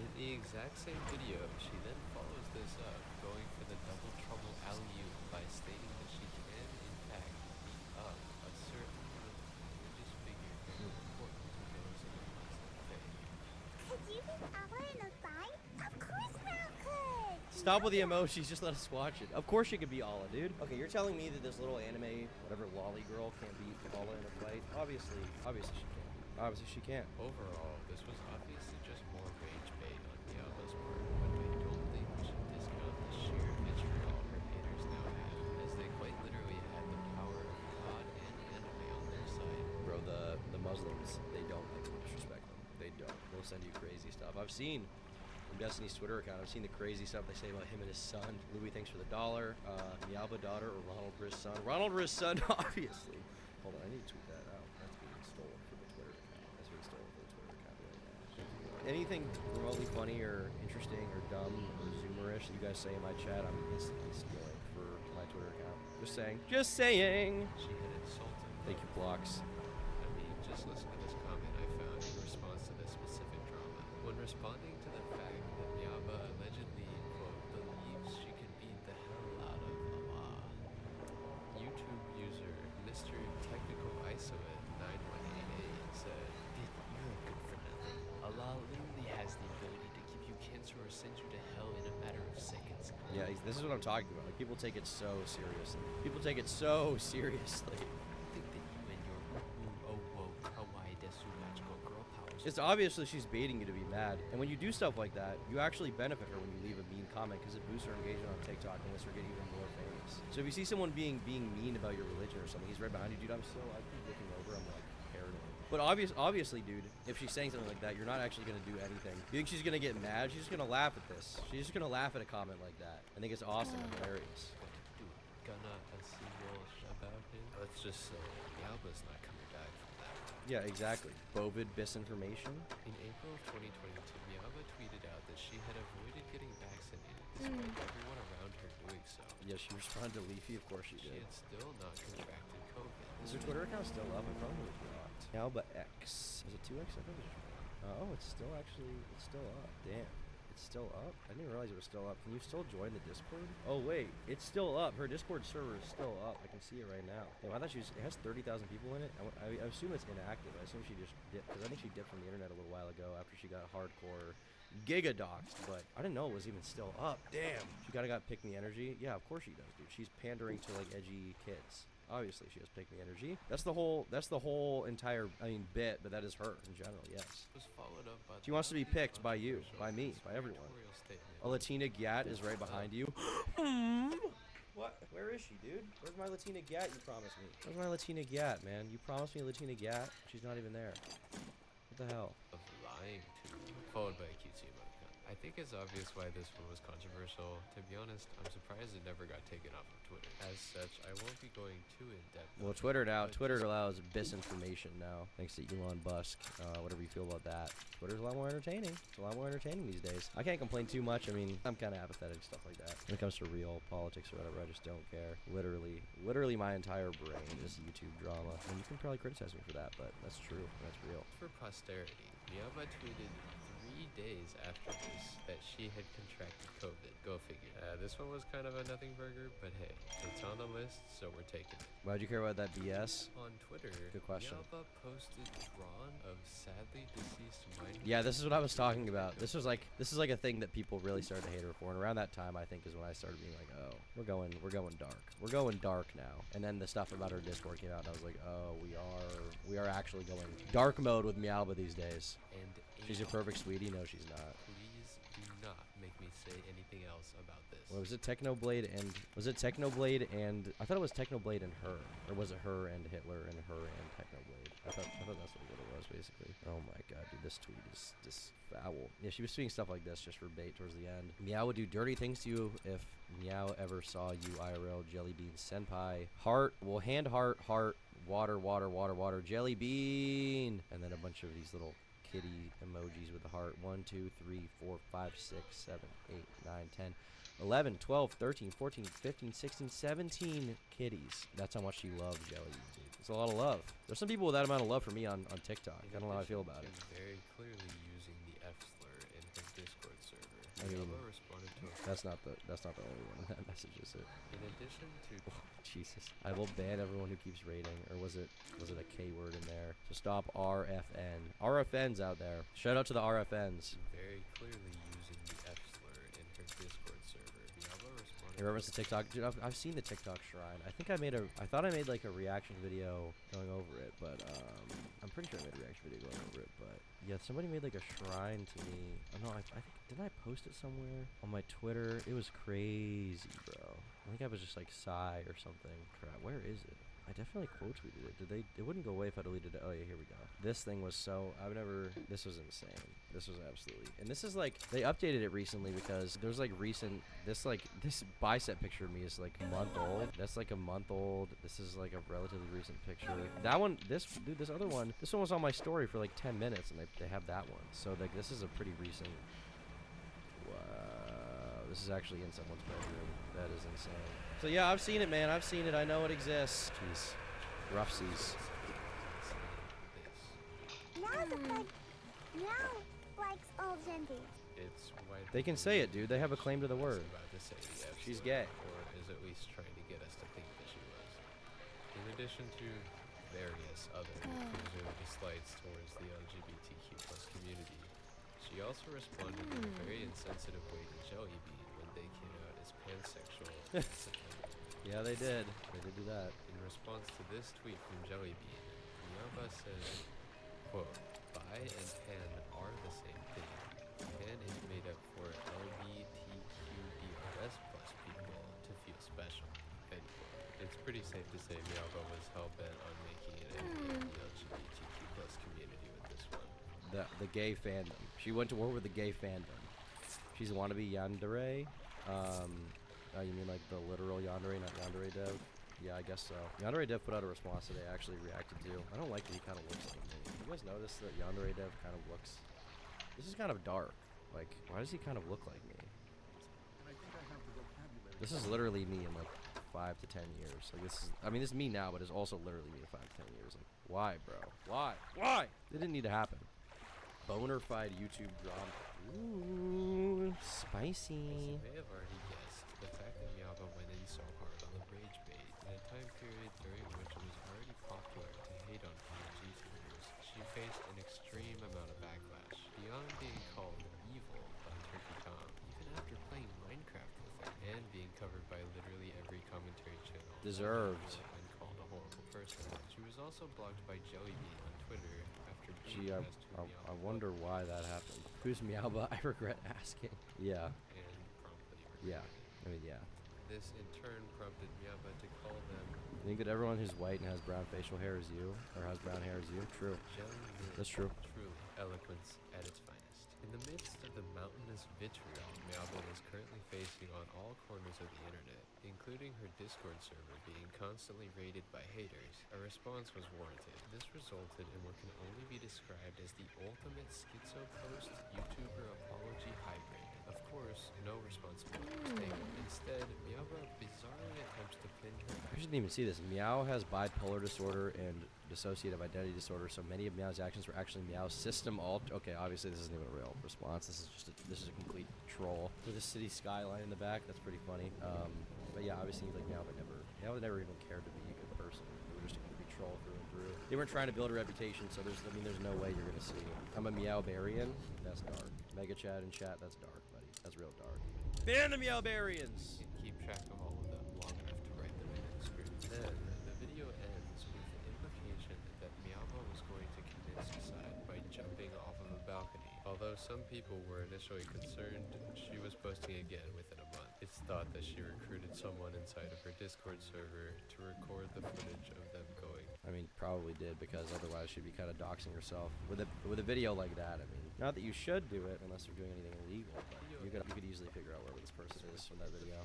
In the exact same video, she then follows this up, going for the double trouble alley-oop by stating that she can, in fact, beat up a certain religious figure very important to those in the Muslim faith. Could you beat Allah in a fight? Of course Meow could! Stop with the emojis, just let us watch it. Of course she could be Allah, dude. Okay, you're telling me that this little anime, whatever lolly girl can't beat Allah in a fight? Obviously she can't. Obviously she can't. Overall, this was obviously just more rage bait on Miaba's part, but I don't think we should discount the sheer vitriol her haters now have, as they quite literally had the power of God and anime on their side. Bro, the Muslims, they don't like to disrespect people send you crazy stuff. I've seen from Destiny's Twitter account, I've seen the crazy stuff they say about him and his son. Louis, thanks for the $1. Mialba daughter or Ronald for his son. Ronald for his son, obviously. Hold on, I need to tweet that out. That's being stolen from the Twitter account. That's being stolen from the Twitter account right now. Anything remotely funny or interesting or dumb or zoomerish that you guys say in my chat, I'm instantly stealing for my Twitter account. Just saying. Just saying. She had insulted. Thank you, Blocks. I mean, just listen to this comment I found in response to this specific drama. When responding to the fact that Miaba allegedly, quote, believes she can beat the hell out of Allah, YouTube user Mr. Technical Isolate 9188 said, "You're good for nothing. Allah literally has the ability to give you cancer or send you to hell in a matter of seconds." Yeah, this is what I'm talking about. Like, people take it so seriously. People take it so seriously. Think that you and your kawaii desu magical girl powers. It's obvious that she's baiting you to be mad. And when you do stuff like that, you actually benefit her when you leave a mean comment because it boosts her engagement on TikTok and lets her get even more famous. So if you see someone being mean about your religion or something, he's right behind you, dude. I keep looking over. I'm like, paranoid. But obviously, dude, if she's saying something like that, you're not actually going to do anything. You think she's going to get mad? She's just going to laugh at this. She's just going to laugh at a comment like that. I think it's awesome and hilarious. Gonna about him. Let's just say Mialba's not coming back from that. Yeah, exactly. Bovid misinformation. In April of 2022, Mialba tweeted out that she had avoided getting vaccinated despite everyone around her doing so. Yeah, she responded to Leafy. Of course she did. She had still not contracted COVID. Is her Twitter account still up? I probably blocked. Mialba X. Is it 2X? I thought it was. Oh, it's still up. Damn. It's still up? I didn't realize it was still up. Can you still join the Discord? Oh, wait. It's still up. Her Discord server is still up. I can see it right now. Damn, I thought it has 30,000 people in it. I assume it's inactive. I assume she just dipped. Because I think she dipped from the internet a little while ago after she got hardcore gigadoxed. But I didn't know it was even still up. Damn. She kind of got pick me energy. Yeah, of course she does, dude. She's pandering to, like, edgy kids. Obviously, she has pick me energy. That's the whole entire, bit, but that is her in general, yes. She wants to be picked by you, by me, by everyone. A Latina Gat is right behind you. What? Where is she, dude? Where's my Latina Gat you promised me? Where's my Latina Gat, man? You promised me a Latina Gat. She's not even there. What the hell? Of lying to, followed by a cutesy emoticon. I think it's obvious why this one was controversial. To be honest, I'm surprised it never got taken off of Twitter. As such, I won't be going too in-depth. Well, Twitter allows misinformation now, thanks to Elon Musk. Whatever you feel about that. Twitter's a lot more entertaining. It's a lot more entertaining these days. I can't complain too much. I mean, I'm kind of apathetic to stuff like that. When it comes to real politics or whatever, I just don't care. Literally my entire brain is YouTube drama. And you can probably criticize me for that, but that's true. That's real. For posterity, Miaba tweeted 3 days after this that she had contracted COVID. Go figure. This one was kind of a nothing burger, but hey, it's on the list, so we're taking it. Why'd you care about that BS? On Twitter, good question. Miaba posted drawn of sadly deceased minors. Yeah, this is what I was talking about. This is like a thing that people really started to hate her for, and around that time, I think, is when I started being like, oh, we're going dark. We're going dark now. And then the stuff about her Discord came out, and I was like, oh, we are actually going dark mode with Mialba these days. And she's a perfect sweetie. No, she's not. Please do not make me say anything else about this. What was it? Technoblade and I thought it was Technoblade and her, or was it her and Hitler and her and Technoblade? I thought that's what it was basically. Oh my god, dude, this tweet is just foul. Yeah, she was tweeting stuff like this just for bait towards the end. Meow would do dirty things to you if Meow ever saw you IRL. Jelly bean senpai. Heart. Well, hand heart. Water. Jelly bean. And then a bunch of these little kitty emojis with the heart. 1, 2, 3, 4, 5, 6, 7, 8, 9, 10, 11, 12, 13, 14, 15, 16, 17 kitties. That's how much she loves Jelly Bean, dude. It's a lot of love. There's some people with that amount of love for me on TikTok. I don't know how I feel about it. Very clearly using the F slur in her Discord server. I mean, responded to that's not the only one in that message, is it? In addition to Jesus, I will ban everyone who keeps rating, or was it a K word in there? So stop RFN. RFNs out there. Shout out to the RFNs. Very clearly using the F slur in her Discord server. Diablo responded. In reference to TikTok, dude, I've seen the TikTok shrine. I think I thought I made like a reaction video going over it, but I'm pretty sure I made a reaction video going over it, but yeah, somebody made like a shrine to me. Oh no, I think, didn't I post it somewhere on my Twitter? It was crazy, bro. I think I was just like Psy or something. Crap, where is it? I definitely quote tweeted it. Did they? It wouldn't go away if I deleted it. Oh yeah, here we go. This thing was so. I've never. This was insane. This was absolutely. And this is like they updated it recently because there's like recent. This bicep picture of me is like a month old. That's like a month old. This is like a relatively recent picture. That one. This dude. This other one. This one was on my story for like 10 minutes, and they have that one. So like this is a pretty recent. Wow. This is actually in someone's bedroom. That is insane. So yeah, I've seen it, man. I've seen it. I know it exists. Jeez. Roughsies. Now's a good. Now likes old Zendy. It's widely They can say it, dude. They have a claim to the word. about to say yes, She's gay. or is at least trying to get us to think that she was. In addition to various other presumed slights towards the LGBTQ+ community, she also responded in a very insensitive way to Jellybean when they came out as pansexual. Yeah, they did. They did do that. In response to this tweet from Jellybean, Miaba said, quote, "Bi and pan are the same thing. Pan is made up for LGBTQDRS+ people to feel special." End quote. It's pretty safe to say Miaba was hell-bent on making it enemy of the LGBTQ+ community with this one. The gay fandom. She went to war with the gay fandom. She's a wannabe yandere. You mean like the literal yandere, not yandere dev? Yeah, I guess so. Yandere dev put out a response that I actually reacted to. I don't like that he kind of looks like me. You guys notice that yandere dev kind of looks... This is kind of dark. Like, why does he kind of look like me? This is literally me in like 5 to 10 years. Like this is... I mean, this is me now, but it's also literally me in 5 to 10 years. Like, why, bro? Why? Why? It didn't need to happen. Boner-fied YouTube drama. Ooh, spicy. As you may have already guessed, the fact that Miaba went in so hard on the rage bait in a time period during which it was already popular to hate on PNG streamers, she faced an extreme amount of backlash. Beyond being called evil by Turkey Tom, even after playing Minecraft with her, and being covered by literally every commentary channel. Deserved. And called a horrible person. She was also blocked by Jellybean on Twitter after Gee, being I asked who Miaba wonder why that happened. Who's Miaba? I regret asking. Yeah. and promptly Yeah. regretted I mean, yeah. it. This in turn prompted Miaba to call them You think that everyone who's white and has brown facial hair is you? Or has brown hair is you? True. Jellybean. That's true. Truly, eloquence at its finest. In the midst of the mountainous vitriol Miaba was currently facing on all corners of the internet, including her Discord server being constantly raided by haters, a response was warranted. This resulted in what can only be described as the ultimate schizo post YouTuber apology hybrid. Of course, no responsibility was taken. Instead, Miaba bizarrely attempts to pin her I shouldn't even see this. Meow has bipolar disorder and dissociative identity disorder, so many of Meow's actions were actually Meow's system Okay, obviously this isn't even a real response. This is a complete troll with a city skyline in the back. That's pretty funny. But yeah, obviously like Meow would never even cared to be a good person. They were just a complete troll through and through. They weren't trying to build a reputation, so there's no way you're gonna see. I'm a Meowbarian. That's dark. Mega Chad and chat. That's dark, buddy. That's real dark. Ban the Meowbarians. and keep track of all of them long enough to write them in a script. Then, the video ends with the implication that Miaba was going to commit suicide by jumping off of a balcony. Although some people were initially concerned, she was posting again within a month. It's thought that she recruited someone inside of her Discord server to record the footage of them going. I mean, probably did, because otherwise she'd be kind of doxing herself with a video like that. I mean, not that you should do it unless you're doing anything illegal, but you could easily figure out where this person is from that video.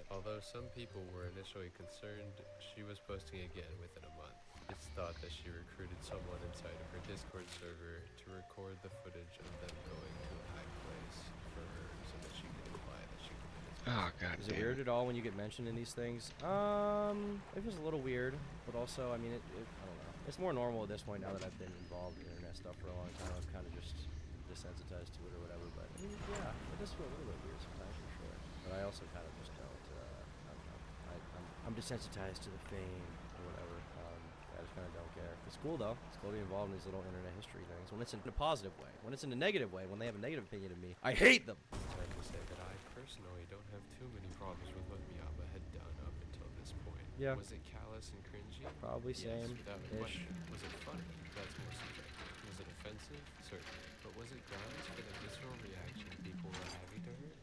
Although some people were initially concerned, she was posting again within a month. It's thought that she recruited someone inside of her Discord server to record the footage of them going to a high place for her so that she could imply that she committed suicide. Oh, god Is it weird at all when you get mentioned in these things? It feels a little weird, but also, I mean, I don't know. It's more normal at this point now that I've been involved in internet stuff for a long time. I'm kind of just desensitized to it or whatever, but I mean, yeah, it does feel a little bit weird sometimes for sure. But I also kind of just don't, I don't know. I'm desensitized to the fame or whatever. I just kind of don't care. It's cool though. It's cool to be involved in these little internet history things. When it's in a positive way. When it's in a negative way, when they have a negative opinion of me, I hate them. It's fair to say that I personally don't have too many problems with what Miaba had done up until this point. Yeah. Was it callous and cringy? Probably Yes, same. without a question. Was it funny? That's more subjective. Was it offensive? Certainly. But was it grounds for the visceral reaction people were having to her?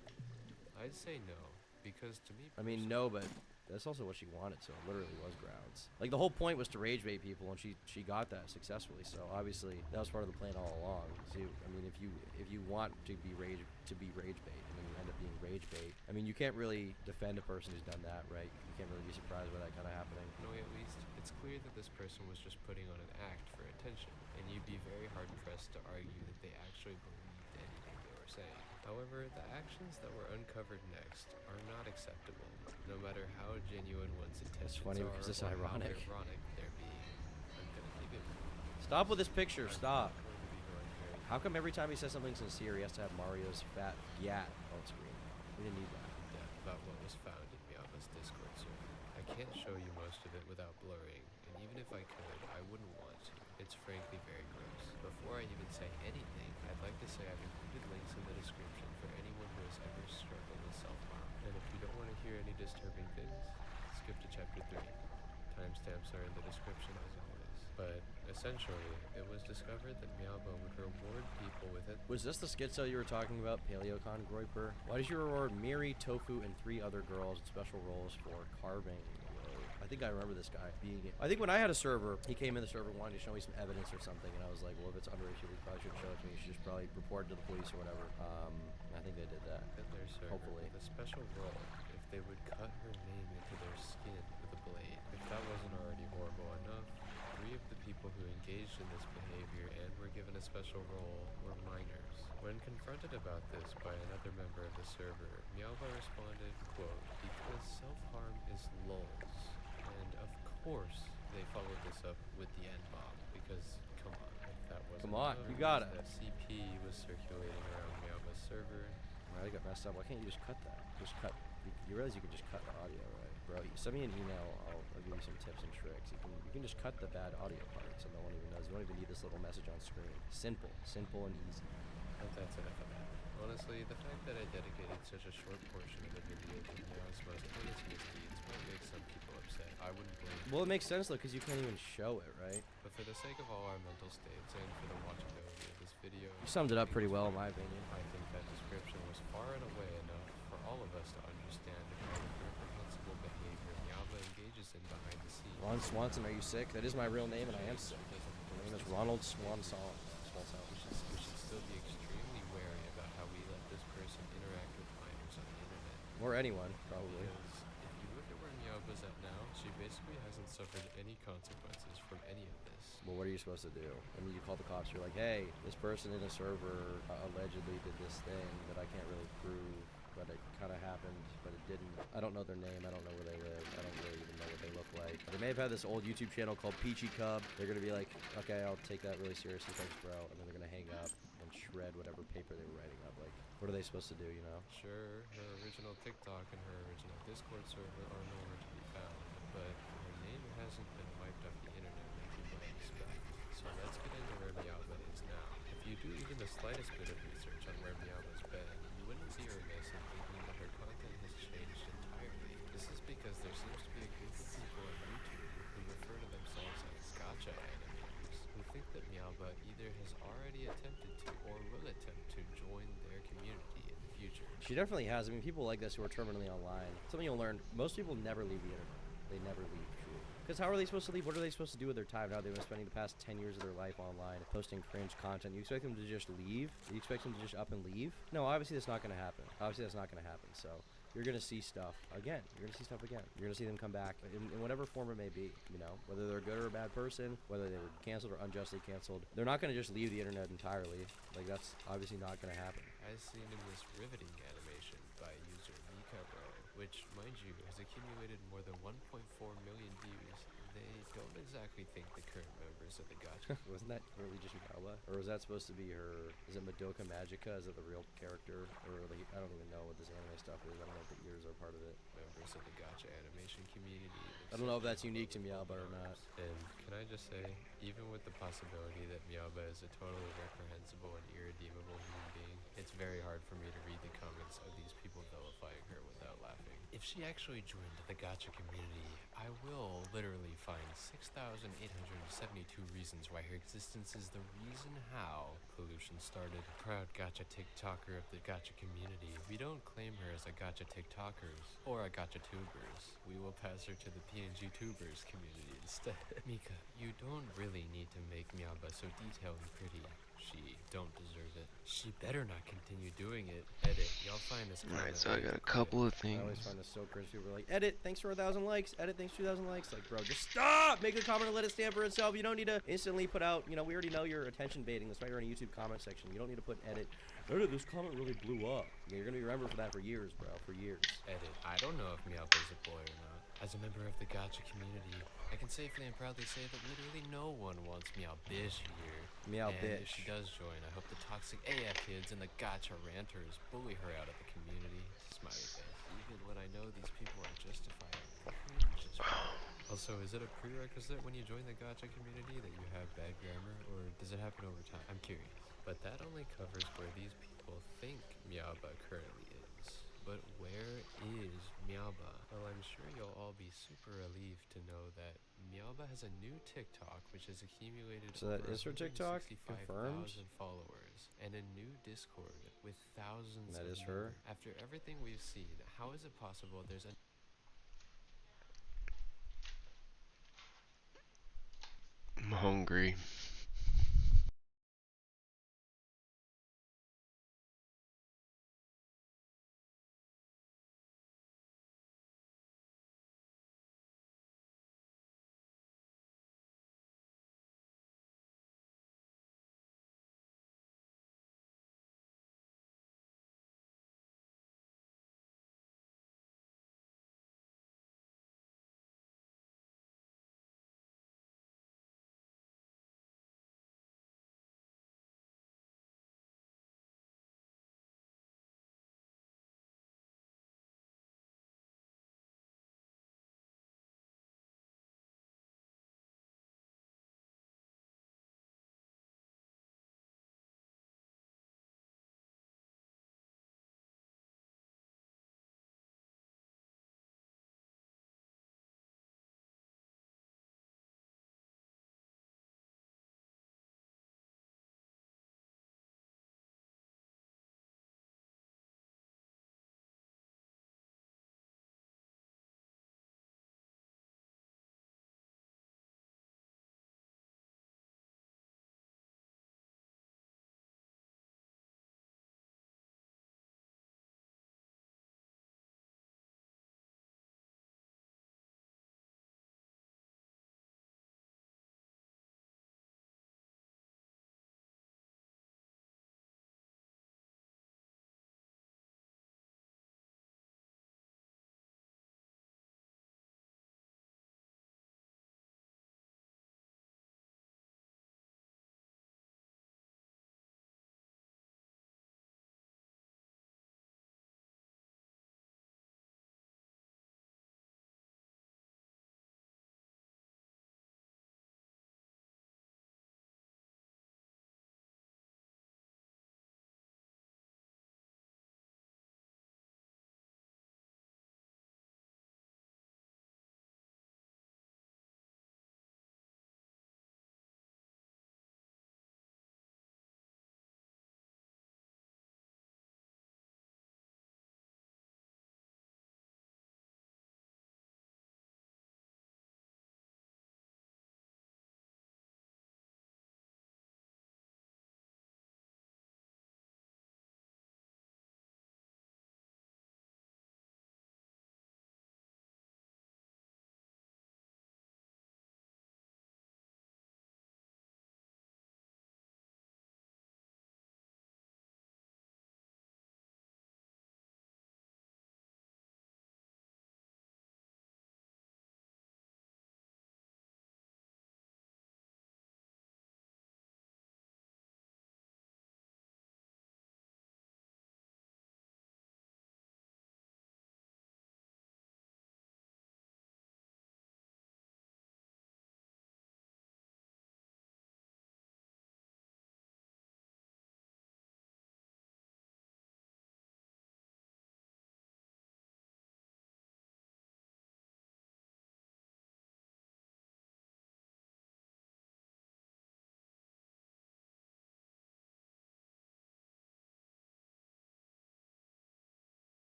I'd say no, because to me I mean, no, but that's also what she wanted, so it literally was grounds. Like, the whole point was to rage bait people, and she got that successfully, so obviously that was part of the plan all along. So, I mean, if you want to be rage bait, and then you end up being rage bait, I mean, you can't really defend a person who's done that, right? You can't really be surprised by that kind of happening. No, at least it's clear that this person was just putting on an act for attention, and you'd be very hard-pressed to argue that they actually believed anything they were saying. However, the actions that were uncovered next are not acceptable, no matter how genuine one's intentions funny because it's or ironic. how ironic they're being. I'm gonna leave it. Stop with this picture, I'm stop. not going to be going very How come every time he says something sincere, he has to have Mario's fat gat on screen? We didn't need that. in-depth about what was found in Miyaba's Discord server. I can't show you most of it without blurring, and even if I could, I wouldn't want to. It's frankly very gross. Before I even say anything, I'd like to say I've included links in the description for anyone who has ever struggled with self-harm. And if you don't want to hear any disturbing things, skip to chapter 3. Timestamps are in the description as always. But essentially, it was discovered that Miyaoba would reward people with it. Was this the schizo you were talking about, Paleocon Groiper? Why did you reward Miri, Tofu, and 3 other girls in special roles for carving? I think I remember this guy being it. I think when I had a server, he came in the server wanting to show me some evidence or something, and I was like, well, if it's underrated, we probably shouldn't show it to me. You should just probably report it to the police or whatever. I think they did that. In their server, Hopefully. with a special role, if they would cut her name into their skin with a blade. If that wasn't already horrible enough, 3 of the people who engaged in this behavior and were given a special role were minors. When confronted about this by another member of the server, Miyaoba responded, quote, "Because self-harm is lols." And of course, they followed this up with the N-bomb, because, come on, if that wasn't Come on, enough, you got it. the CP was circulating around Miyaoba's server. I got messed up. Why can't you just cut that? Just cut. You realize you can just cut the audio, right? Bro, you send me an email. I'll give you some tips and tricks. You can just cut the bad audio parts, and no one even knows. You don't even need this little message on screen. Simple and easy. But that's enough of that. Honestly, the fact that I dedicated such a short portion of the video to Miyao's most heinous misdeeds might make some people upset. I wouldn't blame them. Well, it makes sense though, because you can't even show it, right? But for the sake of all our mental states and for the watchability of this video, You summed it up pretty well, in my opinion. I think that description was far and away enough for all of us to understand the kind of reprehensible behavior Miyaoba engages in behind the scenes. Ron Swanson, are you sick? That is my real name, and I am sick. My name is Ronald Swanson. We should still be extremely wary about how we let this person interact with minors on the internet. Or anyone, probably. Because if you look at where Miyaoba's at now, she basically hasn't suffered any consequences from any of this. Well, what are you supposed to do? I mean, you call the cops, you're like, hey, this person in a server allegedly did this thing that I can't really prove, but it kind of happened, but it didn't. I don't know their name. I don't know where they live. I don't really even know what they look like. They may have had this old YouTube channel called Peachy Cub. They're going to be like, okay, I'll take that really seriously. Thanks, bro. And then they're going to hang up and shred whatever paper they were writing up. Like, what are they supposed to do, you know? Sure, her original TikTok and her original Discord server are nowhere to be found, but her name hasn't been wiped off the internet like you might expect. So let's get into where Miyaoba is now. If you do even the slightest bit of research on where Miyaoba's been, you wouldn't be remiss in thinking that her content has changed entirely. This is because there seems to be a group of people on YouTube who refer to themselves as gacha animators, who think that Miyaoba either has already attempted to or will attempt to join their community in the future. She definitely has. I mean, people like this who are terminally online. Something you'll learn, most people never leave the internet. They never leave, truly. Because how are they supposed to leave? What are they supposed to do with their time now? They've been spending the past 10 years of their life online, posting cringe content. You expect them to just leave? You expect them to just up and leave? No, obviously that's not going to happen. So you're going to see stuff again. You're going to see stuff again. You're going to see them come back in whatever form it may be, you know, whether they're a good or a bad person, whether they were canceled or unjustly canceled. They're not going to just leave the internet entirely. Like, that's obviously not going to happen. As seen in this riveting animation by user Mika Bro, which, mind you, has accumulated more than 1.4 million views, they don't exactly think the current members of the gacha. Wasn't that really just Miyaoba? Or was that supposed to be her? Is it Madoka Magica? Is it the real character? Or like, I don't even know what this anime stuff is. I don't know if the ears are part of it. Members of the gacha animation community. I don't know if that's unique to Miyaoba or not. And can I just say, even with the possibility that Miyaoba is a totally reprehensible and irredeemable human being, it's very hard for me to read the comments of these people vilifying her without laughing. If she actually joined the gacha community, I will literally find 6,872 reasons why her existence is the reason how pollution started. Proud gacha TikToker of the gacha community, we don't claim her as a gacha TikTokers or a gacha tubers. We will pass her to the PNG tubers community instead. Mika, you don't really need to make Miaba so detailed and pretty. She don't deserve it. She better not continue doing it. Edit. Y'all find this. Alright, so I got a couple of things. I always find this so cringe. People are like, edit, thanks for 1,000 likes. Edit, thanks for 2,000 likes. Like, bro, just stop! Make a comment and let it stand for itself. You don't need to instantly put out, you know, we already know you're attention baiting. That's why you're in a YouTube comment section. You don't need to put edit. Edit, this comment really blew up. Yeah, you're gonna be remembered for that for years, bro. For years. Edit. I don't know if Miaba's a boy or not. As a member of the gacha community, I can safely and proudly say that literally no one wants Meow Bish here. Meow and Bish. If she does join, I hope the toxic AF kids and the gacha ranters bully her out of the community. Smiley face. Even when I know these people are justified, cringe as well. Also, is it a prerequisite when you join the gacha community that you have bad grammar, or does it happen over time? I'm curious. But that only covers where these people think Miaba currently is. But where is Miaba? Well, I'm sure you'll all be super relieved to know that Miaba has a new TikTok, which has accumulated So that over is her TikTok? 165,000 Confirmed? followers, and a new Discord with thousands That of is her? members. After everything we've seen, how is it possible there's a I'm hungry.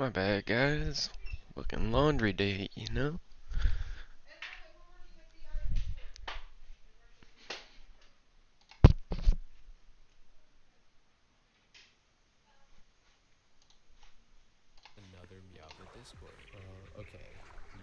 My bad, guys. Fucking laundry day, you know? Another Meowba Discord. Okay.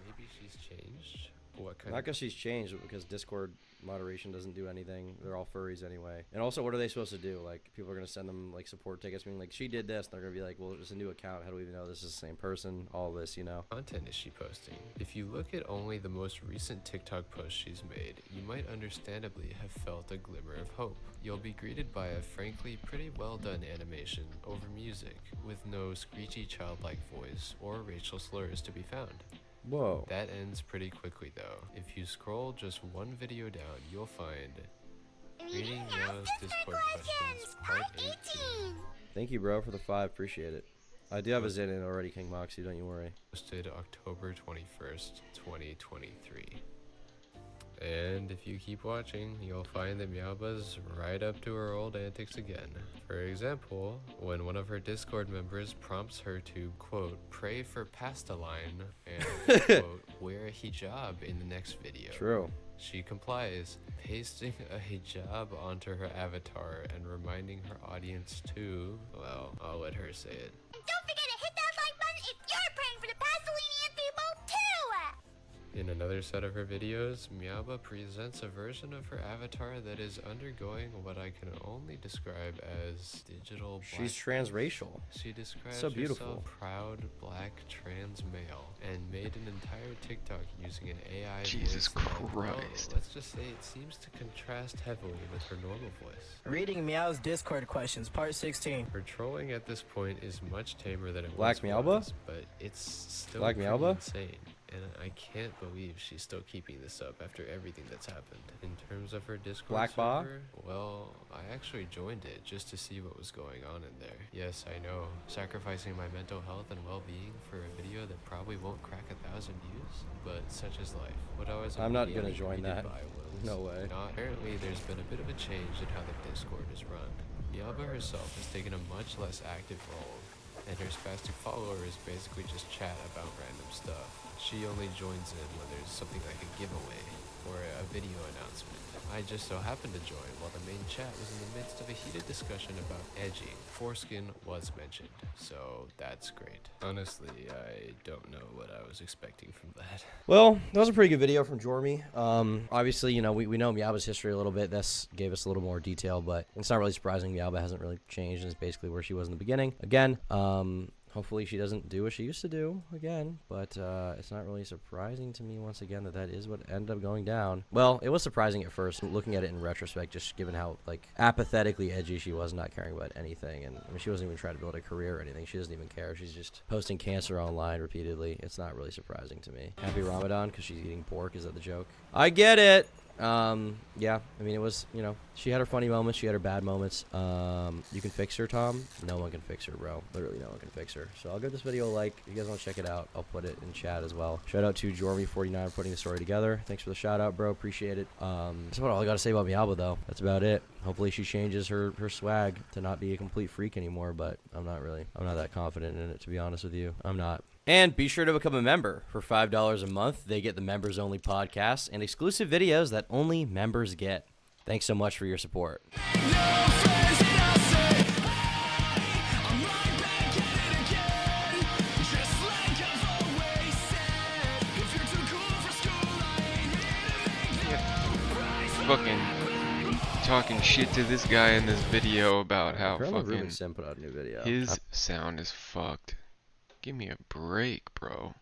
Maybe she's changed? What kind Not of... because she's changed, but because Discord moderation doesn't do anything. They're all furries anyway. And also, what are they supposed to do? Like, people are going to send them, like, support tickets being like, she did this. And they're going to be like, well, it's a new account. How do we even know this is the same person? All this, you know? content is she posting? If you look at only the most recent TikTok post she's made, you might understandably have felt a glimmer of hope. You'll be greeted by a frankly pretty well done animation over music, with no screechy childlike voice or racial slurs to be found. Whoa. That ends pretty quickly though. If you scroll just one video down, you'll find Reading Meow's Discord Questions Part 18. Thank you, bro, for the 5. Appreciate it. I do have a Zin in already, King Moxie. Don't you worry. Posted October 21st, 2023. And if you keep watching, you'll find that Meowba's right up to her old antics again. For example, when one of her Discord members prompts her to, quote, pray for Pastaline and, quote, wear a hijab in the next video. True. She complies, pasting a hijab onto her avatar and reminding her audience to, well, I'll let her say it. Don't forget to hit that like button if you're praying for the Pasolinian people too! In another set of her videos, Meowba presents a version of her avatar that is undergoing what I can only describe as digital black. She's transracial. She describes So beautiful. herself proud black trans male and made an entire TikTok using an AI Jesus voice that, well, Christ. let's just say it seems to contrast heavily with her normal voice. Reading Meow's Discord Questions, Part 16. Her trolling at this point is much tamer than it Black once Meowba? was, but it's still Black pretty Meowba? insane. And I can't believe she's still keeping this up after everything that's happened. In terms of her Discord Black Ba? server, well, I actually joined it just to see what was going on in there. Yes, I know, sacrificing my mental health and well-being for a video that probably won't crack 1,000 views, but such is life. What I was I'm not gonna immediately join greeted that. by was No way. apparently, there's been a bit of a change in how the Discord is run. Meowba herself has taken a much less active role, and her spastic followers basically just chat about random stuff. She only joins in when there's something like a giveaway or a video announcement. I just so happened to join while the main chat was in the midst of a heated discussion about edging. Foreskin was mentioned, so that's great. Honestly, I don't know what I was expecting from that. Well, that was a pretty good video from Jormy. Obviously, you know, we know Meowba's history a little bit. This gave us a little more detail, but it's not really surprising. Meowba hasn't really changed, and it's basically where she was in the beginning. Again, hopefully she doesn't do what she used to do again, but it's not really surprising to me once again that is what ended up going down. Well, it was surprising at first, looking at it in retrospect, just given how like apathetically edgy she was, not caring about anything, and I mean, she wasn't even trying to build a career or anything. She doesn't even care. She's just posting cancer online repeatedly. It's not really surprising to me. Happy Ramadan because she's eating pork. Is that the joke? I get it. Yeah, I mean, it was, you know, she had her funny moments, she had her bad moments. You can fix her, Tom. No one can fix her, bro. Literally no one can fix her. So I'll give this video a like. If you guys want to check it out, I'll put it in chat as well. Shout out to Jormy49 for putting the story together. Thanks for the shout out, bro. Appreciate it. That's about all I got to say about Meowba, though. That's about it. Hopefully she changes her swag to not be a complete freak anymore, but I'm not that confident in it, to be honest with you. I'm not. And be sure to become a member. For $5 a month, they get the members-only podcasts and exclusive videos that only members get. Thanks so much for your support. Fucking talking shit to this guy in this video about how fucking Sim put out a new video. his sound is fucked. Give me a break, bro.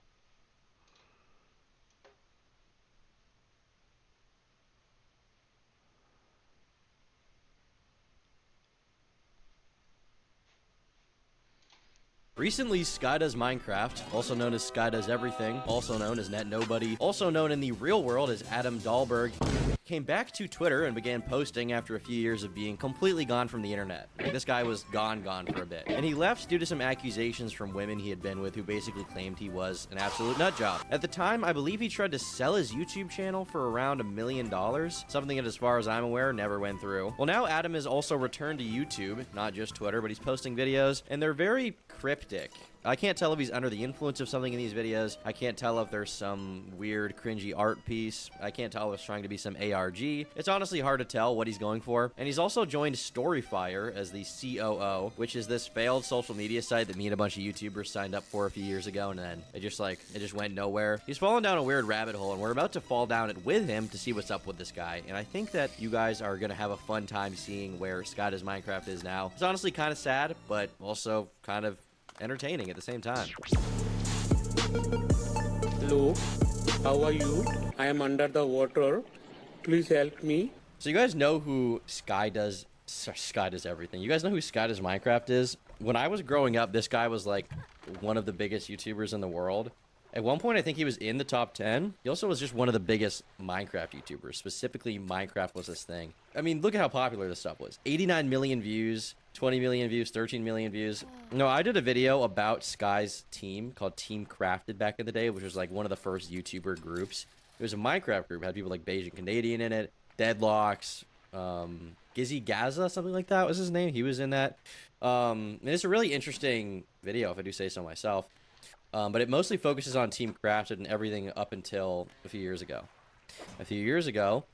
Recently, Sky Does Minecraft, also known as Sky Does Everything, also known as Net Nobody, also known in the real world as Adam Dahlberg, came back to Twitter and began posting after a few years of being completely gone from the internet. Like, this guy was gone for a bit. And he left due to some accusations from women he had been with who basically claimed he was an absolute nutjob. At the time, I believe he tried to sell his YouTube channel for around $1 million, something that, as far as I'm aware, never went through. Well, now Adam has also returned to YouTube, not just Twitter, but he's posting videos, and they're very cryptic. I can't tell if he's under the influence of something in these videos. I can't tell if there's some weird, cringy art piece. I can't tell if it's trying to be some ARG. It's honestly hard to tell what he's going for. And he's also joined Storyfire as the COO, which is this failed social media site that me and a bunch of YouTubers signed up for a few years ago, and then it just went nowhere. He's fallen down a weird rabbit hole, and we're about to fall down it with him to see what's up with this guy. And I think that you guys are gonna have a fun time seeing where Sky Does Minecraft is now. It's honestly kind of sad, but also kind of entertaining at the same time. Hello, how are you? I am under the water. Please help me. So you guys know who Sky Does Everything. You guys know who Sky Does Minecraft is? When I was growing up, this guy was like one of the biggest YouTubers in the world. At one point, I think he was in the top 10. He also was just one of the biggest Minecraft YouTubers. Specifically, Minecraft was his thing. I mean, look at how popular this stuff was. 89 million views, 20 million views, 13 million views. No, I did a video about Sky's team called Team Crafted back in the day, which was like one of the first YouTuber groups. It was a Minecraft group. It had people like Beijing Canadian in it, Deadlocks, Gizzy Gaza, something like that was his name. He was in that. And it's a really interesting video, if I do say so myself. But it mostly focuses on Team Crafted and everything up until a few years ago. A few years ago,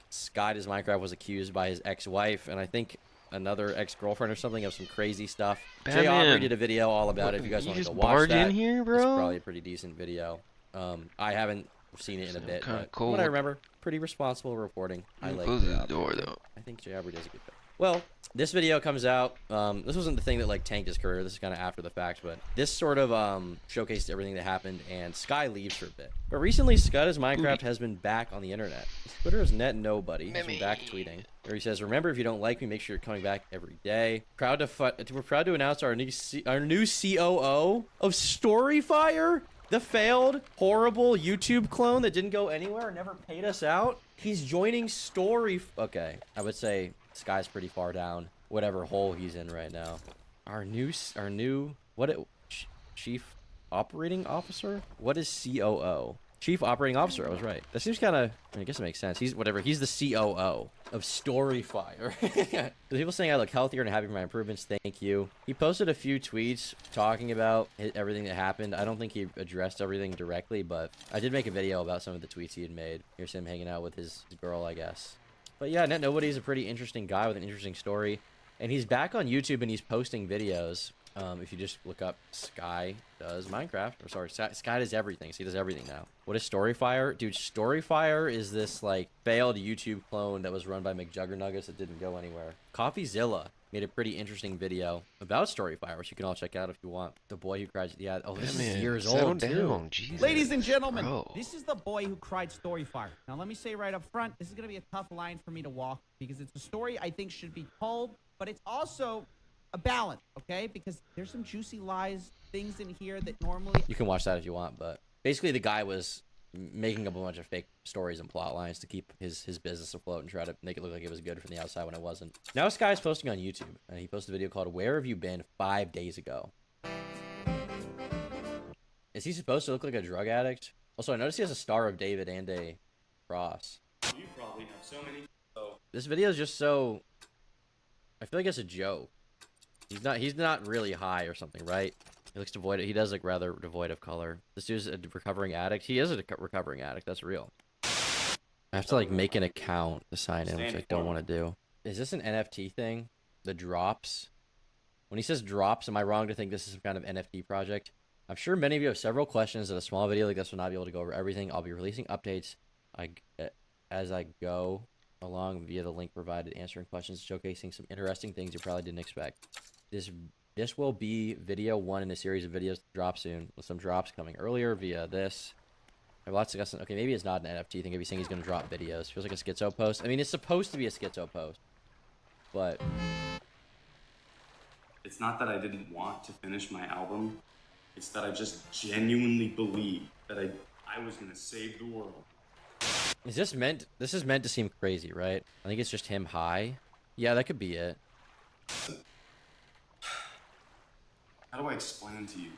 Sky Does Minecraft was accused by his ex-wife, and I think another ex-girlfriend or something, of some crazy stuff. Jay Aubrey did a video all about it. If you guys want to go watch that, in here, bro? It's probably a pretty decent video. I haven't seen it in a bit, but from what I remember, pretty responsible reporting. I like close the door, though. I think Jay Aubrey does a good job. Well, this video comes out. This wasn't the thing that like tanked his career. This is kind of after the fact, but this sort of showcased everything that happened, and Sky leaves for a bit. But recently, Sky Does Minecraft has been back on the internet. His Twitter is net nobody. He's been back tweeting, where he says, "Remember, if you don't like me, make sure you're coming back every day." We're proud to announce our new COO of Storyfire, the failed, horrible YouTube clone that didn't go anywhere and never paid us out. He's joining Okay, I would say Sky's pretty far down whatever hole he's in right now. Our new Chief Operating Officer? What is COO? Chief Operating Officer, I was right. That seems kind of, I guess it makes sense. He's the COO of Storyfire. The people saying I look healthier and happy for my improvements, thank you. He posted a few tweets talking about everything that happened. I don't think he addressed everything directly, but I did make a video about some of the tweets he had made. Here's him hanging out with his girl, I guess. But yeah, Net Nobody's a pretty interesting guy with an interesting story. And he's back on YouTube and he's posting videos. If you just look up Sky Does Minecraft, or sorry, Sky Does Everything. So he does everything now. What is Storyfire? Dude, Storyfire is this like failed YouTube clone that was run by McJuggernuggets that didn't go anywhere. CoffeeZilla made a pretty interesting video about Storyfire, which you can all check out if you want. The boy who cried. Yeah. Oh, this is years old too. Jesus. Ladies and gentlemen, this is the boy who cried Storyfire. Now, let me say right up front, this is going to be a tough line for me to walk because it's a story I think should be told, but it's also a balance, okay? Because there's some juicy lies, things in here that normally... You can watch that if you want, but basically the guy was making up a bunch of fake stories and plot lines to keep his business afloat and try to make it look like it was good from the outside when it wasn't. Now this guy's posting on YouTube, and he posted a video called Where Have You Been 5 days ago. Is he supposed to look like a drug addict? Also, I noticed he has a Star of David and a cross. You probably have so many... This video is just so... I feel like it's a joke. He's not really high or something, right? He looks devoid. He does look rather devoid of color. This dude's a recovering addict. He is a recovering addict. That's real. I have to like make an account to sign in, which I don't want to do. Is this an NFT thing? The drops? When he says drops, am I wrong to think this is some kind of NFT project? I'm sure many of you have several questions that a small video like this will not be able to go over everything. I'll be releasing updates as I go along via the link provided, answering questions, showcasing some interesting things you probably didn't expect. This will be video 1 in a series of videos to drop soon, with some drops coming earlier via this. I have lots of discussing. Okay, maybe it's not an NFT thing. If he's saying he's going to drop videos, feels like a schizo post. I mean, it's supposed to be a schizo post, but It's not that I didn't want to finish my album. It's that I just genuinely believed that I was going to save the world. Is this meant? This is meant to seem crazy, right? I think it's just him high. Yeah, that could be it. How do I explain to you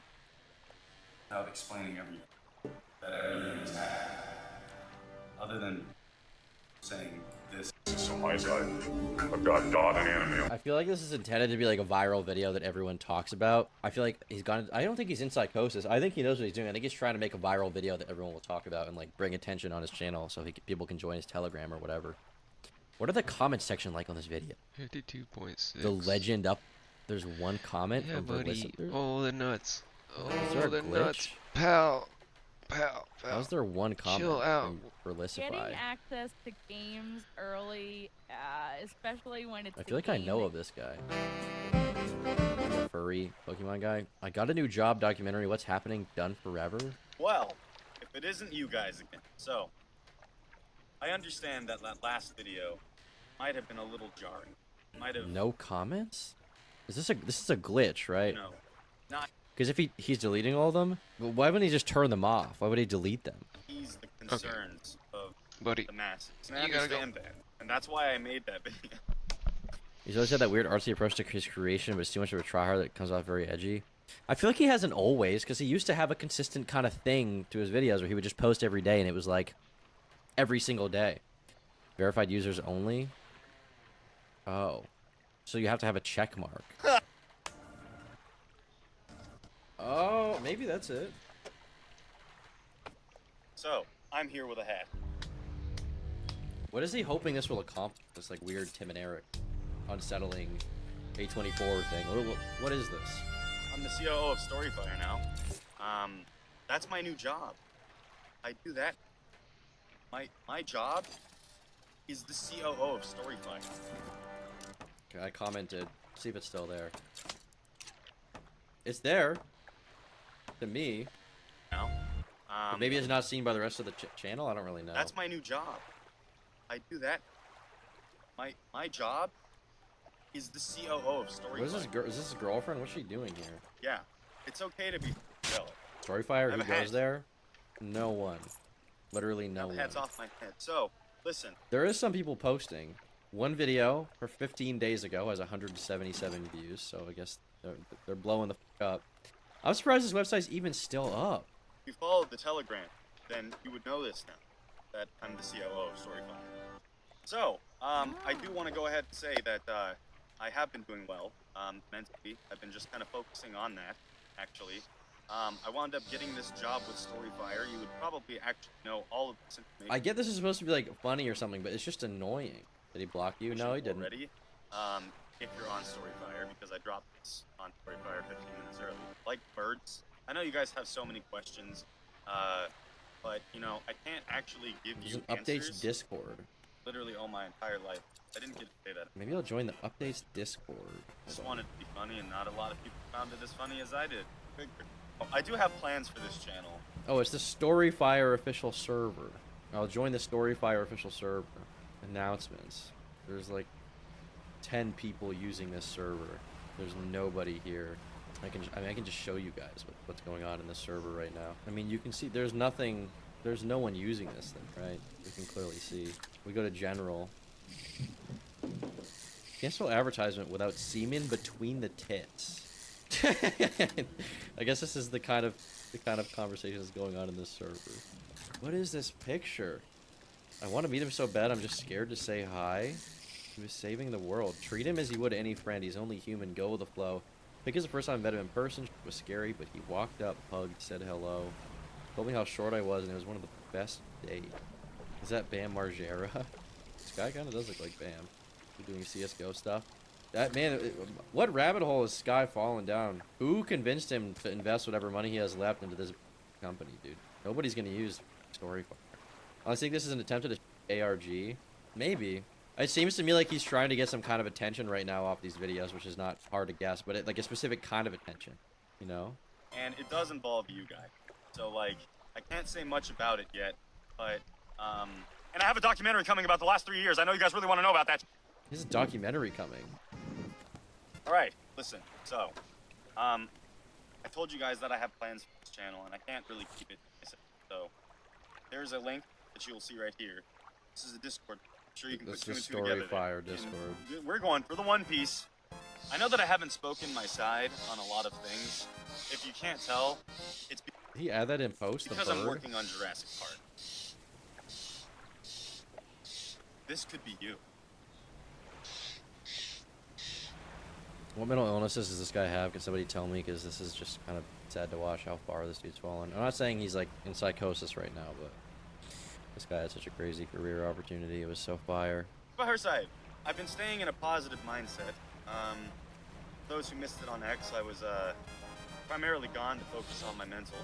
without explaining everything? That everything is happening. Other than saying this. on my side. I've got Dot and Anime. I feel like this is intended to be like a viral video that everyone talks about. I feel like he's gone. I don't think he's in psychosis. I think he knows what he's doing. I think he's trying to make a viral video that everyone will talk about and like bring attention on his channel so people can join his Telegram or whatever. What are the comment section like on this video? 52.6. The legend up. There's one comment. Yeah, over buddy. Oh, the nuts. Is there Oh, a the glitch? nuts. Pal. Pal. How's there one comment? Chill out. For Licify? Getting access to games early, especially when it's I feel like I know of this guy. The furry Pokemon guy. I got a new job documentary. What's happening? Done forever. Well, if it isn't you guys again. So, I understand that last video might have been a little jarring. Might have. No comments? This is a glitch, right? No, not. Because if he's deleting all of them, well, why wouldn't he just turn them off? Why would he delete them? Ease the concerns of Buddy, the masses. And I you gotta understand that, and that's why I made that video. He's always had that weird artsy approach to his creation, but it's too much of a tryhard that comes off very edgy. I feel like he hasn't always, because he used to have a consistent kind of thing to his videos where he would just post every day, and it was like every single day. Verified users only? Oh. So you have to have a check mark. Oh, maybe that's it. So, I'm here with a hat. What is he hoping this will accomplish? This like weird Tim and Eric unsettling A24 thing. What is this? I'm the COO of Storyfire now. That's my new job. I do that. My job is the COO of Storyfire. Okay, I commented. See if it's still there. It's there. To me. No. But maybe it's not seen by the rest of the channel. I don't really know. That's my new job. I do that. My job is the COO of Storyfire. What is this girl? Is this his girlfriend? What's she doing here? Yeah, it's okay to be jealous. Storyfire? Who goes there? No one. Literally no one. Hats off my head. So, listen. There is some people posting. One video for 15 days ago has 177 views, so I guess they're blowing the f up. I'm surprised this website's even still up. If you followed the Telegram, then you would know this now, that I'm the COO of Storyfire. So, I do want to go ahead and say that I have been doing well mentally. I've been just kind of focusing on that, actually. I wound up getting this job with Storyfire. You would probably actually know all of this information. I get this is supposed to be like funny or something, but it's just annoying. Did he block you? No, he didn't. Already, if you're on Storyfire, because I dropped this on Storyfire 15 minutes early. Like birds, I know you guys have so many questions, but you know I can't actually give you answers. Updates Discord. Literally all my entire life. I didn't get to say that. Maybe I'll join the updates Discord. Just wanted to be funny, and not a lot of people found it as funny as I did. I do have plans for this channel. Oh, it's the Storyfire official server. I'll join the Storyfire official server. Announcements. There's like 10 people using this server. There's nobody here. I can just show you guys what's going on in this server right now. I mean, you can see there's nothing. There's no one using this thing, right? You can clearly see. We go to general. Cancel advertisement without semen between the tits. I guess this is the kind of conversation that's going on in this server. What is this picture? I want to meet him so bad I'm just scared to say hi. He was saving the world. Treat him as you would any friend. He's only human. Go with the flow. I think it's the first time I met him in person. It was scary, but he walked up, hugged, said hello. Told me how short I was, and it was one of the best days. Is that Bam Margera? This guy kind of does look like Bam. He's doing CSGO stuff. That man, what rabbit hole is Sky falling down? Who convinced him to invest whatever money he has left into this company, dude? Nobody's gonna use Storyfire. I think this is an attempt at a ARG. Maybe. It seems to me like he's trying to get some kind of attention right now off these videos, which is not hard to guess, but like a specific kind of attention, you know? And it does involve you guys. So, like, I can't say much about it yet, but, and I have a documentary coming about the last 3 years. I know you guys really want to know about that. There's a documentary coming. All right, listen. So, I told you guys that I have plans for this channel, and I can't really keep it. So, there's a link that you will see right here. This is a Discord. I'm sure you can put two and two together. Storyfire Discord. And we're going for the One Piece. I know that I haven't spoken my side on a lot of things. If you can't tell, it's Did he add that in post? because I'm working on Jurassic Park. This could be you. What mental illnesses does this guy have? Can somebody tell me? Because this is just kind of sad to watch how far this dude's fallen. I'm not saying he's like in psychosis right now, but this guy had such a crazy career opportunity. It was so fire. By her side, I've been staying in a positive mindset. Those who missed it on X, I was primarily gone to focus on my mental.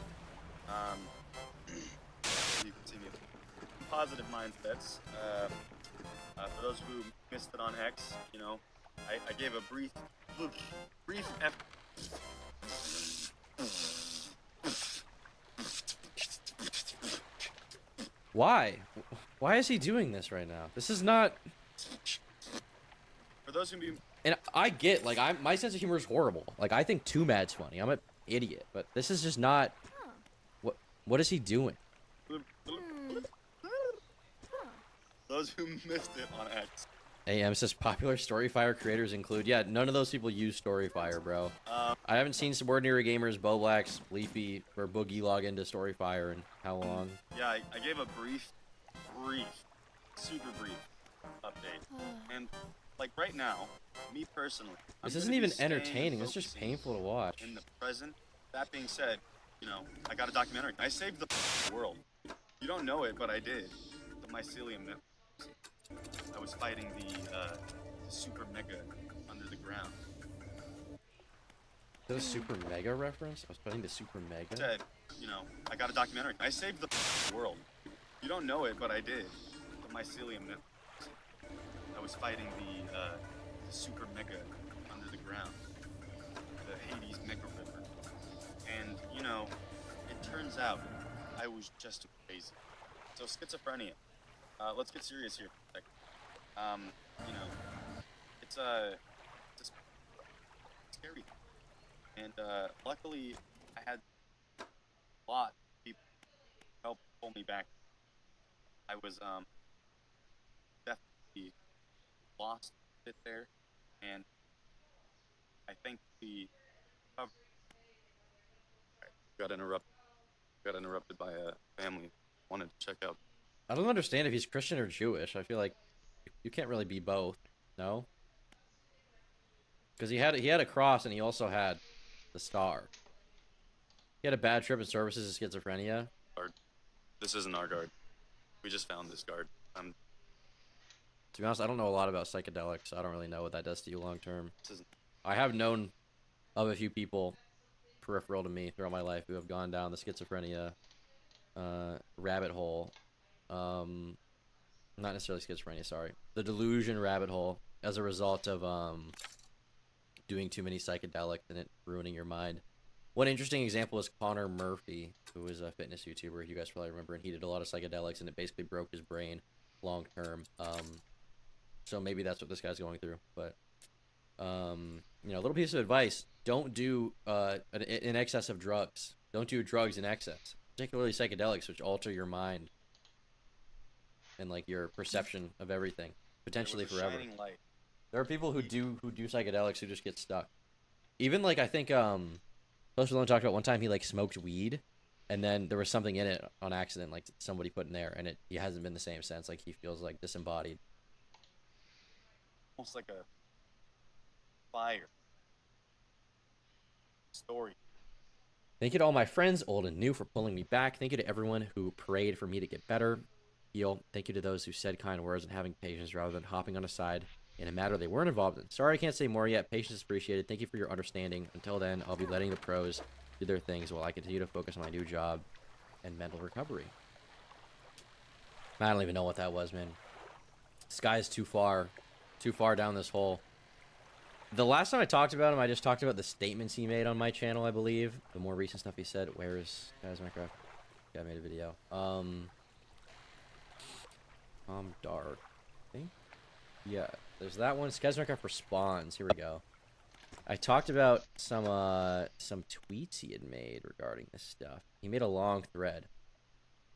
You continue. Positive mindsets. For those who missed it on X, you know, I gave a brief Why? Why is he doing this right now? This is not. For those who and I get like my sense of humor is horrible. Like I think Too Mad's funny. I'm an idiot, but this is just not. What is he doing? Those who missed it on X. AM says popular Storyfire creators include. Yeah, none of those people use Storyfire, bro. I haven't seen Subordinary Gamers, Bo Blacks, Leafy, or Boogie log into Storyfire in how long? Yeah, I gave a brief, super brief update. And like right now, me personally, This isn't even entertaining. It's just painful to watch. In the present. That being said, you know, I got a documentary. I saved the world. You don't know it, but I did. The mycelium network. I was fighting the super mega under the ground. Is that a super mega reference? I was fighting the super mega. Said, you know, I got a documentary. I saved the world. You don't know it, but I did. The mycelium network. I was fighting the super mega under the ground. The Hades mega river. And you know, it turns out I was just crazy. So schizophrenia. Let's get serious here for a second. You know, it's scary. And luckily, I had a lot of people help pull me back. I was definitely lost a bit there, and I think we got interrupted by a family wanted to check out. I don't understand if he's Christian or Jewish. I feel like you can't really be both. No? Because he had a cross and he also had the star. He had a bad trip in services of schizophrenia. This isn't our guard. We just found this guard. To be honest, I don't know a lot about psychedelics. I don't really know what that does to you long term. I have known of a few people peripheral to me throughout my life who have gone down the schizophrenia rabbit hole. Not necessarily schizophrenia, sorry. The delusion rabbit hole as a result of doing too many psychedelics and it ruining your mind. One interesting example is Connor Murphy, who is a fitness YouTuber you guys probably remember, and he did a lot of psychedelics and it basically broke his brain long term. So maybe that's what this guy's going through. But you know, a little piece of advice: don't do in excess of drugs. Don't do drugs in excess, particularly psychedelics, which alter your mind and like your perception of everything, potentially forever. There are people who do psychedelics who just get stuck. Even like I think Post Malone talked about one time he like smoked weed, and then there was something in it on accident, like somebody put in there, and he hasn't been the same since. Like he feels like disembodied. Almost like a fire story. Thank you to all my friends, old and new, for pulling me back. Thank you to everyone who prayed for me to get better, heal. Thank you to those who said kind words and having patience rather than hopping on a side in a matter they weren't involved in. Sorry I can't say more yet. Patience is appreciated. Thank you for your understanding. Until then, I'll be letting the pros do their things while I continue to focus on my new job and mental recovery. I don't even know what that was, man. This guy's too far down this hole. The last time I talked about him, I just talked about the statements he made on my channel, I believe. The more recent stuff he said. Where is Guys Minecraft? Guy made a video. Dark. I think? Yeah, there's that one. Guys Minecraft responds. Here we go. I talked about some tweets he had made regarding this stuff. He made a long thread.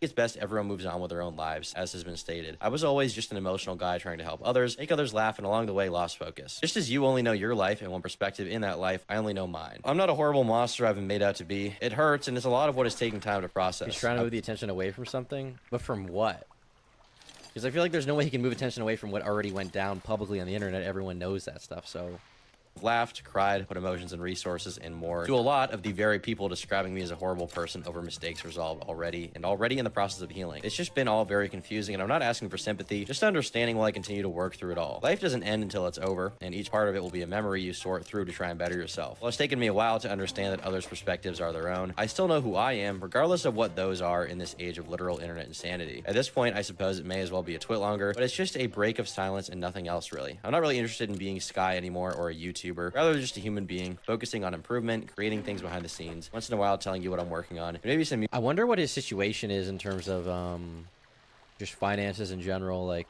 It's best everyone moves on with their own lives, as has been stated. I was always just an emotional guy trying to help others, make others laugh, and along the way lost focus. Just as you only know your life and one perspective in that life, I only know mine. I'm not a horrible monster I've been made out to be. It hurts, and it's a lot of what is taking time to process. He's trying to move the attention away from something, but from what? Because I feel like there's no way he can move attention away from what already went down publicly on the internet. Everyone knows that stuff, so Laughed, cried, put emotions and resources and more to a lot of the very people describing me as a horrible person over mistakes resolved already and already in the process of healing. It's just been all very confusing, and I'm not asking for sympathy, just understanding while I continue to work through it all. Life doesn't end until it's over, and each part of it will be a memory you sort through to try and better yourself. While it's taken me a while to understand that others' perspectives are their own, I still know who I am, regardless of what those are in this age of literal internet insanity. At this point, I suppose it may as well be a twit longer, but it's just a break of silence and nothing else really. I'm not really interested in being Sky anymore or a YouTuber, rather just a human being, focusing on improvement, creating things behind the scenes, once in a while telling you what I'm working on, and maybe some... I wonder what his situation is in terms of, just finances in general, like,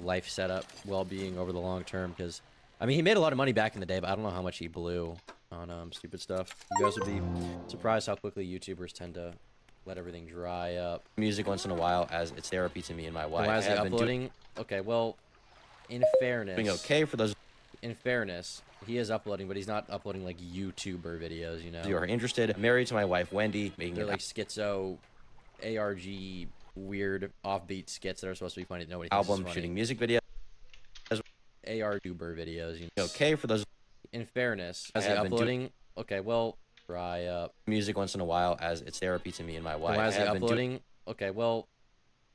life setup, well-being over the long term, because, I mean, he made a lot of money back in the day, but I don't know how much he blew on, stupid stuff. You guys would be surprised how quickly YouTubers tend to let everything dry up. Music once in a while, as it's therapy to me and my wife. Why is he uploading? Okay, well, in fairness... Doing okay for those... In fairness, he is uploading, but he's not uploading like YouTuber videos, you know. If you are interested, I'm married to my wife Wendy, making they're like schizo, ARG, weird, offbeat skits that are supposed to be funny. Nobody thinks album, shooting music videos, ARGuber videos, you know. Okay for those. In fairness, as he uploading. Okay, well, dry up. Music once in a while, as it's therapy to me and my wife. Why is he uploading? Okay, well,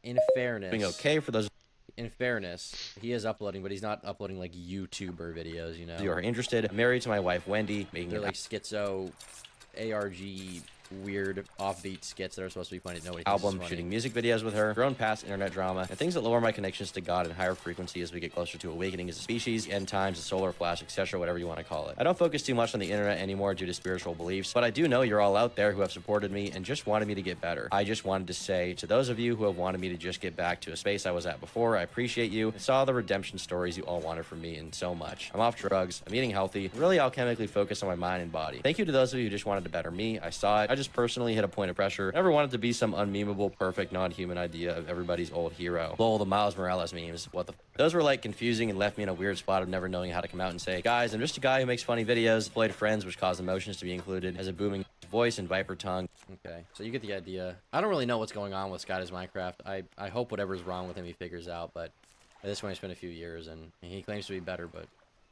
in fairness, doing okay for those. In fairness, he is uploading, but he's not uploading like YouTuber videos, you know. If you are interested, I'm married to my wife Wendy, making they're like schizo, ARG, weird, offbeat skits that are supposed to be funny. Nobody thinks album, shooting music videos with her, grown past internet drama, and things that lower my connections to God and higher frequency as we get closer to awakening as a species, end times, a solar flash, etc., whatever you want to call it. I don't focus too much on the internet anymore due to spiritual beliefs, but I do know you're all out there who have supported me and just wanted me to get better. I just wanted to say to those of you who have wanted me to just get back to a space I was at before, I appreciate you. I saw the redemption stories you all wanted from me and so much. I'm off drugs, I'm eating healthy, really alchemically focused on my mind and body. Thank you to those of you who just wanted to better me. I saw it. I just personally hit a point of pressure. Never wanted to be some unmemeable, perfect, non-human idea of everybody's old hero. Lol, the Miles Morales memes. What the those were like confusing and left me in a weird spot of never knowing how to come out and say, guys, I'm just a guy who makes funny videos, deployed friends, which cause emotions to be included, as a booming voice and viper tongue. Okay, so you get the idea. I don't really know what's going on with Scott is Minecraft. I hope whatever's wrong with him he figures out, but at this point it's been a few years and he claims to be better, but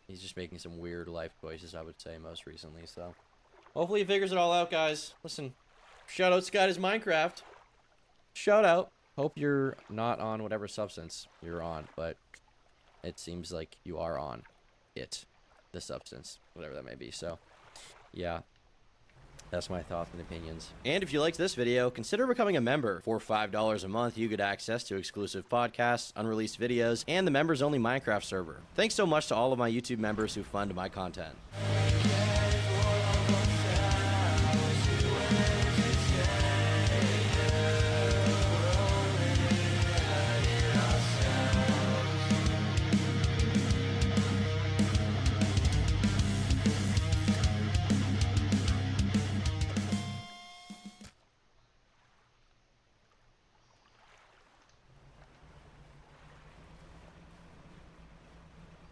he's just making some weird life choices, I would say, most recently, so hopefully he figures it all out, guys. Listen, shout out Scott is Minecraft. Shout out. Hope you're not on whatever substance you're on, but it seems like you are on it, the substance, whatever that may be. So, yeah, that's my thoughts and opinions. And if you liked this video, consider becoming a member. For $5 a month, you get access to exclusive podcasts, unreleased videos, and the members-only Minecraft server. Thanks so much to all of my YouTube members who fund my content.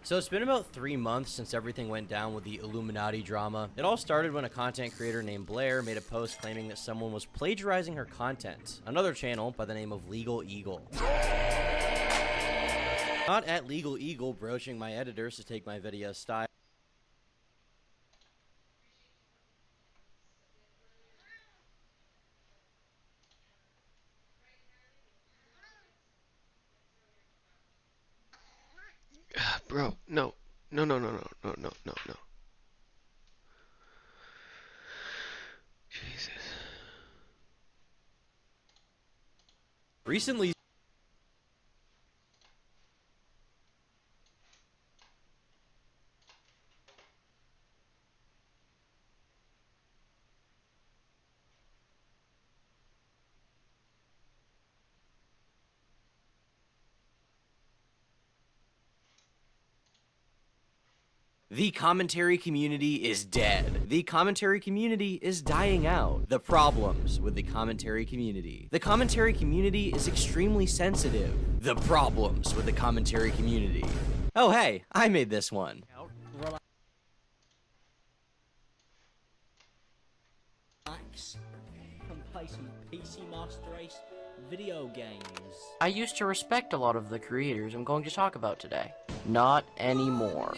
So it's been about 3 months since everything went down with the Illuminati drama. It all started when a content creator named Blair made a post claiming that someone was plagiarizing her content. Another channel by the name of Legal Eagle. Not at Legal Eagle broaching my editors to take my video style. Bro, no. No. Jesus. Recently, the commentary community is dead. The commentary community is dying out. The problems with the commentary community. The commentary community is extremely sensitive. The problems with the commentary community. Oh hey, I made this one. Relax. Come play some PC Master Race video games. I used to respect a lot of the creators I'm going to talk about today. Not anymore.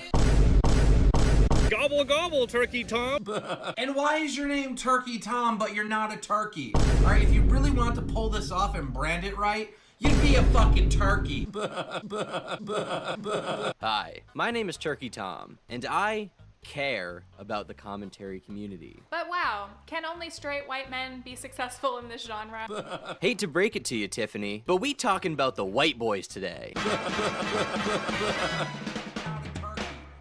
Gobble gobble, Turkey Tom. And why is your name Turkey Tom, but you're not a turkey? Alright, if you really want to pull this off and brand it right, you'd be a fucking turkey. Hi, my name is Turkey Tom, and I care about the commentary community. But wow, can only straight white men be successful in this genre? Hate to break it to you, Tiffany, but we talking about the white boys today.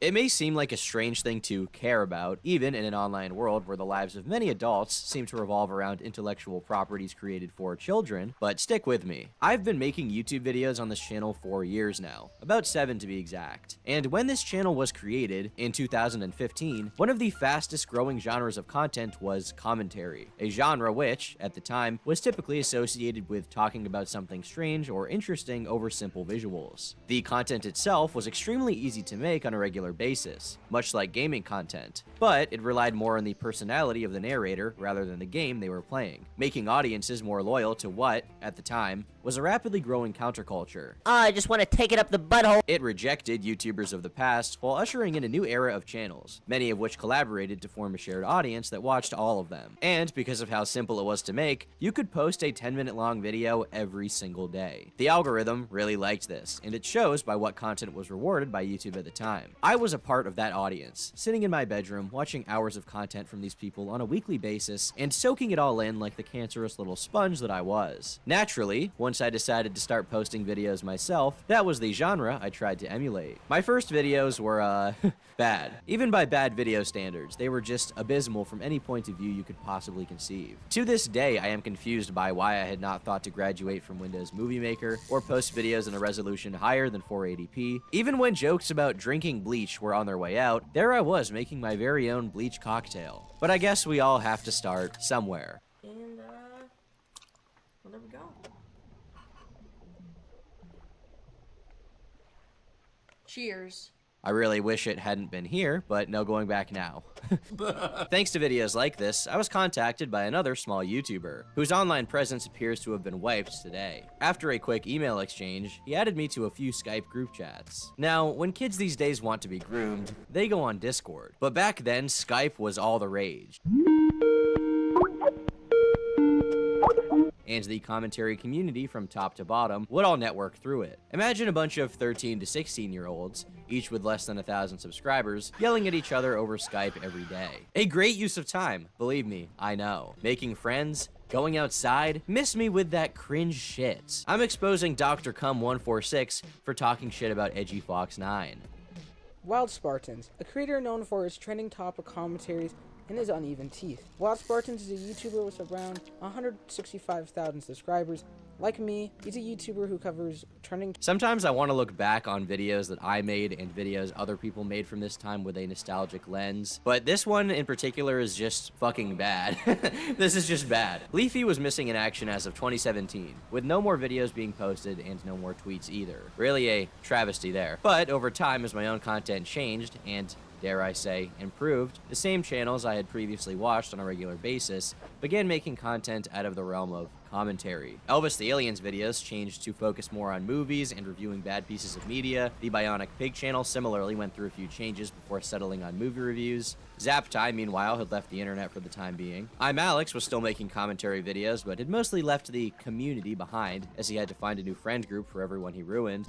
It may seem like a strange thing to care about, even in an online world where the lives of many adults seem to revolve around intellectual properties created for children, but stick with me. I've been making YouTube videos on this channel for years now, about 7 to be exact. And when this channel was created, in 2015, one of the fastest growing genres of content was commentary, a genre which, at the time, was typically associated with talking about something strange or interesting over simple visuals. The content itself was extremely easy to make on a regular basis, much like gaming content, but it relied more on the personality of the narrator rather than the game they were playing, making audiences more loyal to what, at the time, was a rapidly growing counterculture. I just want to take it up the butthole. It rejected YouTubers of the past while ushering in a new era of channels, many of which collaborated to form a shared audience that watched all of them. And because of how simple it was to make, you could post a 10-minute long video every single day. The algorithm really liked this, and it shows by what content was rewarded by YouTube at the time. I was a part of that audience, sitting in my bedroom watching hours of content from these people on a weekly basis and soaking it all in like the cancerous little sponge that I was. Naturally, once I decided to start posting videos myself, that was the genre I tried to emulate. My first videos were, bad. Even by bad video standards, they were just abysmal from any point of view you could possibly conceive. To this day, I am confused by why I had not thought to graduate from Windows Movie Maker or post videos in a resolution higher than 480p. Even when jokes about drinking bleach were on their way out, there I was making my very own bleach cocktail. But I guess we all have to start somewhere. And, well, there we go. Cheers. I really wish it hadn't been here, but no going back now. Thanks to videos like this, I was contacted by another small YouTuber, whose online presence appears to have been wiped today. After a quick email exchange, he added me to a few Skype group chats. Now, when kids these days want to be groomed, they go on Discord. But back then, Skype was all the rage. And the commentary community from top to bottom would all network through it. Imagine a bunch of 13 to 16-year-olds, each with less than 1,000 subscribers, yelling at each other over Skype every day. A great use of time, believe me, I know. Making friends, going outside, miss me with that cringe shit. I'm exposing Dr. Cum146 for talking shit about Edgy Fox 9. Wild Spartans, a creator known for his trending topic commentaries and his uneven teeth. Wild Spartans is a YouTuber with around 165,000 subscribers. Like me, he's a YouTuber who covers trending. Sometimes I want to look back on videos that I made and videos other people made from this time with a nostalgic lens, but this one in particular is just fucking bad. This is just bad. Leafy was missing in action as of 2017, with no more videos being posted and no more tweets either. Really a travesty there. But over time, as my own content changed and, dare I say, improved, the same channels I had previously watched on a regular basis began making content out of the realm of commentary. Elvis the Alien's videos changed to focus more on movies and reviewing bad pieces of media. The Bionic Pig channel similarly went through a few changes before settling on movie reviews. Zaptai, meanwhile, had left the internet for the time being. I'm Alex was still making commentary videos, but had mostly left the community behind, as he had to find a new friend group for everyone he ruined.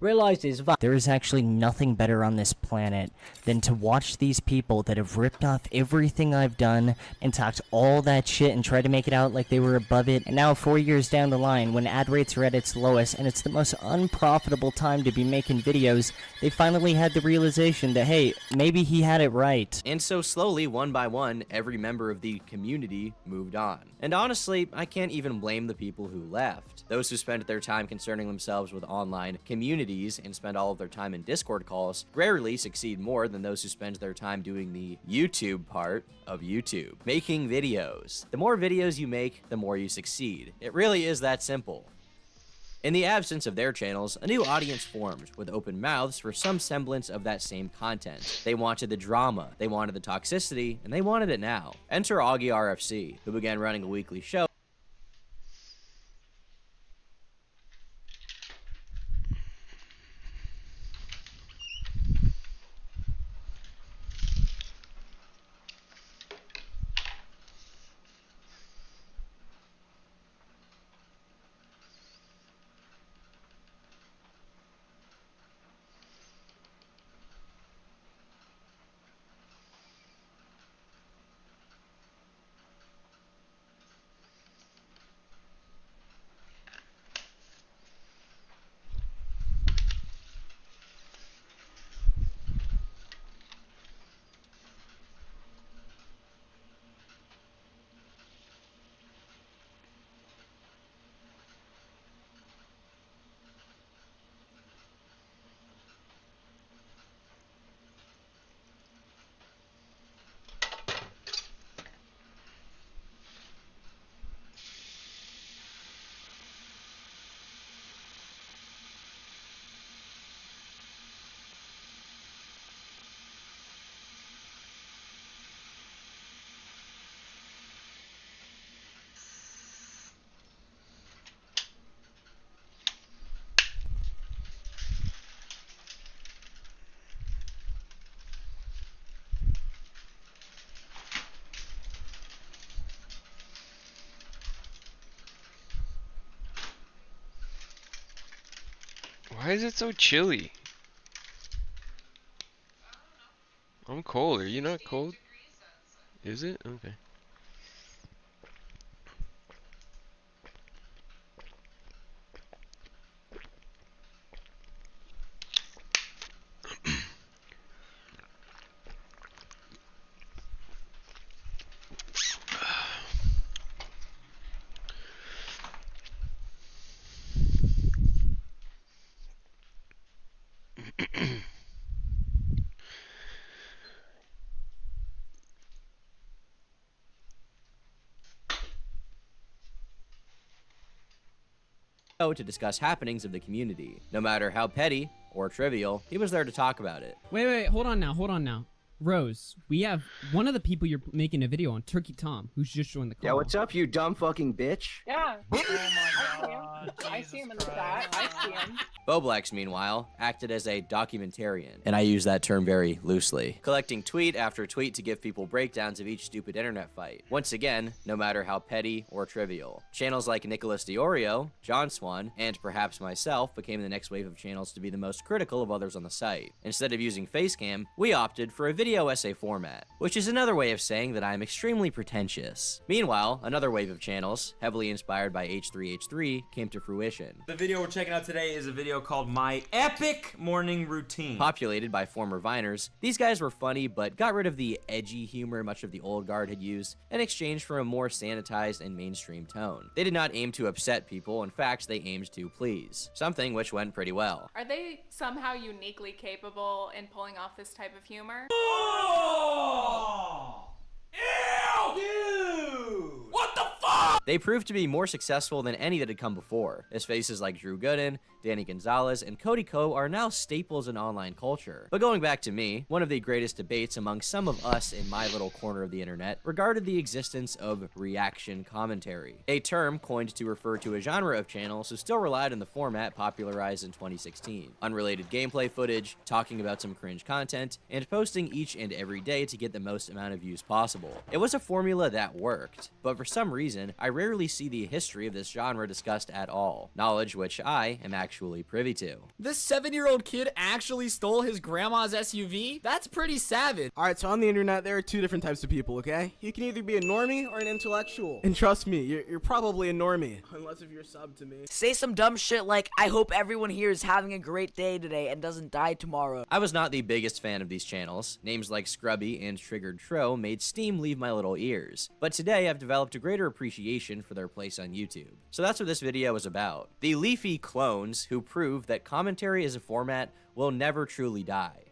Realizes there is actually nothing better on this planet than to watch these people that have ripped off everything I've done and talked all that shit and tried to make it out like they were above it, and now 4 years down the line, when ad rates are at its lowest and it's the most unprofitable time to be making videos, they finally had the realization that, hey, maybe he had it right. And so slowly, one by one, every member of the community moved on. And honestly, I can't even blame the people who left. Those who spent their time concerning themselves with online communities and spend all of their time in Discord calls rarely succeed more than those who spend their time doing the YouTube part of YouTube, making videos. The more videos you make, the more you succeed. It really is that simple. In the absence of their channels, a new audience formed, with open mouths for some semblance of that same content. They wanted the drama, they wanted the toxicity, and they wanted it now. Enter Augie RFC, who began running a weekly show. Why is it so chilly? I'm cold. Are you not cold? Is it? Okay. To discuss happenings of the community. No matter how petty or trivial, he was there to talk about it. Wait, hold on now. Rose, we have one of the people you're making a video on, Turkey Tom, who's just joined the call. Yeah, what's up, you dumb fucking bitch? Yeah. Oh my god. I see him in the chat. I see him. Boblex, meanwhile, acted as a documentarian, and I use that term very loosely, collecting tweet after tweet to give people breakdowns of each stupid internet fight. Once again, no matter how petty or trivial. Channels like Nicholas Diorio, John Swan, and perhaps myself became the next wave of channels to be the most critical of others on the site. Instead of using Facecam, we opted for a video essay format, which is another way of saying that I am extremely pretentious. Meanwhile, another wave of channels, heavily inspired by H3H3, came to fruition. The video we're checking out today is a video called My Epic Morning Routine. Populated by former Viners, these guys were funny but got rid of the edgy humor much of the old guard had used in exchange for a more sanitized and mainstream tone. They did not aim to upset people, in fact they aimed to please, something which went pretty well. Are they somehow uniquely capable in pulling off this type of humor? Oh! Ew! Dude! What the fuck? They proved to be more successful than any that had come before, as faces like Drew Gooden, Danny Gonzalez, and Cody Ko are now staples in online culture. But going back to me, one of the greatest debates among some of us in my little corner of the internet regarded the existence of reaction commentary, a term coined to refer to a genre of channels who still relied on the format popularized in 2016. Unrelated gameplay footage, talking about some cringe content, and posting each and every day to get the most amount of views possible. It was a formula that worked, but for some reason, I rarely see the history of this genre discussed at all, knowledge which I am actually privy to. This 7-year-old kid actually stole his grandma's SUV? That's pretty savage. Alright, so on the internet, there are two different types of people, okay? You can either be a normie or an intellectual. And trust me, you're probably a normie, unless if you're sub to me. Say some dumb shit like, I hope everyone here is having a great day today and doesn't die tomorrow. I was not the biggest fan of these channels. Names like Scrubby and Triggered Tro made steam leave my little ears. But today I've developed a greater appreciation for their place on YouTube. So that's what this video is about. The Leafy clones who prove that commentary as a format will never truly die.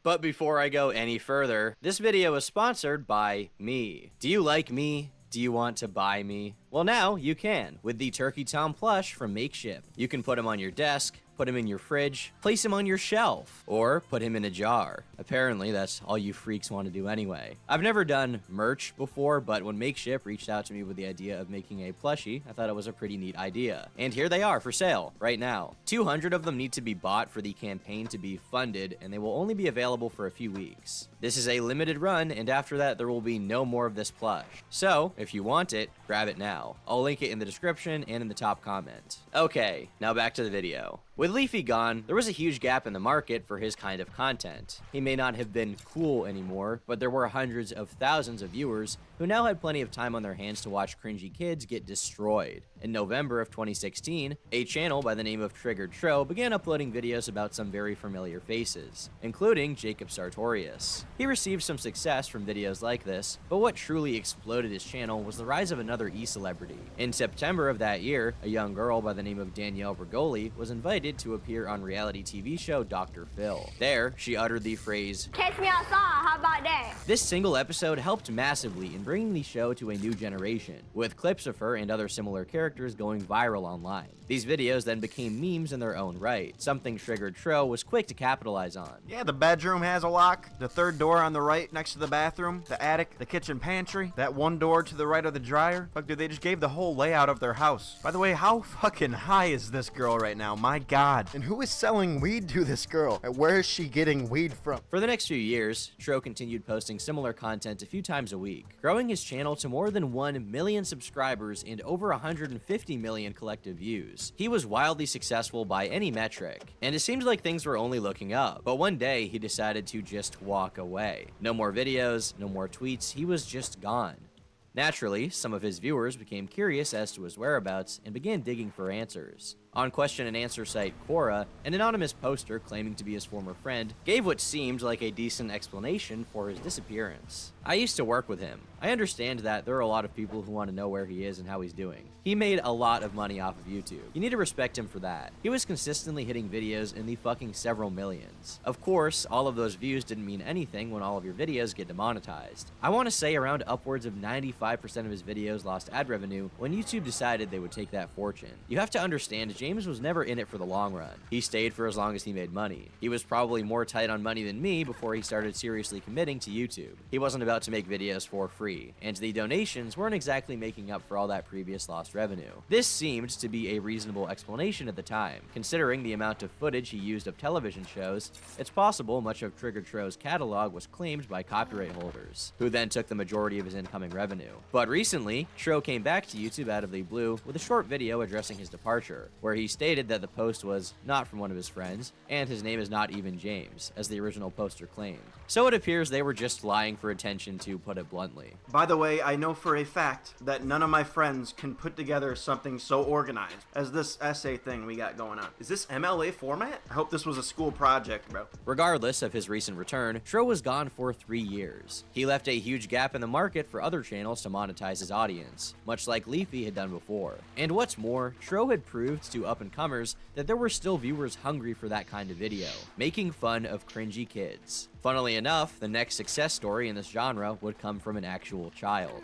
But before I go any further, this video is sponsored by me. Do you like me? Do you want to buy me? Well, now you can with the Turkey Tom plush from Makeshift. You can put him on your desk, put him in your fridge, place him on your shelf, or put him in a jar. Apparently, that's all you freaks want to do anyway. I've never done merch before, but when Makeshift reached out to me with the idea of making a plushie, I thought it was a pretty neat idea. And here they are for sale, right now. 200 of them need to be bought for the campaign to be funded, and they will only be available for a few weeks. This is a limited run, and after that, there will be no more of this plush. So, if you want it, grab it now. I'll link it in the description and in the top comment. Okay, now back to the video. With Leafy gone, there was a huge gap in the market for his kind of content. He may not have been cool anymore, but there were hundreds of thousands of viewers who now had plenty of time on their hands to watch cringy kids get destroyed. In November of 2016, a channel by the name of Triggered Tro began uploading videos about some very familiar faces, including Jacob Sartorius. He received some success from videos like this, but what truly exploded his channel was the rise of another e-celebrity. In September of that year, a young girl by the name of Danielle Bergoli was invited to appear on reality TV show Dr. Phil. There, she uttered the phrase, "Catch me outside, how about that?" This single episode helped massively in bringing the show to a new generation, with clips of her and other similar characters going viral online. These videos then became memes in their own right, something Triggered Tro was quick to capitalize on. Yeah, the bedroom has a lock, the third door on the right next to the bathroom, the attic, the kitchen pantry, that one door to the right of the dryer. Fuck, dude, they just gave the whole layout of their house. By the way, how fucking high is this girl right now? My god. And who is selling weed to this girl? And where is she getting weed from? For the next few years, Tro continued posting similar content a few times a week, growing growing his channel to more than 1 million subscribers and over 150 million collective views. He was wildly successful by any metric, and it seemed like things were only looking up. But one day, he decided to just walk away. No more videos, no more tweets, he was just gone. Naturally, some of his viewers became curious as to his whereabouts and began digging for answers. On question and answer site Quora, an anonymous poster claiming to be his former friend gave what seemed like a decent explanation for his disappearance. I used to work with him. I understand that there are a lot of people who want to know where he is and how he's doing. He made a lot of money off of YouTube. You need to respect him for that. He was consistently hitting videos in the fucking several millions. Of course, all of those views didn't mean anything when all of your videos get demonetized. I want to say around upwards of 95% of his videos lost ad revenue when YouTube decided they would take that fortune. You have to understand, James was never in it for the long run. He stayed for as long as he made money. He was probably more tight on money than me before he started seriously committing to YouTube. He wasn't about to make videos for free, and the donations weren't exactly making up for all that previous lost revenue. This seemed to be a reasonable explanation at the time. Considering the amount of footage he used of television shows, it's possible much of Triggered Tro's catalog was claimed by copyright holders, who then took the majority of his incoming revenue. But recently, Tro came back to YouTube out of the blue with a short video addressing his departure, where he stated that the post was not from one of his friends, and his name is not even James, as the original poster claimed. So it appears they were just lying for attention, to put it bluntly. By the way, I know for a fact that none of my friends can put together something so organized as this essay thing we got going on. Is this MLA format? I hope this was a school project, bro. Regardless of his recent return, Tro was gone for 3 years. He left a huge gap in the market for other channels to monetize his audience, much like Leafy had done before. And what's more, Tro had proved to up-and-comers that there were still viewers hungry for that kind of video, making fun of cringy kids. Funnily enough, the next success story in this genre would come from an actual child.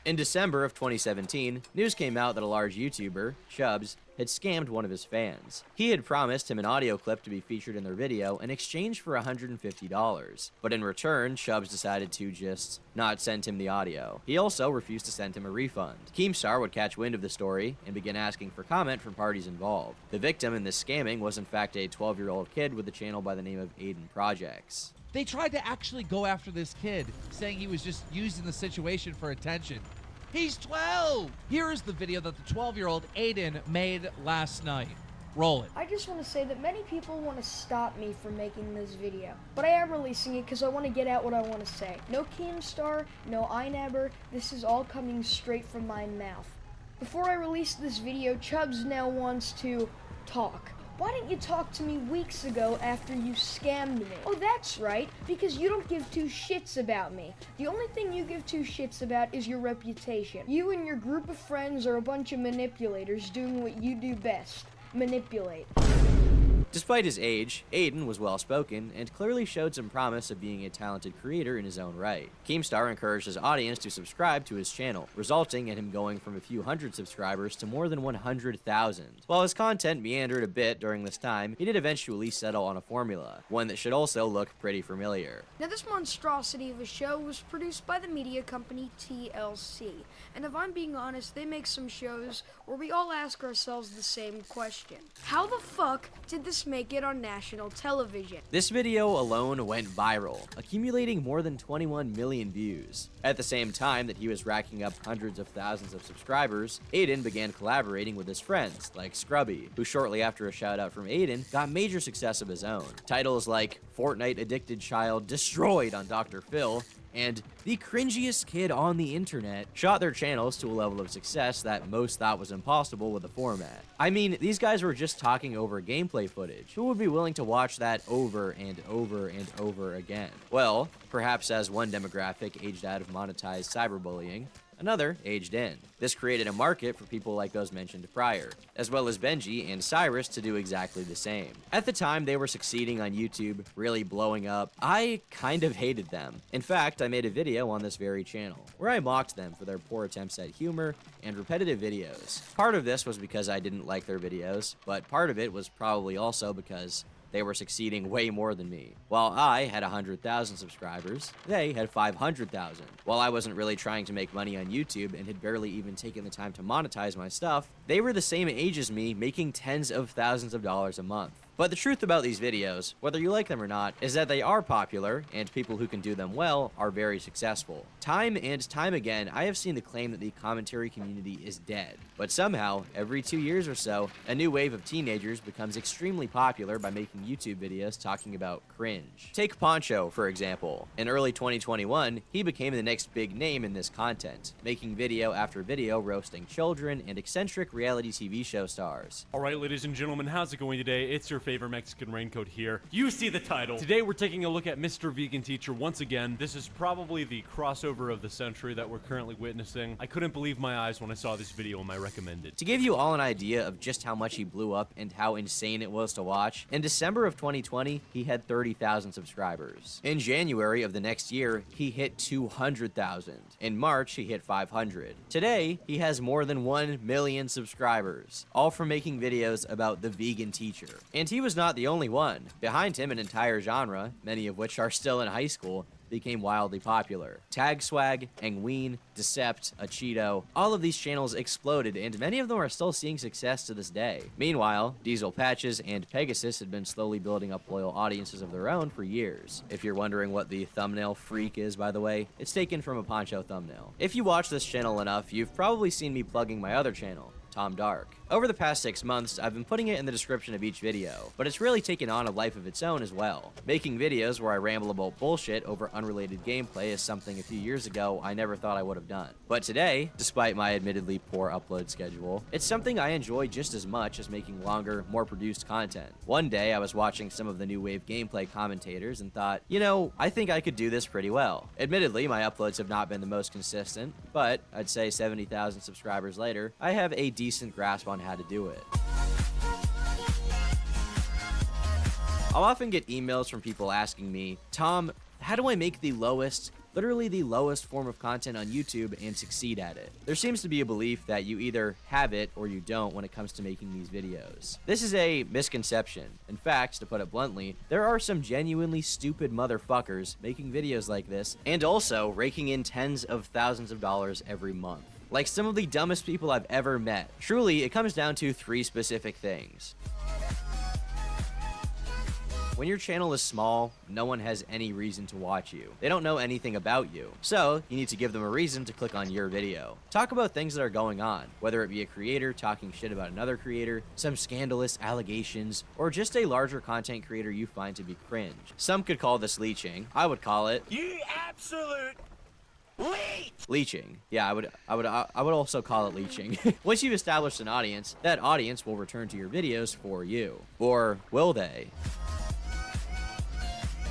In December of 2017, news came out that a large YouTuber, Chubbs, had scammed one of his fans. He had promised him an audio clip to be featured in their video in exchange for $150, but in return, Chubbs decided to just not send him the audio. He also refused to send him a refund. Keemstar would catch wind of the story and begin asking for comment from parties involved. The victim in this scamming was in fact a 12-year-old kid with a channel by the name of Aiden Projects. They tried to actually go after this kid, saying he was just using the situation for attention. He's 12! Here is the video that the 12-year-old Aiden made last night. Roll it. I just want to say that many people want to stop me from making this video, but I am releasing it because I want to get out what I want to say. No Keemstar, no iNever, this is all coming straight from my mouth. Before I release this video, Chubbs now wants to talk. Why didn't you talk to me weeks ago after you scammed me? Oh, that's right, because you don't give two shits about me. The only thing you give two shits about is your reputation. You and your group of friends are a bunch of manipulators doing what you do best. Manipulate. Despite his age, Aiden was well-spoken and clearly showed some promise of being a talented creator in his own right. Keemstar encouraged his audience to subscribe to his channel, resulting in him going from a few hundred subscribers to more than 100,000. While his content meandered a bit during this time, he did eventually settle on a formula, one that should also look pretty familiar. Now, this monstrosity of a show was produced by the media company TLC, and if I'm being honest, they make some shows where we all ask ourselves the same question. How the fuck did this make it on national television? This video alone went viral, accumulating more than 21 million views. At the same time that he was racking up hundreds of thousands of subscribers, Aiden began collaborating with his friends, like Scrubby, who shortly after a shout out from Aiden, got major success of his own. Titles like Fortnite Addicted Child Destroyed on Dr. Phil and The Cringiest Kid on the Internet shot their channels to a level of success that most thought was impossible with the format. I mean, these guys were just talking over gameplay footage. Who would be willing to watch that over and over and over again? Well, perhaps as one demographic aged out of monetized cyberbullying, another aged in. This created a market for people like those mentioned prior, as well as Benji and Cyrus to do exactly the same. At the time they were succeeding on YouTube, really blowing up, I kind of hated them. In fact, I made a video on this very channel, where I mocked them for their poor attempts at humor and repetitive videos. Part of this was because I didn't like their videos, but part of it was probably also because they were succeeding way more than me. While I had 100,000 subscribers, they had 500,000. While I wasn't really trying to make money on YouTube and had barely even taken the time to monetize my stuff, they were the same age as me, making tens of thousands of dollars a month. But the truth about these videos, whether you like them or not, is that they are popular, and people who can do them well are very successful. Time and time again, I have seen the claim that the commentary community is dead. But somehow, every 2 years or so, a new wave of teenagers becomes extremely popular by making YouTube videos talking about cringe. Take Poncho, for example. In early 2021, he became the next big name in this content, making video after video roasting children and eccentric reality TV show stars. Alright, ladies and gentlemen, how's it going today? It's your favorite Mexican raincoat here. You see the title. Today we're taking a look at Mr. Vegan Teacher once again. This is probably the crossover of the century that we're currently witnessing. I couldn't believe my eyes when I saw this video in my recommended. To give you all an idea of just how much he blew up and how insane it was to watch, in December of 2020, he had 30,000 subscribers. In January of the next year, he hit 200,000. In March, he hit 500. Today, he has more than 1 million subscribers, all from making videos about the vegan teacher. And he was not the only one. Behind him, an entire genre, many of which are still in high school, became wildly popular. Tag Swag, Angween, Decept, Achido, all of these channels exploded, and many of them are still seeing success to this day. Meanwhile, Diesel Patches and Pegasus had been slowly building up loyal audiences of their own for years. If you're wondering what the thumbnail freak is, by the way, it's taken from a Poncho thumbnail. If you watch this channel enough, you've probably seen me plugging my other channel, Tom Dark. Over the past 6 months, I've been putting it in the description of each video, but it's really taken on a life of its own as well. Making videos where I ramble about bullshit over unrelated gameplay is something a few years ago I never thought I would have done. But today, despite my admittedly poor upload schedule, it's something I enjoy just as much as making longer, more produced content. One day, I was watching some of the new wave gameplay commentators and thought, you know, I think I could do this pretty well. Admittedly, my uploads have not been the most consistent, but I'd say 70,000 subscribers later, I have a decent grasp on how to do it. I'll often get emails from people asking me, Tom, how do I make the lowest, literally the lowest form of content on YouTube and succeed at it? There seems to be a belief that you either have it or you don't when it comes to making these videos. This is a misconception. In fact, to put it bluntly, there are some genuinely stupid motherfuckers making videos like this and also raking in tens of thousands of dollars every month. Like some of the dumbest people I've ever met. Truly, it comes down to 3 specific things. When your channel is small, no one has any reason to watch you. They don't know anything about you. So, you need to give them a reason to click on your video. Talk about things that are going on, whether it be a creator talking shit about another creator, some scandalous allegations, or just a larger content creator you find to be cringe. Some could call this leeching. I would call it You absolute leeching. Yeah, I would also call it leeching. Once you've established an audience, that audience will return to your videos for you. Or will they?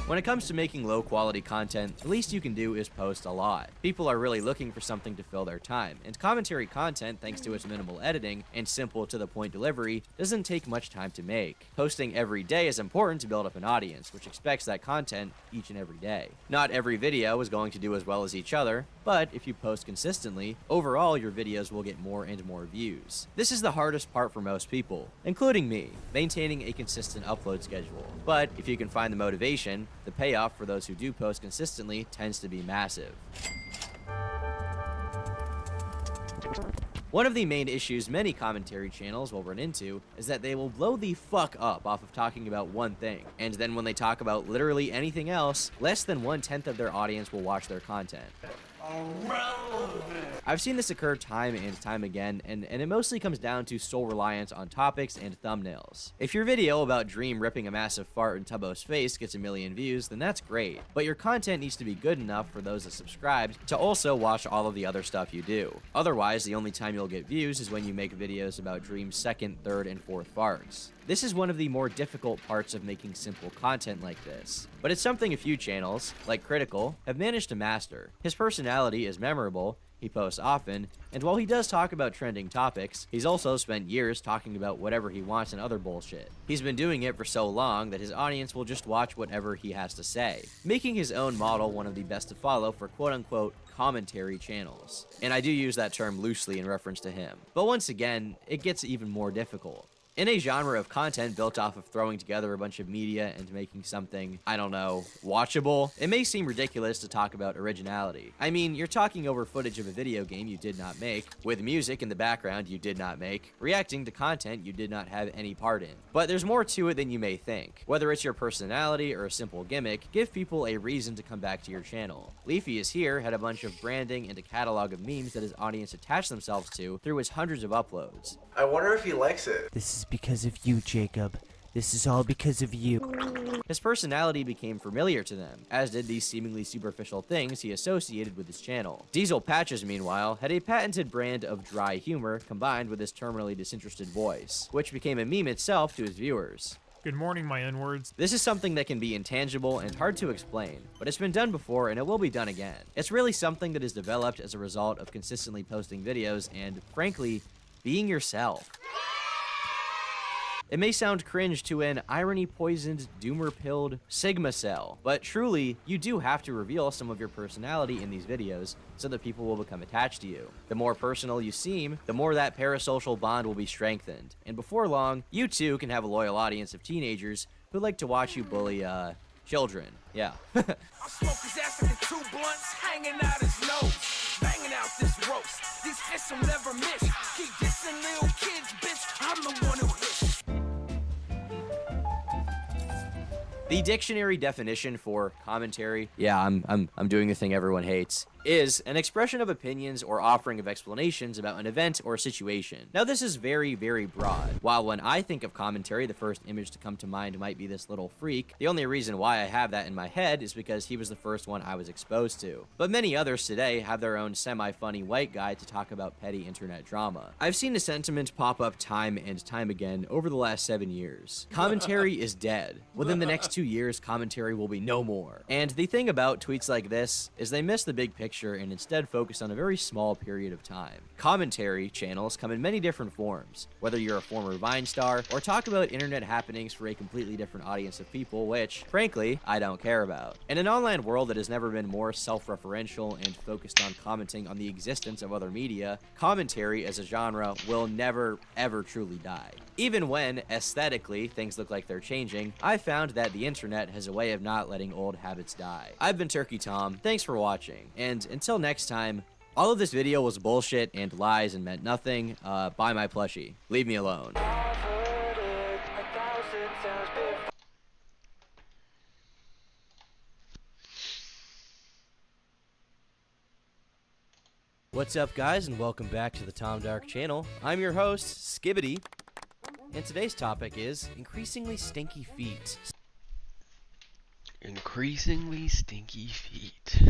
When it comes to making low quality content, the least you can do is post a lot. People are really looking for something to fill their time, and commentary content, thanks to its minimal editing and simple to the point delivery, doesn't take much time to make. Posting every day is important to build up an audience, which expects that content each and every day. Not every video is going to do as well as each other, but if you post consistently, overall your videos will get more and more views. This is the hardest part for most people, including me, maintaining a consistent upload schedule. But if you can find the motivation, the payoff for those who do post consistently tends to be massive. One of the main issues many commentary channels will run into is that they will blow the fuck up off of talking about one thing, and then when they talk about literally anything else, less than 1/10 of their audience will watch their content. I've seen this occur time and time again, and it mostly comes down to sole reliance on topics and thumbnails. If your video about Dream ripping a massive fart in Tubbo's face gets 1 million views, then that's great, but your content needs to be good enough for those that subscribed to also watch all of the other stuff you do. Otherwise, the only time you'll get views is when you make videos about Dream's 2nd, 3rd, and 4th farts. This is one of the more difficult parts of making simple content like this, but it's something a few channels, like Critical, have managed to master. His personality is memorable, he posts often, and while he does talk about trending topics, he's also spent years talking about whatever he wants and other bullshit. He's been doing it for so long that his audience will just watch whatever he has to say, making his own model one of the best to follow for quote-unquote commentary channels. And I do use that term loosely in reference to him. But once again, it gets even more difficult. In a genre of content built off of throwing together a bunch of media and making something, I don't know, watchable, it may seem ridiculous to talk about originality. I mean, you're talking over footage of a video game you did not make, with music in the background you did not make, reacting to content you did not have any part in. But there's more to it than you may think. Whether it's your personality or a simple gimmick, give people a reason to come back to your channel. Leafy is here had a bunch of branding and a catalog of memes that his audience attached themselves to through his hundreds of uploads. I wonder if he likes it. This is because of you, Jacob. This is all because of you. His personality became familiar to them, as did these seemingly superficial things he associated with his channel. Diesel Patches, meanwhile, had a patented brand of dry humor combined with his terminally disinterested voice, which became a meme itself to his viewers. Good morning, my N-words. This is something that can be intangible and hard to explain, but it's been done before and it will be done again. It's really something that is developed as a result of consistently posting videos and, frankly, being yourself. It may sound cringe to an irony-poisoned, doomer-pilled Sigma cell, but truly, you do have to reveal some of your personality in these videos so that people will become attached to you. The more personal you seem, the more that parasocial bond will be strengthened, and before long, you too can have a loyal audience of teenagers who like to watch you bully, children. Yeah. I smoke his ass like the 2 blunts hanging out his nose, banging out this roast. These fists will never miss. Keep dissing little kids, bitch. I'm the one who hits. The dictionary definition for commentary, yeah, I'm doing the thing everyone hates, is an expression of opinions or offering of explanations about an event or situation. Now, this is very, very broad. While when I think of commentary, the first image to come to mind might be this little freak, the only reason why I have that in my head is because he was the first one I was exposed to. But many others today have their own semi-funny white guy to talk about petty internet drama. I've seen the sentiment pop up time and time again over the last 7 years. Commentary is dead. Within the next 2 years, commentary will be no more. And the thing about tweets like this is they miss the big picture and instead focus on a very small period of time. Commentary channels come in many different forms, whether you're a former Vine star or talk about internet happenings for a completely different audience of people, which, frankly, I don't care about. In an online world that has never been more self-referential and focused on commenting on the existence of other media, commentary as a genre will never, ever truly die. Even when, aesthetically, things look like they're changing, I've found that the internet has a way of not letting old habits die. I've been Turkey Tom, thanks for watching, and until next time, all of this video was bullshit and lies and meant nothing. Buy my plushie. Leave me alone. What's up, guys, and welcome back to the Tom Dark channel. I'm your host, Skibbity, and today's topic is increasingly stinky feet. Increasingly stinky feet.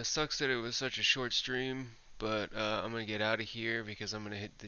Sucks that it was such a short stream, but I'm gonna get out of here because I'm gonna hit the